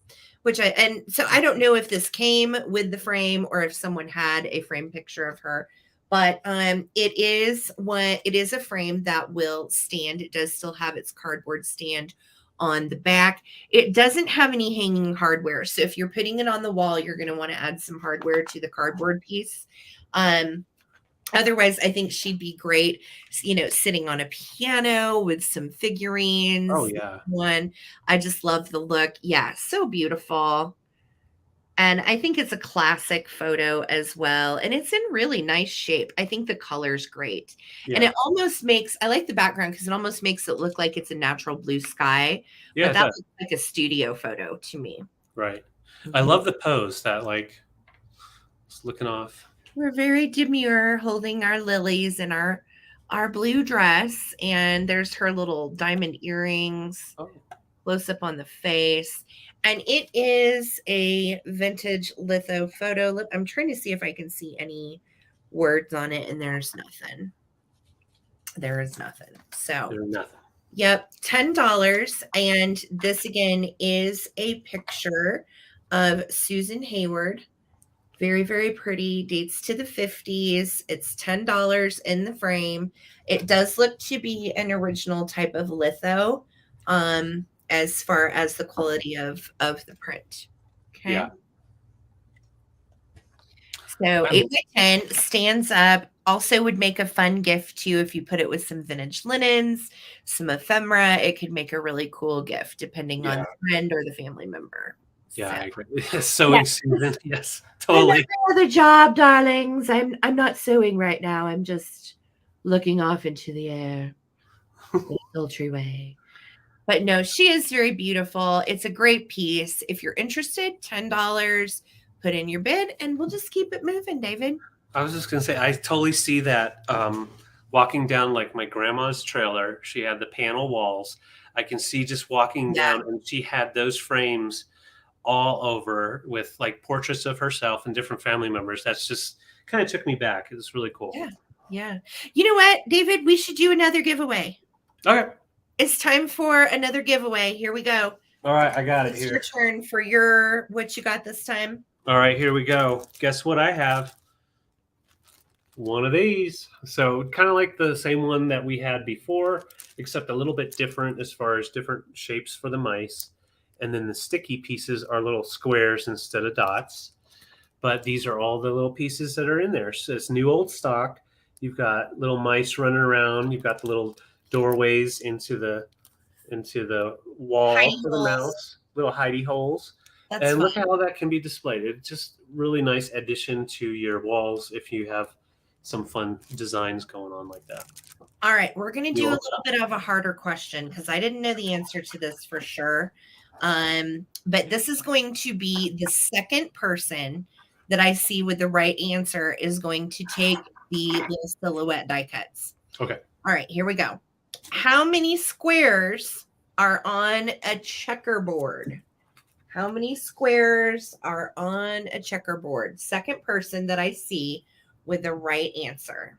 So I don't know if this came with the frame or if someone had a frame picture of her, but it is a frame that will stand. It does still have its cardboard stand on the back. It doesn't have any hanging hardware. So if you're putting it on the wall, you're going to want to add some hardware to the cardboard piece. Otherwise, I think she'd be great, sitting on a piano with some figurines. Oh, yeah. I just love the look. Yeah, so beautiful. And I think it's a classic photo as well. And it's in really nice shape. I think the color's great. Yeah. And it almost I like the background because it almost makes it look like it's a natural blue sky. Yeah, but that looks like a studio photo to me. Right. Mm-hmm. I love the pose that it's looking off. We're very demure, holding our lilies in our blue dress, and there's her little diamond earrings, close up on the face, and it is a vintage litho photo. I'm trying to see if I can see any words on it, and there's nothing. There is nothing. So there's nothing. Yep, $10, and this again is a picture of Susan Hayward. Very, very pretty. Dates to the 50s. It's $10 in the frame. It does look to be an original type of litho, as far as the quality of the print. Okay. Yeah. So 8x10 stands up. Also would make a fun gift too if you put it with some vintage linens, some ephemera. It could make a really cool gift depending on the friend or the family member. Yeah, I agree. Sewing season. Yes, totally. Another job, darlings. I'm not sewing right now. I'm just looking off into the air in a sultry way. But no, she is very beautiful. It's a great piece. If you're interested, $10. Put in your bid, and we'll just keep it moving, David. I was just going to say, I totally see that walking down like my grandma's trailer. She had the panel walls. I can see just walking down, and she had those frames all over with like portraits of herself and different family members. That's just kind of took me back. It was really cool. Yeah. You know what, David? We should do another giveaway. Okay. It's time for another giveaway. Here we go. All right, I got it here. It's your turn for what you got this time. All right, here we go. Guess what I have? one of these. So kind of like the same one that we had before, except a little bit different as far as different shapes for the mice. And then the sticky pieces are little squares instead of dots. But these are all the little pieces that are in there. So it's new old stock. You've got little mice running around. You've got the little doorways into the wall Hidey for the holes. mouse, little hidey holes. That's And fun. look how that can be displayed. It's just really nice addition to your walls if you have some fun designs going on like that. All right, we're going to do a Cool. little bit of a harder question because I didn't know the answer to this for sure. But this is going to be the second person that I see with the right answer is going to take the little silhouette die cuts. Okay. All right, here we go. How many squares are on a checkerboard? How many squares are on a checkerboard? Second person that I see with the right answer.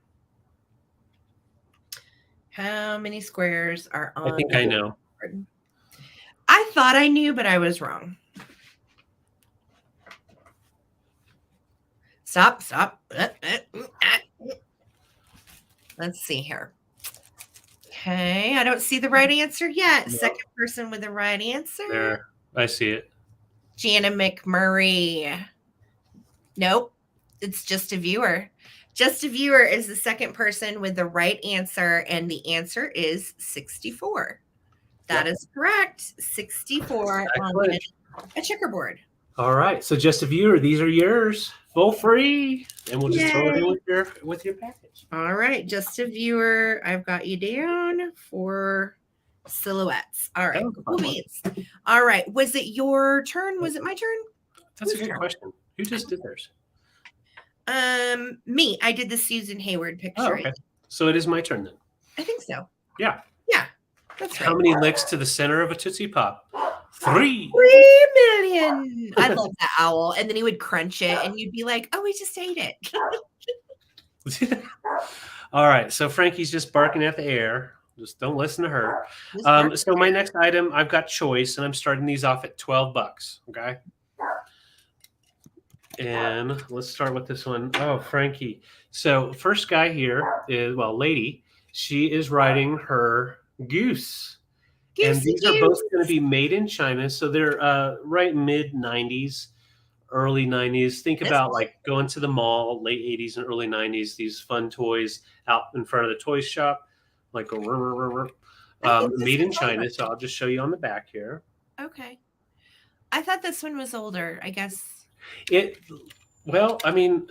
How many squares are on? I think I know. Board? I thought I knew, but I was wrong. Stop. Let's see here. Okay, I don't see the right answer yet. No. Second person with the right answer. There, I see it. Jana McMurray. Nope, it's just a viewer. Just a viewer is the second person with the right answer, and the answer is 64. That is correct. 64 on a checkerboard. All right, so just a viewer, these are yours, full free, and we'll just throw it in with your package. All right, just a viewer. I've got you down for silhouettes. All right, cool beans. All right, was it your turn? Was it my turn? That's a good question. Who just did theirs? Me. I did the Susan Hayward picture. Oh, okay. So it is my turn then. I think so. Yeah. Yeah, that's right. How many licks to the center of a Tootsie Pop? 3. 3 million. I love that owl. And then he would crunch it, and you'd be like, "Oh, we just ate it." All right. So Frankie's just barking at the air. Just don't listen to her. Just bark. So my next item, I've got choice, and I'm starting these off at $12. Okay. And let's start with this one. Oh, Frankie. So first guy here is, well, lady. She is riding her goose. And these are both going to be made in China. So they're right mid 90s, early 90s. Think about like going to the mall, late 80s and early 90s, these fun toys out in front of the toy shop, like made in China. So I'll just show you on the back here. Okay. I thought this one was older, I guess. Well, I mean,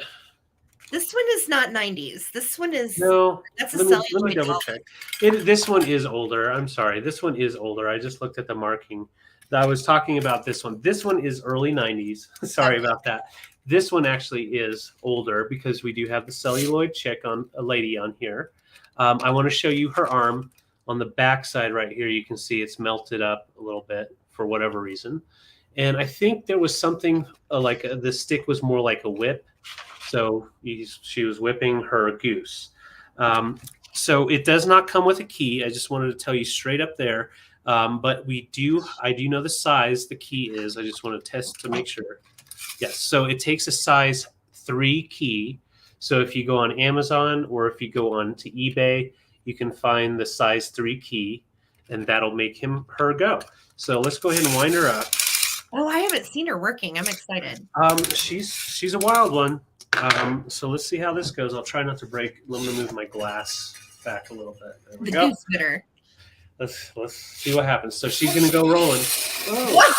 this one is not 90s. This one is that's a let me double check. This one is older. I'm sorry. This one is older. I just looked at the marking. I was talking about this one. This one is early 90s. Sorry about that. This one actually is older because we do have the celluloid chick on a lady on here. I want to show you her arm on the back side right here. You can see it's melted up a little bit for whatever reason. And I think there was something the stick was more like a whip. So she was whipping her goose. So it does not come with a key. I just wanted to tell you straight up there. But I do know the size the key is. I just want to test to make sure. Yes. So it takes a size 3 key. So if you go on Amazon or if you go on to eBay, you can find the size 3 key, and that'll make her go. So let's go ahead and wind her up. Oh, I haven't seen her working. I'm excited. She's a wild one. So let's see how this goes. I'll try not to break. Let me move my glass back a little bit. There we go. Bitter. Let's see what happens. So she's gonna go rolling. Oh. What?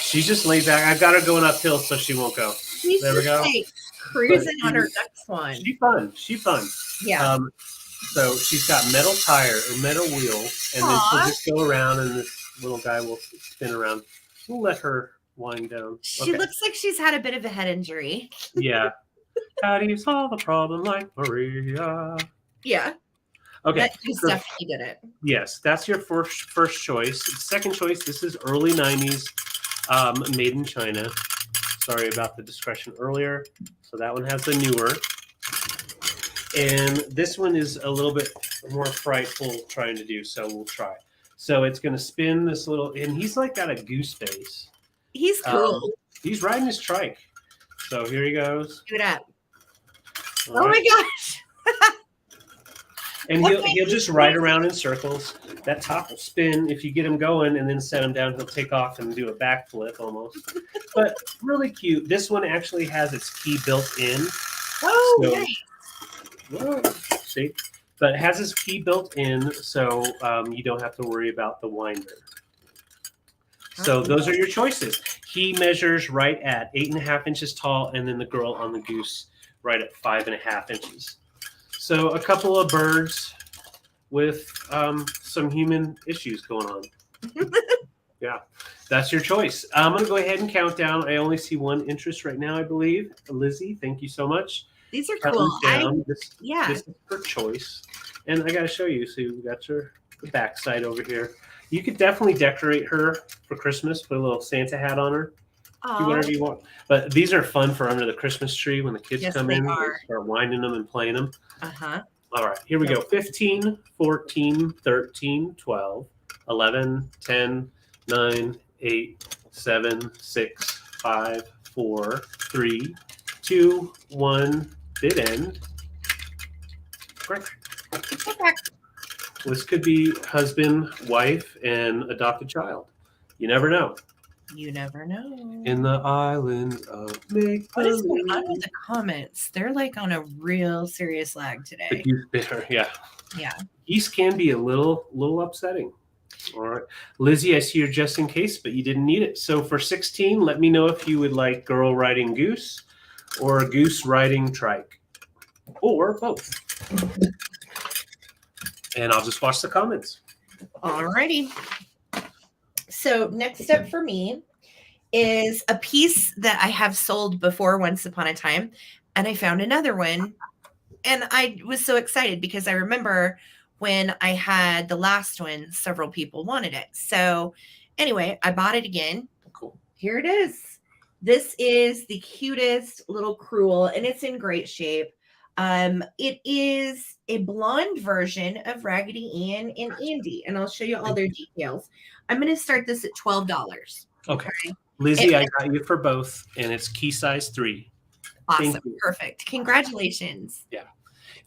She just laid back. I've got her going uphill so she won't go. There we go. Like cruising on her next one. She fun. Yeah. So she's got metal tire or metal wheel, and then she'll just go around, and this little guy will spin around. We'll let her wind down. She looks like she's had a bit of a head injury. Yeah. How do you solve a problem like Maria? Yeah. Okay. That definitely did it. Yes, that's your first choice. Second choice, this is early 90s, made in China. Sorry about the discretion earlier. So that one has the newer. And this one is a little bit more frightful trying to do, so we'll try. So it's going to spin this little, and he's like got a goose face. He's cool. He's riding his trike. So here he goes. Do it up. All Oh right. my gosh. And he'll just ride around in circles. That top will spin if you get him going, and then set him down. He'll take off and do a backflip almost. But really cute. This one actually has its key built in. Oh, So, nice. well, see, but it has its key built in, so you don't have to worry about the winder. So those are your choices. He measures right at 8.5 inches tall, and then the girl on the goose right at 5.5 inches. So a couple of birds with some human issues going on. Yeah, that's your choice. I'm going to go ahead and count down. I only see one interest right now, I believe. Lizzie, thank you so much. These are cool. This is for choice. And I got to show you. So we got the backside over here. You could definitely decorate her for Christmas. Put a little Santa hat on her. Do whatever you want. But these are fun for under the Christmas tree when the kids come in. They start winding them and playing them. Uh-huh. All right, here we go. 15, 14, 13, 12, 11, 10, 9, 8, 7, 6, 5, 4, 3, 2, 1. Bid end. This could be husband, wife, and adopted child. You never know. You never know. In the island of make What is going on with the comments? They're like on a real serious lag today. The goose bitter, yeah. Yeah. Geese can be a little upsetting. All right. Lizzie, I see you're just in case, but you didn't need it. So for 16, let me know if you would like girl riding goose or goose riding trike. Or both. And I'll just watch the comments. Alrighty. So next up for me is a piece that I have sold before once upon a time. And I found another one. And I was so excited because I remember when I had the last one, several people wanted it. So anyway, I bought it again. Cool. Here it is. This is the cutest little crewel, and it's in great shape. It is a blonde version of Raggedy Ann and Andy, and I'll show you all their details. I'm going to start this at $12. Okay. Lizzie, I got you for both, and it's key size 3. Awesome. Perfect. Congratulations. Yeah.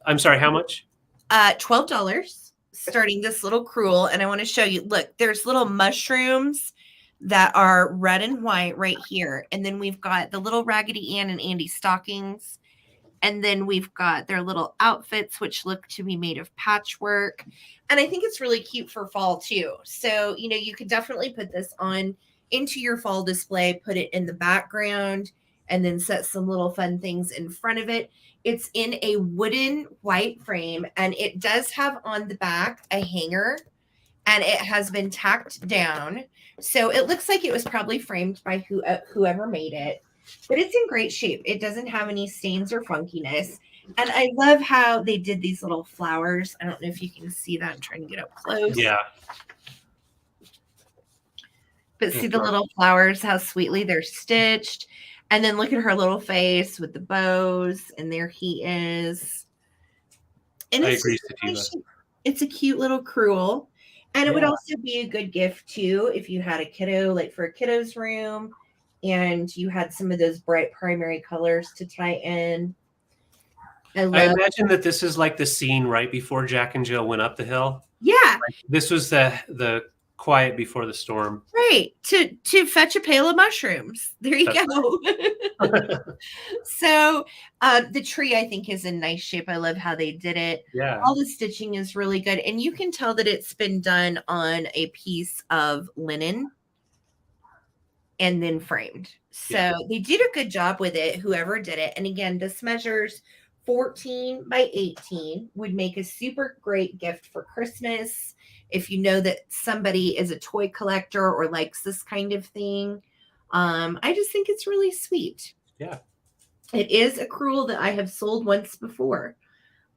I'm sorry, how much? $12, starting this little crewel, and I want to show you, look, there's little mushrooms that are red and white right here, and then we've got the little Raggedy Ann and Andy stockings. And then we've got their little outfits, which look to be made of patchwork. And I think it's really cute for fall too. So, you know, you could definitely put this on into your fall display, put it in the background, and then set some little fun things in front of it. It's in a wooden white frame, and it does have on the back a hanger, and it has been tacked down. So it looks like it was probably framed by whoever made it. But it's in great shape. It doesn't have any stains or funkiness. And I love how they did these little flowers. I don't know if you can see that. I'm trying to get up close. Yeah. But see the little flowers, how sweetly they're stitched. And then look at her little face with the bows. And there he is. And it's a cute little crewel. And it would also be a good gift, too, if you had a kiddo, like for a kiddo's room. And you had some of those bright primary colors to tie in. I imagine that this is like the scene right before Jack and Jill went up the hill. Yeah. Like this was the quiet before the storm. Right. To fetch a pail of mushrooms. There you go. Right. So the tree, I think, is in nice shape. I love how they did it. Yeah. All the stitching is really good. And you can tell that it's been done on a piece of linen and then framed. So they did a good job with it, whoever did it. And again, this measures 14 by 18, would make a super great gift for Christmas. If you know that somebody is a toy collector or likes this kind of thing. I just think it's really sweet. Yeah. It is a crewel that I have sold once before.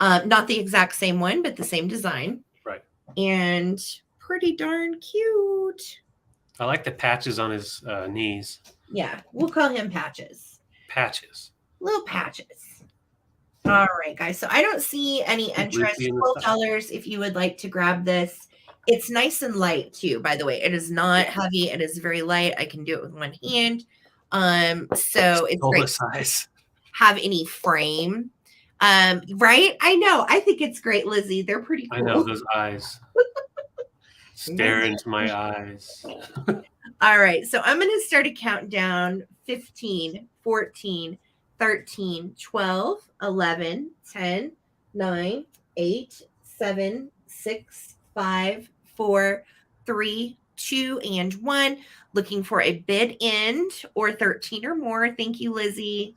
Not the exact same one, but the same design. Right. And pretty darn cute. I like the patches on his knees. Yeah, we'll call him Patches. Patches. Little Patches. All right, guys. So I don't see any interest. $12 if you would like to grab this. It's nice and light, too, by the way. It is not heavy. It is very light. I can do it with one hand. So it's great size. have any frame. Right? I know. I think it's great, Lizzie. They're pretty cool. I know those eyes. Stare into my eyes. All right. So I'm going to start a countdown. 15, 14, 13, 12, 11, 10, 9, 8, 7, 6, 5, 4, 3, 2, and 1. Looking for a bid end or 13 or more. Thank you, Lizzie.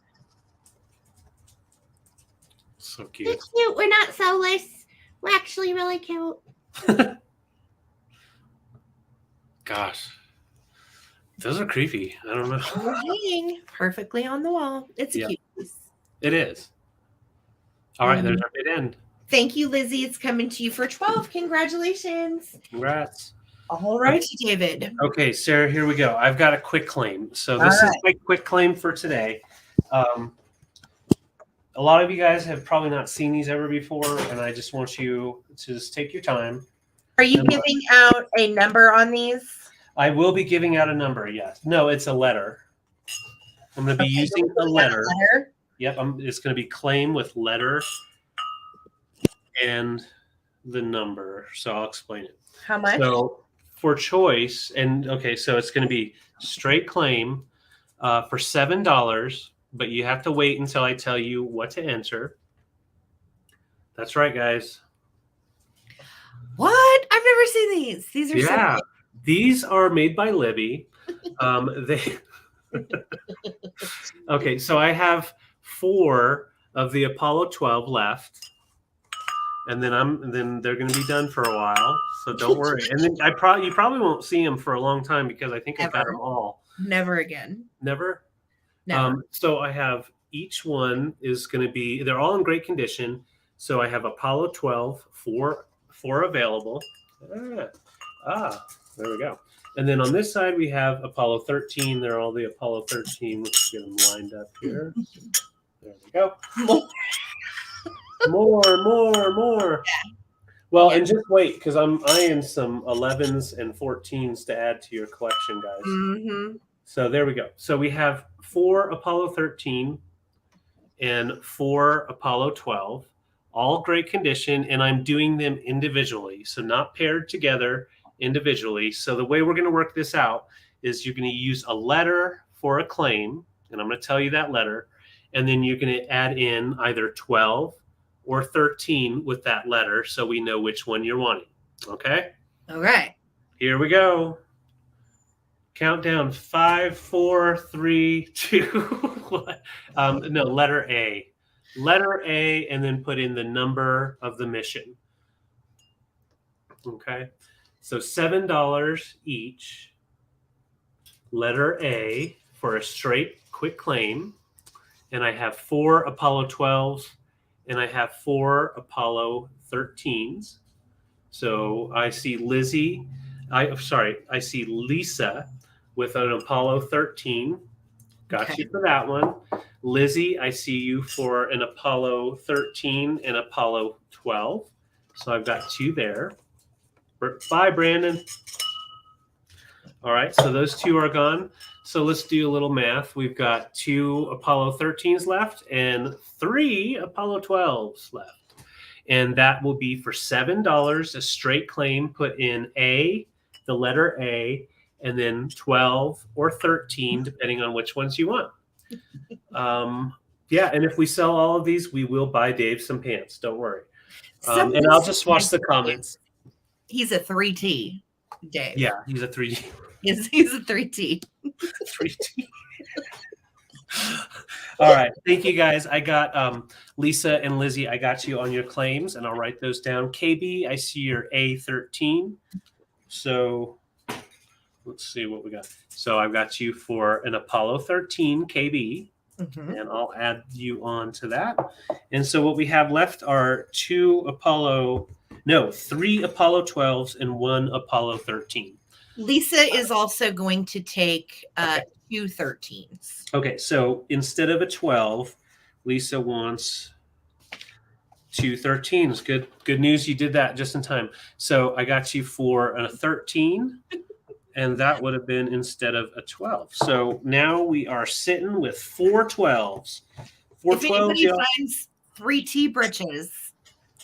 So cute. It's cute. We're not soulless. We're actually really cute. Gosh. Those are creepy. I don't know. We're hanging perfectly on the wall. It's a cute piece. It is. All right, there's our bid end. Thank you, Lizzie. It's coming to you for 12. Congratulations. Congrats. All right, David. Okay, Sarah, here we go. I've got a quick claim. So this is my quick claim for today. A lot of you guys have probably not seen these ever before, and I just want you to just take your time. Are you giving out a number on these? I will be giving out a number, yes. No, it's a letter. I'm going to be using a letter. Yep, it's going to be claim with letter and the number. So I'll explain it. How much? So for choice, and okay, so it's going to be straight claim for $7, but you have to wait until I tell you what to enter. That's right, guys. What? I've never seen these. These are so great. These are made by Libby. Okay, so I have 4 of the Apollo 12 left, and then they're going to be done for a while. So don't worry. And then you probably won't see them for a long time because I think I've got them all. Never again. Never. Never. So I have each one is going to be. They're all in great condition. So I have Apollo 12, 4 available. There we go. And then on this side, we have Apollo 13. They're all the Apollo 13. Let's get them lined up here. There we go. More. Well, and just wait, because I'm eyeing some 11s and 14s to add to your collection, guys. Mm-hmm. So there we go. So we have 4 Apollo 13 and 4 Apollo 12, all great condition, and I'm doing them individually, so not paired together, individually. So the way we're going to work this out is you're going to use a letter for a claim, and I'm going to tell you that letter, and then you're going to add in either 12 or 13 with that letter so we know which one you're wanting. Okay? Okay. Here we go. Countdown 5, 4, 3, 2, 1. No, letter A. Letter A, and then put in the number of the mission. Okay? So $7 each. Letter A for a straight quick claim. And I have 4 Apollo 12s and I have 4 Apollo 13s. So I see I see Lisa with an Apollo 13. Got you for that one. Lizzie, I see you for an Apollo 13 and Apollo 12. So I've got 2 there. Bye, Brandon. All right, so those 2 are gone. So let's do a little math. We've got 2 Apollo 13s left and 3 Apollo 12s left. And that will be for $7, a straight claim. Put in A, the letter A, and then 12 or 13, depending on which ones you want. Yeah, and if we sell all of these, we will buy Dave some pants. Don't worry. And I'll just watch the comments. He's a 3T, Dave. Yeah, he's a 3T. He's a 3T. 3T. All right. Thank you, guys. I got Lisa and Lizzie. I got you on your claims, and I'll write those down. KB, I see your A13. So let's see what we got. So I've got you for an Apollo 13 KB, and I'll add you on to that. And so what we have left are 3 Apollo 12s and 1 Apollo 13. Lisa is also going to take 2 13s. Okay, so instead of a 12, Lisa wants 2 13s. Good news, you did that just in time. So I got you for a 13 And that would have been instead of a 12. So now we are sitting with 4 12s. 4 If 12s, anybody y'all. finds 3T britches,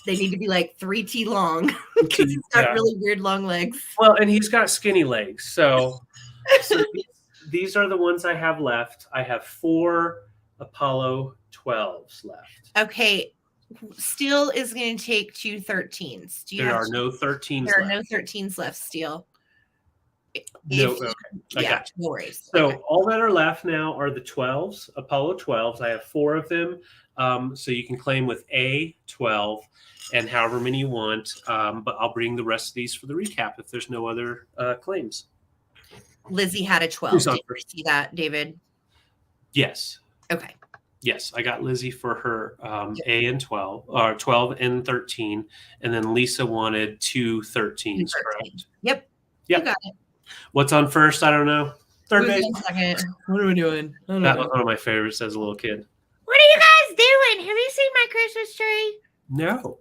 they need to be like 3T long because he's got really weird long legs. Well, and he's got skinny legs. So these are the ones I have left. I have 4 Apollo 12s left. Okay. Steel is going to take 2 13s. There are no 13s There are left. no 13s left, Steel. No, okay. I got you. No worries. So Okay. all that are left now are the 12s, Apollo 12s. I have 4 of them. So you can claim with a 12 and however many you want. But I'll bring the rest of these for the recap if there's no other claims. Lizzie had a 12. Did you see that, David? Yes. Okay. Yes, I got Lizzie for her A and 12, or 12 and 13, and then Lisa wanted 2 13s, correct? Yep. You got it. What's on first? I don't know. Third base. Second. What are we doing? That was one of my favorites as a little kid. What are you guys doing? Have you seen my Christmas tree? No.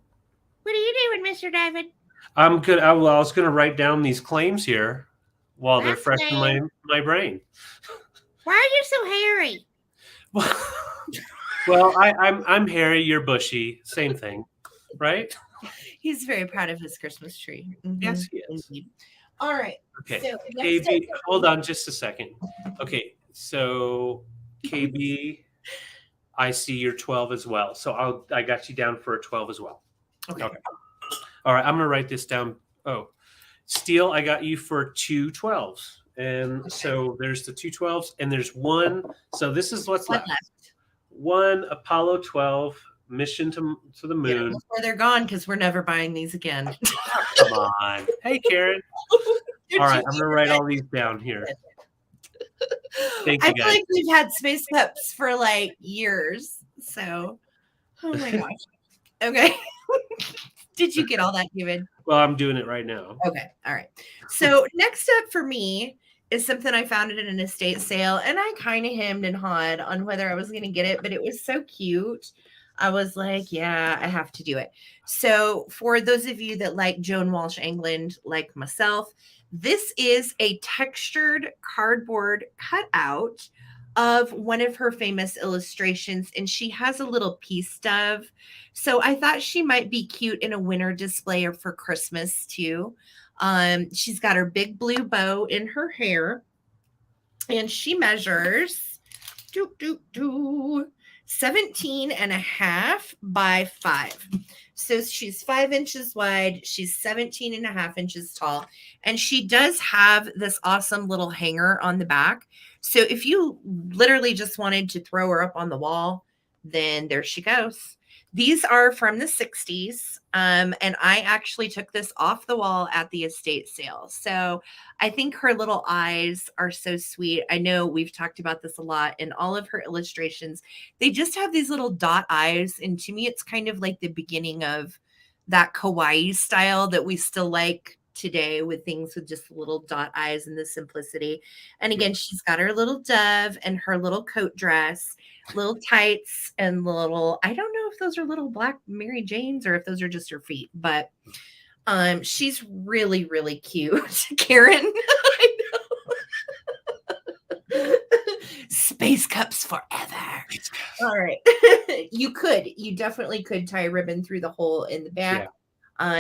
What are you doing, Mr. David? I'm good. I was going to write down these claims here while they're fresh in my brain. Why are you so hairy? Well, I'm hairy. You're bushy. Same thing, right? He's very proud of his Christmas tree. Mm-hmm. Yes, he is. All right. Okay. So KB, hold on just a second. Okay. So KB, I see your 12 as well. So I got you down for a 12 as well. Okay. All right. I'm going to write this down. Oh, Steel, I got you for 2 12s. And so there's the 2 12s and there's one. So this is what's left. One Apollo 12 mission to the moon. Before they're gone, because we're never buying these again. Come on. Hey, Karen. All right. I'm going to write all these down here. Thank you, guys. I feel like we've had space cups for like years. So, oh my gosh. Okay. Did you get all that, David? Well, I'm doing it right now. Okay. All right. So next up for me is something I found at an estate sale, and I kind of hemmed and hawed on whether I was going to get it, but it was so cute. I was like, yeah, I have to do it. So for those of you that like Joan Walsh England, like myself, this is a textured cardboard cutout of one of her famous illustrations, and she has a little peace dove. So I thought she might be cute in a winter display or for Christmas too. She's got her big blue bow in her hair, and she measures 17 and a half by 5. So she's 5 inches wide. She's 17 and a half inches tall. And she does have this awesome little hanger on the back. So if you literally just wanted to throw her up on the wall, then there she goes. These are from the 60s. And I actually took this off the wall at the estate sale. So I think her little eyes are so sweet. I know we've talked about this a lot in all of her illustrations. They just have these little dot eyes. And to me, it's kind of like the beginning of that kawaii style that we still like today, with things with just little dot eyes and the simplicity. And again, she's got her little dove and her little coat dress, little tights, and little, I don't know if those are little black Mary Janes or if those are just her feet, but she's really, really cute. Karen, I know. Space cups forever. All right. You definitely could tie a ribbon through the hole in the back. Yeah.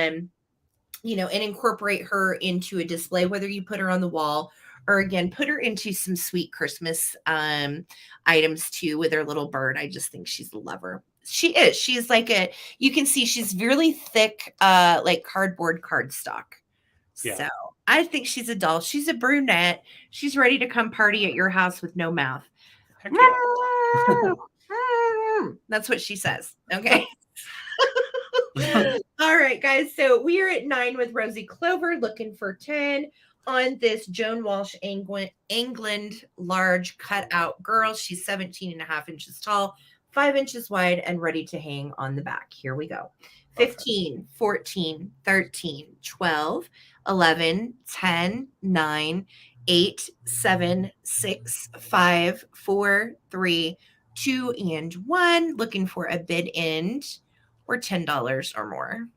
And incorporate her into a display, whether you put her on the wall or again, put her into some sweet Christmas items too with her little bird. I just think she's a lover. She is. She's like you can see she's really thick, like cardboard cardstock. Yeah. So I think she's a doll. She's a brunette. She's ready to come party at your house with no mouth. Heck yeah. That's what she says. Okay. All right, guys. So we are at 9 with Rosie Clover, looking for 10 on this Joan Walsh England large cutout girl. She's 17 and a half inches tall, 5 inches wide, and ready to hang on the back. Here we go. 15, 14, 13, 12, 11, 10, 9, 8, 7, 6, 5, 4, 3, 2, and 1. Looking for a bid end or $10 or more.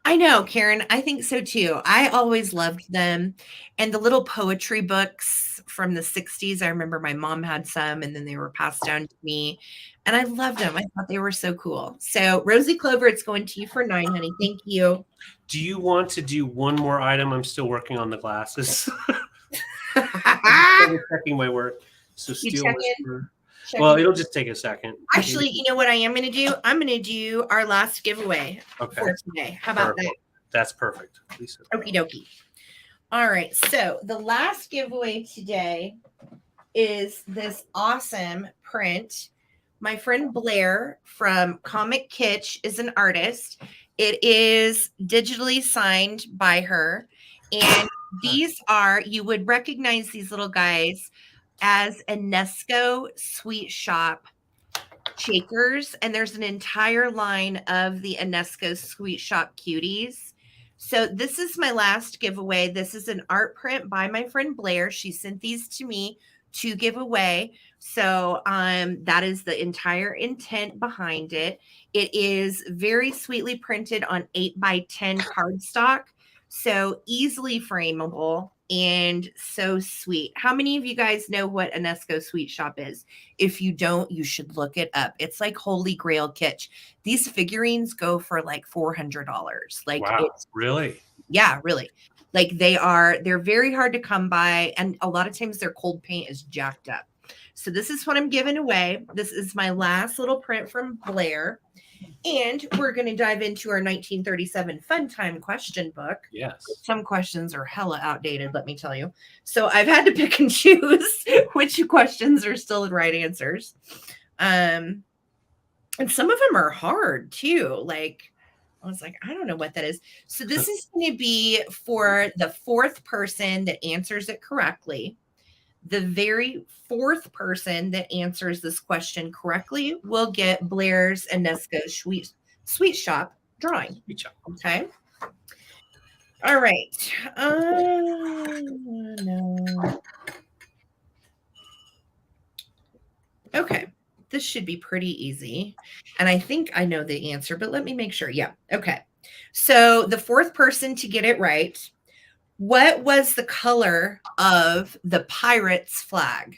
I know, Karen. I think so too. I always loved them. And the little poetry books from the 60s, I remember my mom had some and then they were passed down to me. And I loved them. I thought they were so cool. So, Rosie Clover, it's going to you for 9, honey. Thank you. Do you want to do one more item? I'm still working on the glasses. I'm checking my work. So You Steel check Whisperer. Check Well, in. it'll just take a second. Actually, you know what I am going to do? I'm going to do our last giveaway for today. How about that? That's perfect. Lisa. Okie dokie. All right. So the last giveaway today is this awesome print. My friend Blair from Comic Kitsch is an artist. It is digitally signed by her. And these are, you would recognize these little guys as Enesco Sweet Shop shakers. And there's an entire line of the Enesco Sweet Shop cuties. So this is my last giveaway. This is an art print by my friend Blair. She sent these to me to give away. So that is the entire intent behind it. It is very sweetly printed on 8x10 cardstock. So easily frameable and so sweet. How many of you guys know what Enesco Sweet Shop is? If you don't, you should look it up. It's like holy grail kitsch. These figurines go for like $400. Like, wow, really? Yeah, really. Like they're very hard to come by. And a lot of times their cold paint is jacked up. So this is what I'm giving away. This is my last little print from Blair. And we're going to dive into our 1937 Fun Time question book. Yes. Some questions are hella outdated, let me tell you. So I've had to pick and choose which questions are still the right answers. And some of them are hard too. Like, I was like, I don't know what that is. So this is going to be for the fourth person that answers it correctly. The very fourth person that answers this question correctly will get Blair's Enesco Sweet Shop drawing. Sweet Shop. Okay. All right. No. Okay. This should be pretty easy. And I think I know the answer, but let me make sure. Yeah. Okay. So the fourth person to get it right. What was the color of the Pirates flag?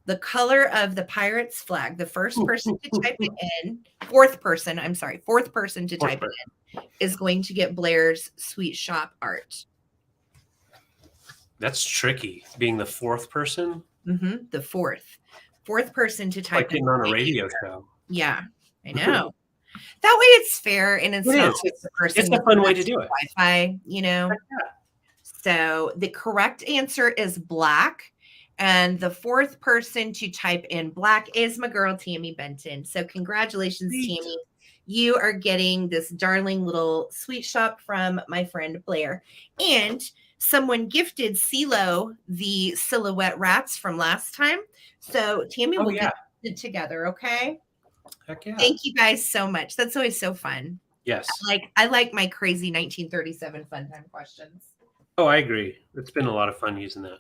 The color of the Pirates flag. The first person to type it in, fourth person to type it in is going to get Blair's Sweet Shop art. That's tricky, being the fourth person. Mm-hmm, the fourth person to type like being on a radio show. Yeah, I know. That way it's fair and it's not just the person. It's a fun way to do it. Wi-Fi, you know. So the correct answer is black. And the fourth person to type in black is my girl, Tammy Benton. So congratulations, Tammy. You are getting this darling little sweet shop from my friend Blair. And someone gifted CeeLo the silhouette rats from last time. So Tammy will get it together, okay? Heck yeah. Thank you guys so much. That's always so fun. Yes. I like my crazy 1937 fun time questions. Oh, I agree. It's been a lot of fun using that.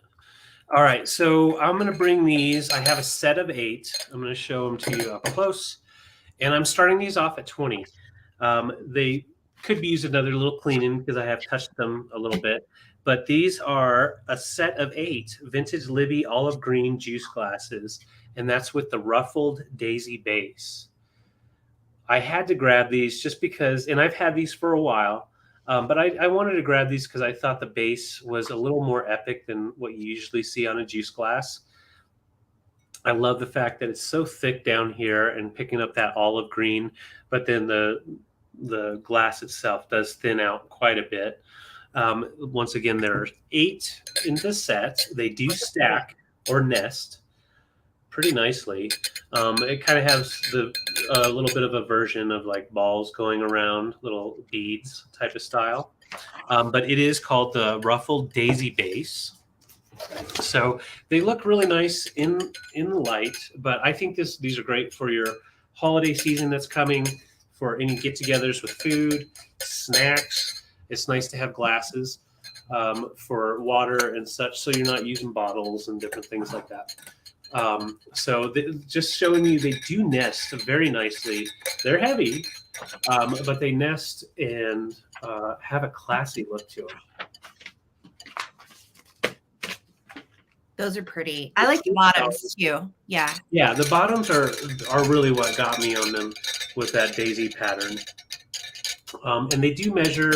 All right, so I'm going to bring these. I have a set of 8. I'm going to show them to you up close. And I'm starting these off at 20. They could use another little cleaning because I have touched them a little bit. But these are a set of 8 vintage Libby olive green juice glasses. And that's with the ruffled daisy base. I had to grab these just because, and I've had these for a while. But I wanted to grab these because I thought the base was a little more epic than what you usually see on a juice glass. I love the fact that it's so thick down here and picking up that olive green, but then the glass itself does thin out quite a bit. Once again, there are 8 in the set. They do stack or nest pretty nicely. It kind of has a little bit of a version of like balls going around, little beads type of style. But it is called the ruffled daisy base. So they look really nice in the light, but I think these are great for your holiday season that's coming, for any get-togethers with food, snacks. It's nice to have glasses for water and such, so you're not using bottles and different things like that. So just showing you, they do nest very nicely. They're heavy, but they nest and have a classy look to them. Those are pretty. I like the bottoms too. Yeah. Yeah, the bottoms are really what got me on them with that daisy pattern. And they do measure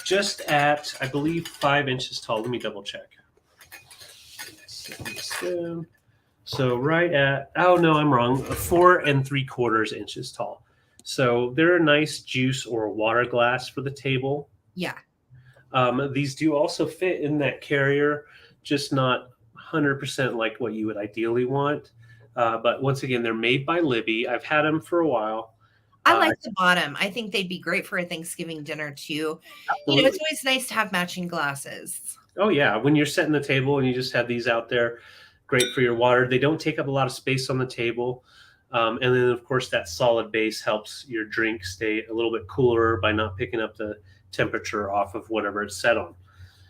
just at, I believe, 5 inches tall. Let me double check. So right at, oh no, I'm wrong, 4 3/4 inches tall. So they're a nice juice or water glass for the table. Yeah. These do also fit in that carrier, just not 100% like what you would ideally want. But once again, they're made by Libby. I've had them for a while. I like the bottom. I think they'd be great for a Thanksgiving dinner too. You know, it's always nice to have matching glasses. Oh yeah, when you're setting the table and you just have these out there, great for your water. They don't take up a lot of space on the table. And then of course that solid base helps your drink stay a little bit cooler by not picking up the temperature off of whatever it's set on.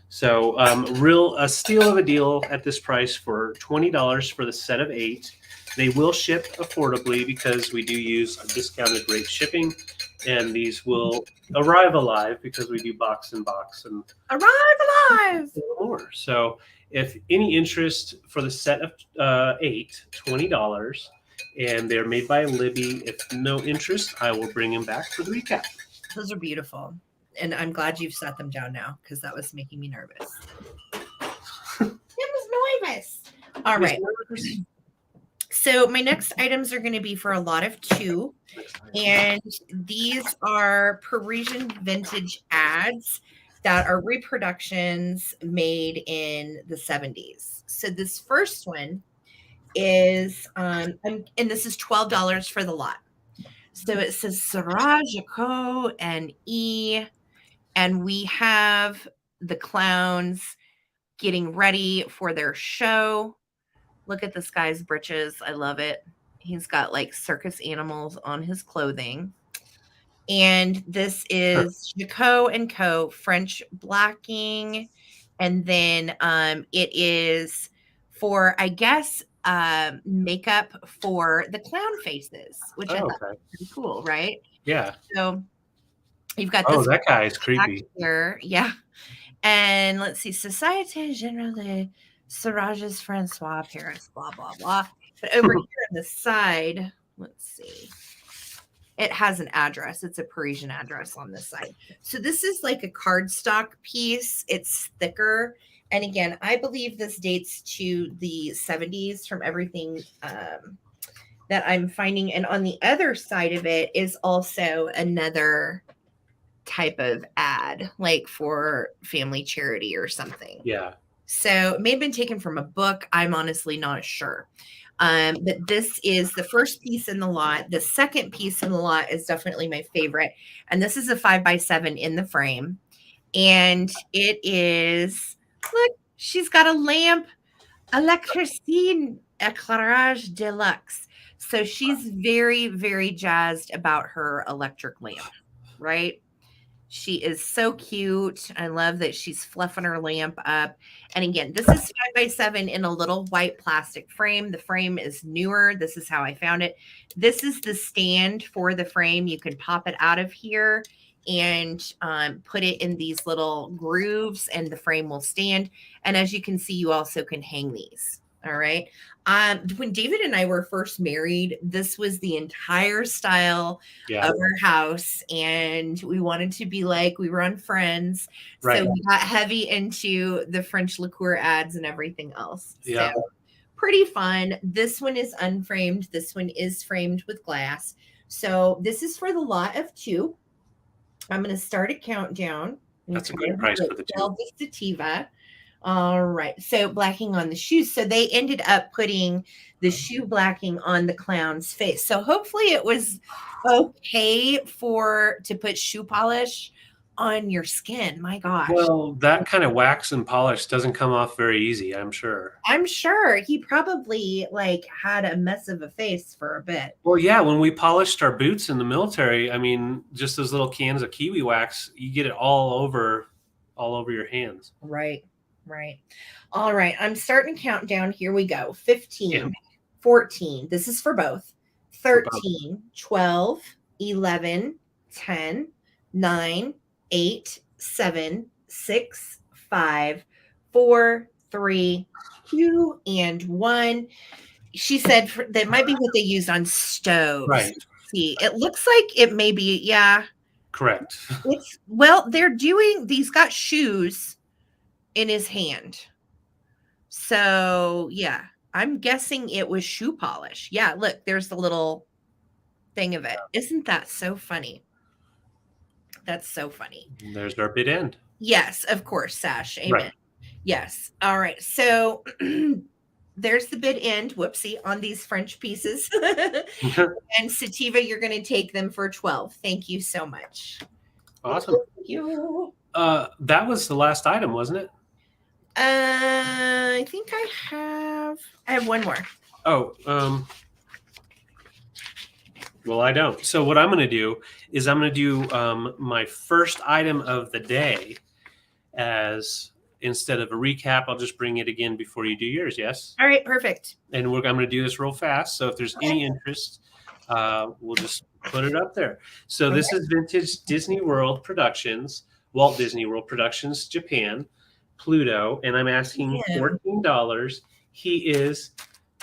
So a steal of a deal at this price for $20 for the set of 8. They will ship affordably because we do use a discounted rate shipping, and these will arrive alive because we do box and box and arrive alive more. So if any interest for the set of 8, $20, and they're made by Libby. If no interest, I will bring them back for the recap. Those are beautiful. And I'm glad you've set them down now because that was making me nervous. It was nervous. All right. So my next items are going to be for a lot of 2. And these are Parisian vintage ads that are reproductions made in the 70s. So this first one is, and this is $12 for the lot. So it says Ttbsarahc and E. And we have the clowns getting ready for their show. Look at this guy's breeches. I love it. He's got like circus animals on his clothing. And this is Jaco and Co. French blacking. And then it is for, I guess, makeup for the clown faces, which I thought was pretty cool, right? Yeah. So you've got this. Oh, that guy is creepy. Here. Yeah. And let's see. Société Générale Sirages Francois Paris, blah, blah, blah. But over here on the side, let's see. It has an address. It's a Parisian address on this side. So this is like a cardstock piece. It's thicker. And again, I believe this dates to the 70s from everything that I'm finding. And on the other side of it is also another type of ad, like for family charity or something. Yeah. So it may have been taken from a book. I'm honestly not sure. But this is the first piece in the lot. The second piece in the lot is definitely my favorite. And this is a 5x7 in the frame. And it is, look, she's got a lamp, Electricine Éclairage Deluxe. So she's very, very jazzed about her electric lamp, right? She is so cute. I love that she's fluffing her lamp up. And again, this is 5x7 in a little white plastic frame. The frame is newer. This is how I found it. This is the stand for the frame. You can pop it out of here and put it in these little grooves and the frame will stand. And as you can see, you also can hang these. All right. When David and I were first married, this was the entire style of our house. And we wanted to be like, we were on Friends. Right. So we got heavy into the French liqueur ads and everything else. Yeah. So pretty fun. This one is unframed. This one is framed with glass. So this is for the lot of 2. I'm going to start a countdown. That's a good price for the 2. Sativa. All right. So blacking on the shoes. So they ended up putting the shoe blacking on the clown's face. So hopefully it was okay to put shoe polish on your skin. My gosh. Well, that kind of wax and polish doesn't come off very easy, I'm sure. I'm sure he probably had a mess of a face for a bit. Well, yeah, when we polished our boots in the military, I mean, just those little cans of kiwi wax, you get it all over your hands. Right. Right. All right. I'm starting to count down. Here we go. 15, 14. This is for both. For both. 13, 12, 11, 10, 9, 8, 7, 6, 5, 4, 3, 2, and 1. She said that might be what they used on stoves. Right. See, it looks like it may be, yeah. Correct. They're doing, he's got shoes in his hand. So, yeah, I'm guessing it was shoe polish. Yeah, look, there's the little thing of it. Isn't that so funny? That's so funny. There's our bid end. Yes, of course, Sash. Amen. Right. Yes. All right. So there's the bid end. Whoopsie on these French pieces. And Sativa, you're going to take them for 12. Thank you so much. Awesome. Thank you. That was the last item, wasn't it? I think I have one more. Oh, well, I don't. So what I'm going to do is I'm going to do my first item of the day as instead of a recap. I'll just bring it again before you do yours. Yes. All right. Perfect. And I'm going to do this real fast. So if there's any interest, we'll just put it up there. So this is Vintage Disney World Productions, Walt Disney World Productions, Japan, Pluto, and I'm asking $14. He is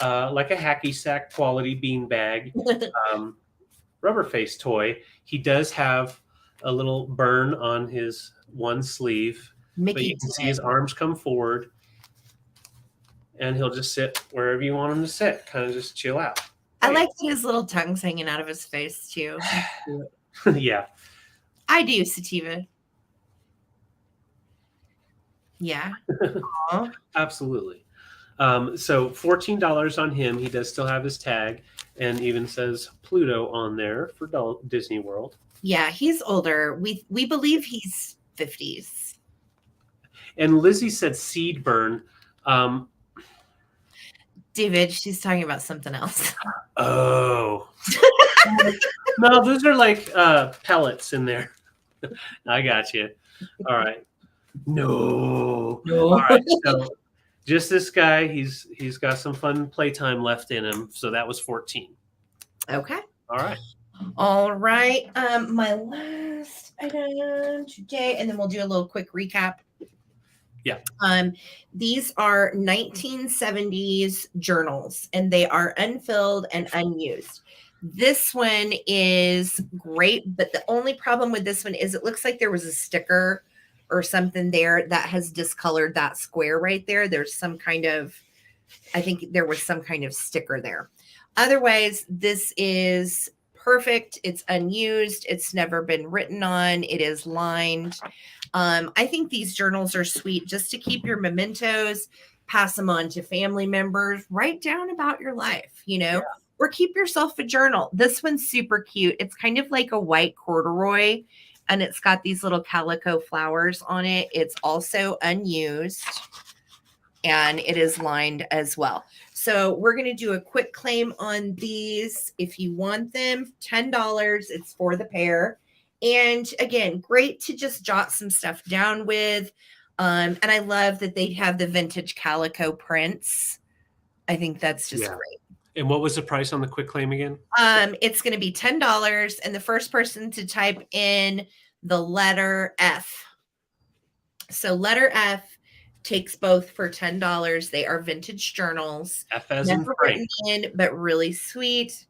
like a hacky sack quality beanbag rubber face toy. He does have a little burn on his one sleeve, but you can see his arms come forward, and he'll just sit wherever you want him to sit, kind of just chill out. I like his little tongues hanging out of his face too. Yeah. I do, Sativa. Yeah. Absolutely. So $14 on him. He does still have his tag and even says Pluto on there for Disney World. Yeah, he's older. We believe he's 50s. And Lizzie said seed burn. David, she's talking about something else. Oh. No, those are like pellets in there. I got you. All right. No. All right. So just this guy, he's got some fun playtime left in him. So that was 14. Okay. All right. All right. My last item today, and then we'll do a little quick recap. Yeah. These are 1970s journals, and they are unfilled and unused. This one is great, but the only problem with this one is it looks like there was a sticker or something there that has discolored that square right there. There's some kind of, I think there was some kind of sticker there. Otherwise, this is perfect. It's unused. It's never been written on. It is lined. I think these journals are sweet just to keep your mementos, pass them on to family members, write down about your life, or keep yourself a journal. This one's super cute. It's kind of like a white corduroy, and it's got these little calico flowers on it. It's also unused, and it is lined as well. So we're going to do a quick claim on these. If you want them, $10. It's for the pair. And again, great to just jot some stuff down with. And I love that they have the vintage calico prints. I think that's just great. And what was the price on the quick claim again? It's going to be $10, and the first person to type in the letter F. So letter F takes both for $10. They are vintage journals. F as in Frank. In, but really sweet.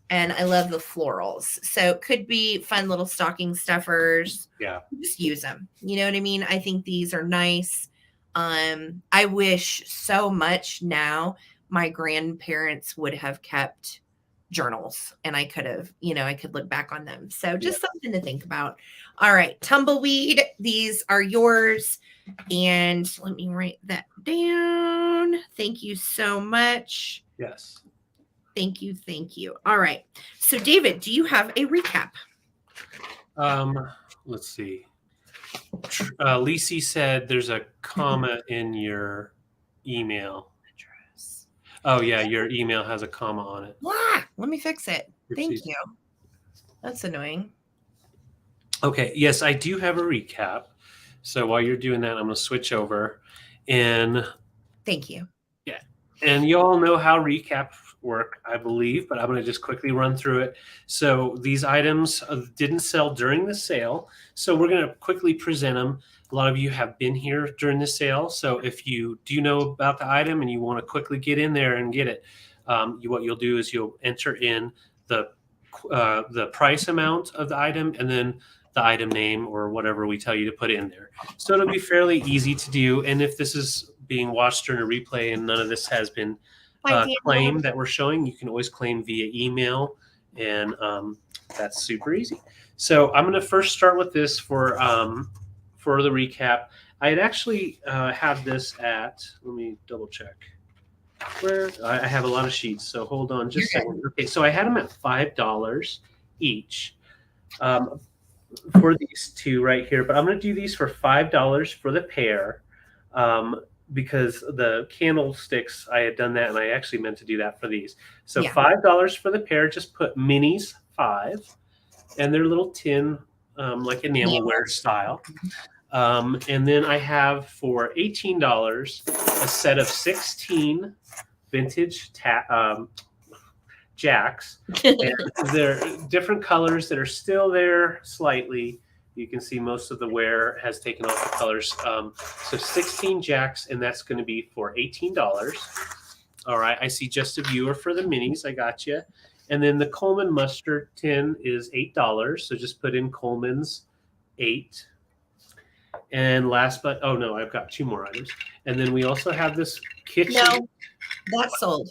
And I love the florals. So it could be fun little stocking stuffers. Yeah. Just use them. You know what I mean? I think these are nice. I wish so much now my grandparents would have kept journals, and I could have, I could look back on them. So just something to think about. All right. Tumbleweed. These are yours. And let me write that down. Thank you so much. Yes. Thank you. Thank you. All right. So David, do you have a recap? Let's see. Lisi said there's a comma in your email. Oh yeah, your email has a comma on it. Let me fix it. Thank you. That's annoying. Okay. Yes, I do have a recap. So while you're doing that, I'm going to switch over. And thank you. Yeah. And you all know how recap work, I believe, but I'm going to just quickly run through it. So these items didn't sell during the sale, so we're going to quickly present them. A lot of you have been here during the sale, so if you do know about the item and you want to quickly get in there and get it, what you'll do is you'll enter in the price amount of the item and then the item name or whatever we tell you to put in there. So it'll be fairly easy to do. And if this is being watched during a replay and none of this has been claimed that we're showing, you can always claim via email, and that's super easy. So I'm going to first start with this for the recap. I had actually had this at, let me double check. Where I have a lot of sheets, so hold on just a second. Okay, so I had them at $5 each for these two right here, but I'm going to do these for $5 for the pair because the candlesticks, I had done that, and I actually meant to do that for these. So $5 for the pair. Just put minis 5, and they're little tin, like enamelware style. And then I have for $18 a set of 16 vintage jacks. And they're different colors that are still there slightly. You can see most of the wear has taken off the colors. So 16 jacks, and that's going to be for $18. All right, I see just a viewer for the minis. I got you. And then the Coleman mustard tin is $8. So just put in Coleman's 8. And last but, oh no, I've got 2 more items. And then we also have this kitchen. No, that's sold.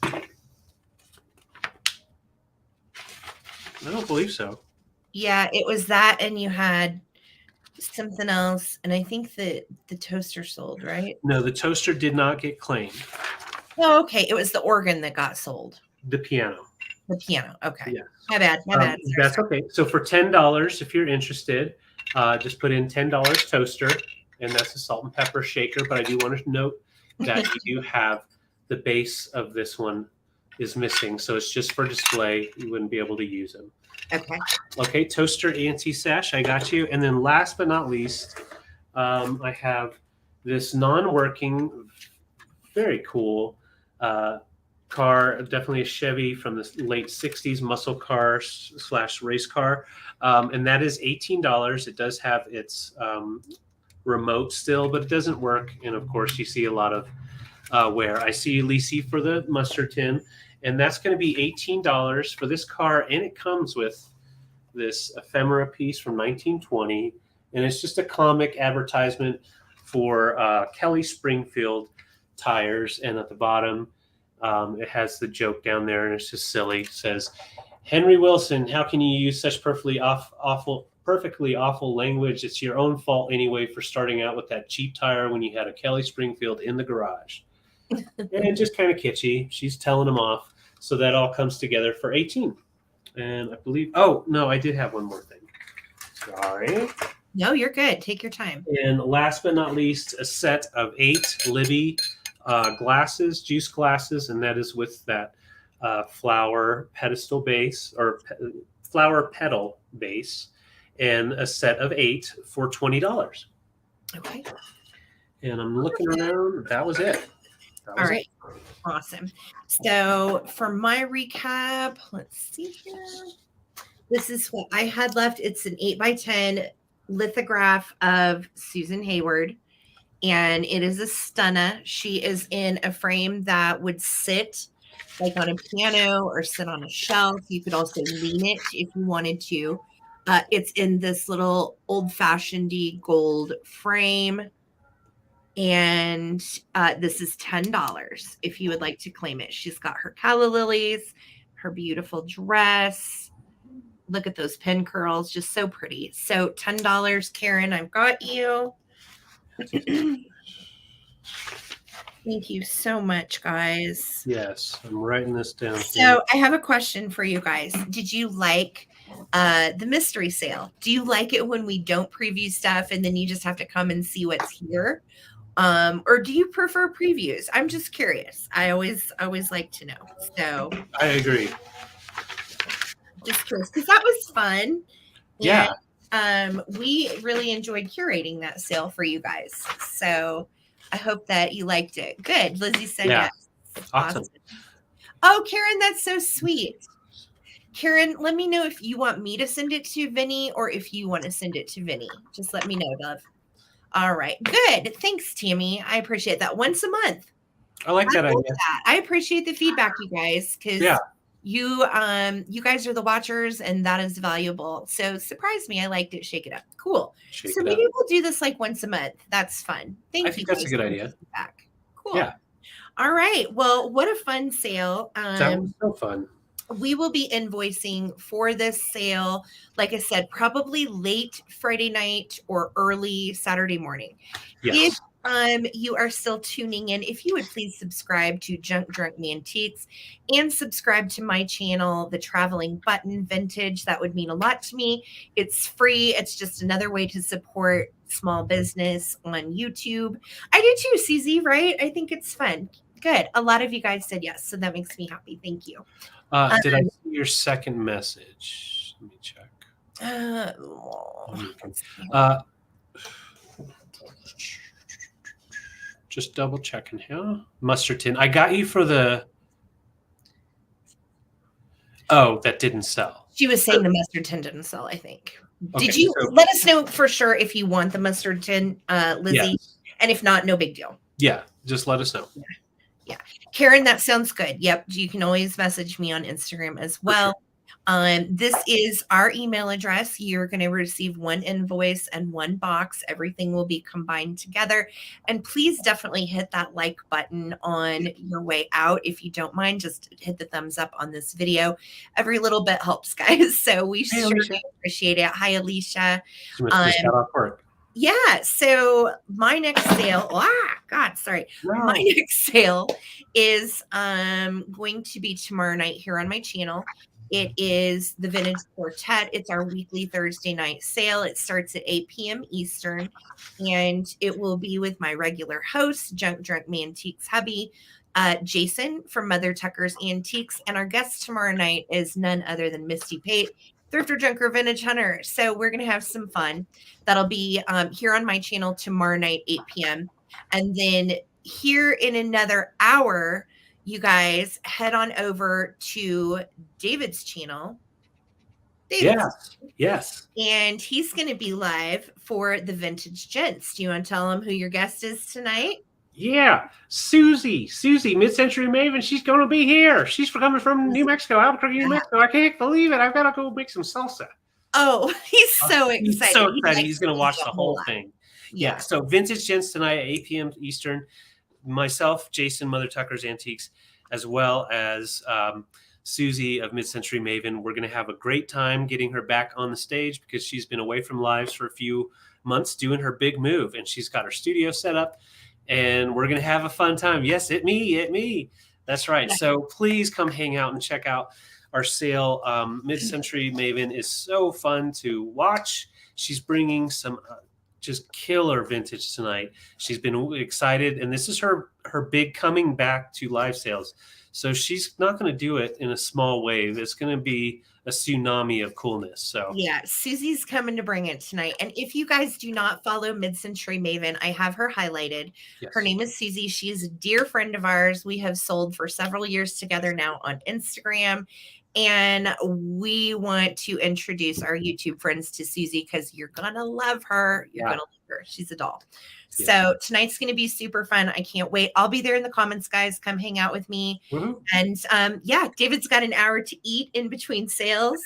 I don't believe so. Yeah, it was that, and you had something else, and I think that the toaster sold, right? No, the toaster did not get claimed. Oh, okay. It was the organ that got sold. The piano. The piano. Okay. Yeah. My bad. That's okay. So for $10, if you're interested, just put in $10 toaster, and that's a salt and pepper shaker. But I do want to note that you do have the base of this one is missing, so it's just for display. You wouldn't be able to use them. Okay. Okay, toaster anti-sash, I got you. And then last but not least, I have this non-working, very cool car, definitely a Chevy from the late 60s, muscle car / race car. And that is $18. It does have its remote still, but it doesn't work. And of course, you see a lot of wear. I see Lisi for the mustard tin, and that's going to be $18 for this car. And it comes with this ephemera piece from 1920. And it's just a comic advertisement for Kelly Springfield tires. And at the bottom, it has the joke down there, and it's just silly. It says, Henry Wilson, how can you use such perfectly awful language? It's your own fault anyway for starting out with that cheap tire when you had a Kelly Springfield in the garage. And just kind of kitschy. She's telling them off. So that all comes together for 18. And I believe, oh, no, I did have one more thing. Sorry. No, you're good. Take your time. And last but not least, a set of 8 Libby glasses, juice glasses, and that is with that flower pedestal base or flower petal base, and a set of 8 for $20. Okay. And I'm looking around. That was it. All right. Awesome. So for my recap, let's see here. This is what I had left. It's an 8x10 lithograph of Susan Hayward, and it is a stunner. She is in a frame that would sit like on a piano or sit on a shelf. You could also lean it if you wanted to. It's in this little old-fashioned gold frame. And this is $10 if you would like to claim it. She's got her calla lilies, her beautiful dress. Look at those pin curls, just so pretty. So $10, Karen, I've got you. Thank you so much, guys. Yes, I'm writing this down. So I have a question for you guys. Did you like the mystery sale? Do you like it when we don't preview stuff and then you just have to come and see what's here? Or do you prefer previews? I'm just curious. I always like to know. So I agree. Just curious, because that was fun. Yeah. And, we really enjoyed curating that sale for you guys. So I hope that you liked it. Good. Lizzie said yes. Awesome. Oh, Karen, that's so sweet. Karen, let me know if you want me to send it to Vinny or if you want to send it to Vinny. Just let me know, love. All right. Good. Thanks, Tammy. I appreciate that. Once a month. I like that idea. I appreciate the feedback, you guys, because you guys are the watchers and that is valuable. So surprise me. I liked it. Shake it up. Cool. So maybe we'll do this like once a month. That's fun. Thank you. I think that's a good idea. Cool. Yeah. All right. Well, what a fun sale. That was so fun. We will be invoicing for this sale, like I said, probably late Friday night or early Saturday morning. Yes. If you are still tuning in, if you would please subscribe to Junk Drunk Mantiques and subscribe to my channel, The Traveling Button Vintage, that would mean a lot to me. It's free. It's just another way to support small business on YouTube. I do too, CZ, right? I think it's fun. Good. A lot of you guys said yes, so that makes me happy. Thank you. Did I see your second message? Let me check. Just double checking here. Mustard tin. I got you for the. Oh, that didn't sell. She was saying the mustard tin didn't sell, I think. Okay, did you let us know for sure if you want the mustard tin, Lizzie? Yes. And if not, no big deal. Yeah, just let us know. Yeah. Karen, that sounds good. Yep. You can always message me on Instagram as well. Sure. This is our email address. You're going to receive one invoice and one box. Everything will be combined together. And please definitely hit that like button on your way out. If you don't mind, just hit the thumbs up on this video. Every little bit helps, guys. So we certainly appreciate it. Hi, Alicia. Yeah. So my next sale, my next sale is going to be tomorrow night here on my channel. It is the Vintage Quartet. It's our weekly Thursday night sale. It starts at 8 p.m. Eastern, and it will be with my regular host, Junk Drunk Mantiques hubby, Jason from Mother Tucker's Antiques. And our guest tomorrow night is none other than Misty Pate, Thrifter Junker Vintage Hunter. So we're going to have some fun. That'll be here on my channel tomorrow night, 8 p.m. And then here in another hour, you guys head on over to David's channel. Yes. And he's going to be live for the Vintage Gents. Do you want to tell him who your guest is tonight? Yeah, Susie, Mid-Century Maven. She's going to be here. She's coming from New Mexico, Albuquerque, New Mexico. I can't believe it. I've got to go make some salsa. Oh, he's so excited. He's so excited. He's going to watch the whole thing. Yeah. So Vintage Gents tonight at 8 p.m. Eastern. Myself, Jason, Mother Tucker's Antiques, as well as Susie of Mid-Century Maven. We're going to have a great time getting her back on the stage because she's been away from lives for a few months doing her big move, and she's got her studio set up, and we're going to have a fun time. Yes, it me. That's right. Yeah. So please come hang out and check out our sale. Mid-Century Maven is so fun to watch. She's bringing some just killer vintage tonight. She's been excited, and this is her big coming back to live sales. So she's not going to do it in a small wave. It's going to be a tsunami of coolness. So yeah, Susie's coming to bring it tonight. And if you guys do not follow Mid-Century Maven, I have her highlighted. Yes. Her name is Susie. She is a dear friend of ours. We have sold for several years together now on Instagram. And we want to introduce our YouTube friends to Susie because you're going to love her. You're going to love her. She's a doll. Yeah. So tonight's going to be super fun. I can't wait. I'll be there in the comments, guys. Come hang out with me. Mm-hmm. And David's got an hour to eat in between sales,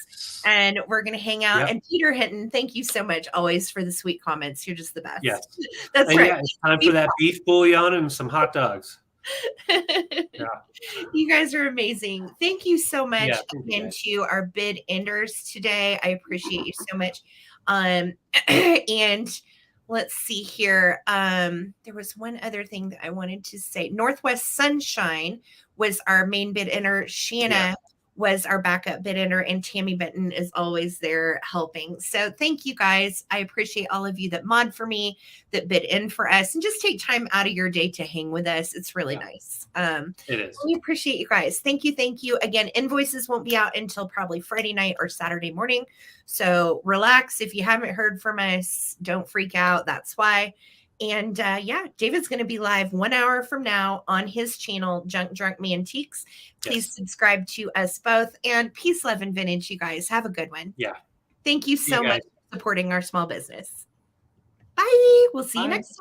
and we're going to hang out. Yep. And Peter Hinton, thank you so much always for the sweet comments. You're just the best. Yes. That's right. Yeah, it's time for that beef bouillon and some hot dogs. You guys are amazing. Thank you so much again to our bid enders today. I appreciate you so much. And let's see here. There was one other thing that I wanted to say. Northwest Sunshine was our main bid ender. Shanna was our backup bid ender, and Tammy Benton is always there helping. So thank you guys. I appreciate all of you that mod for me, that bid in for us, and just take time out of your day to hang with us. It's really nice. It is. We appreciate you guys. Thank you. Thank you. Again, invoices won't be out until probably Friday night or Saturday morning. So relax. If you haven't heard from us, don't freak out. That's why. And yeah, David's going to be live 1 hour from now on his channel, Junk Drunk Mantiques. Please Yes. subscribe to us both. And peace, love, and vintage, you guys. Have a good one. Yeah. Thank you See you so much guys. for supporting our small business. Bye. We'll see you Bye. next time.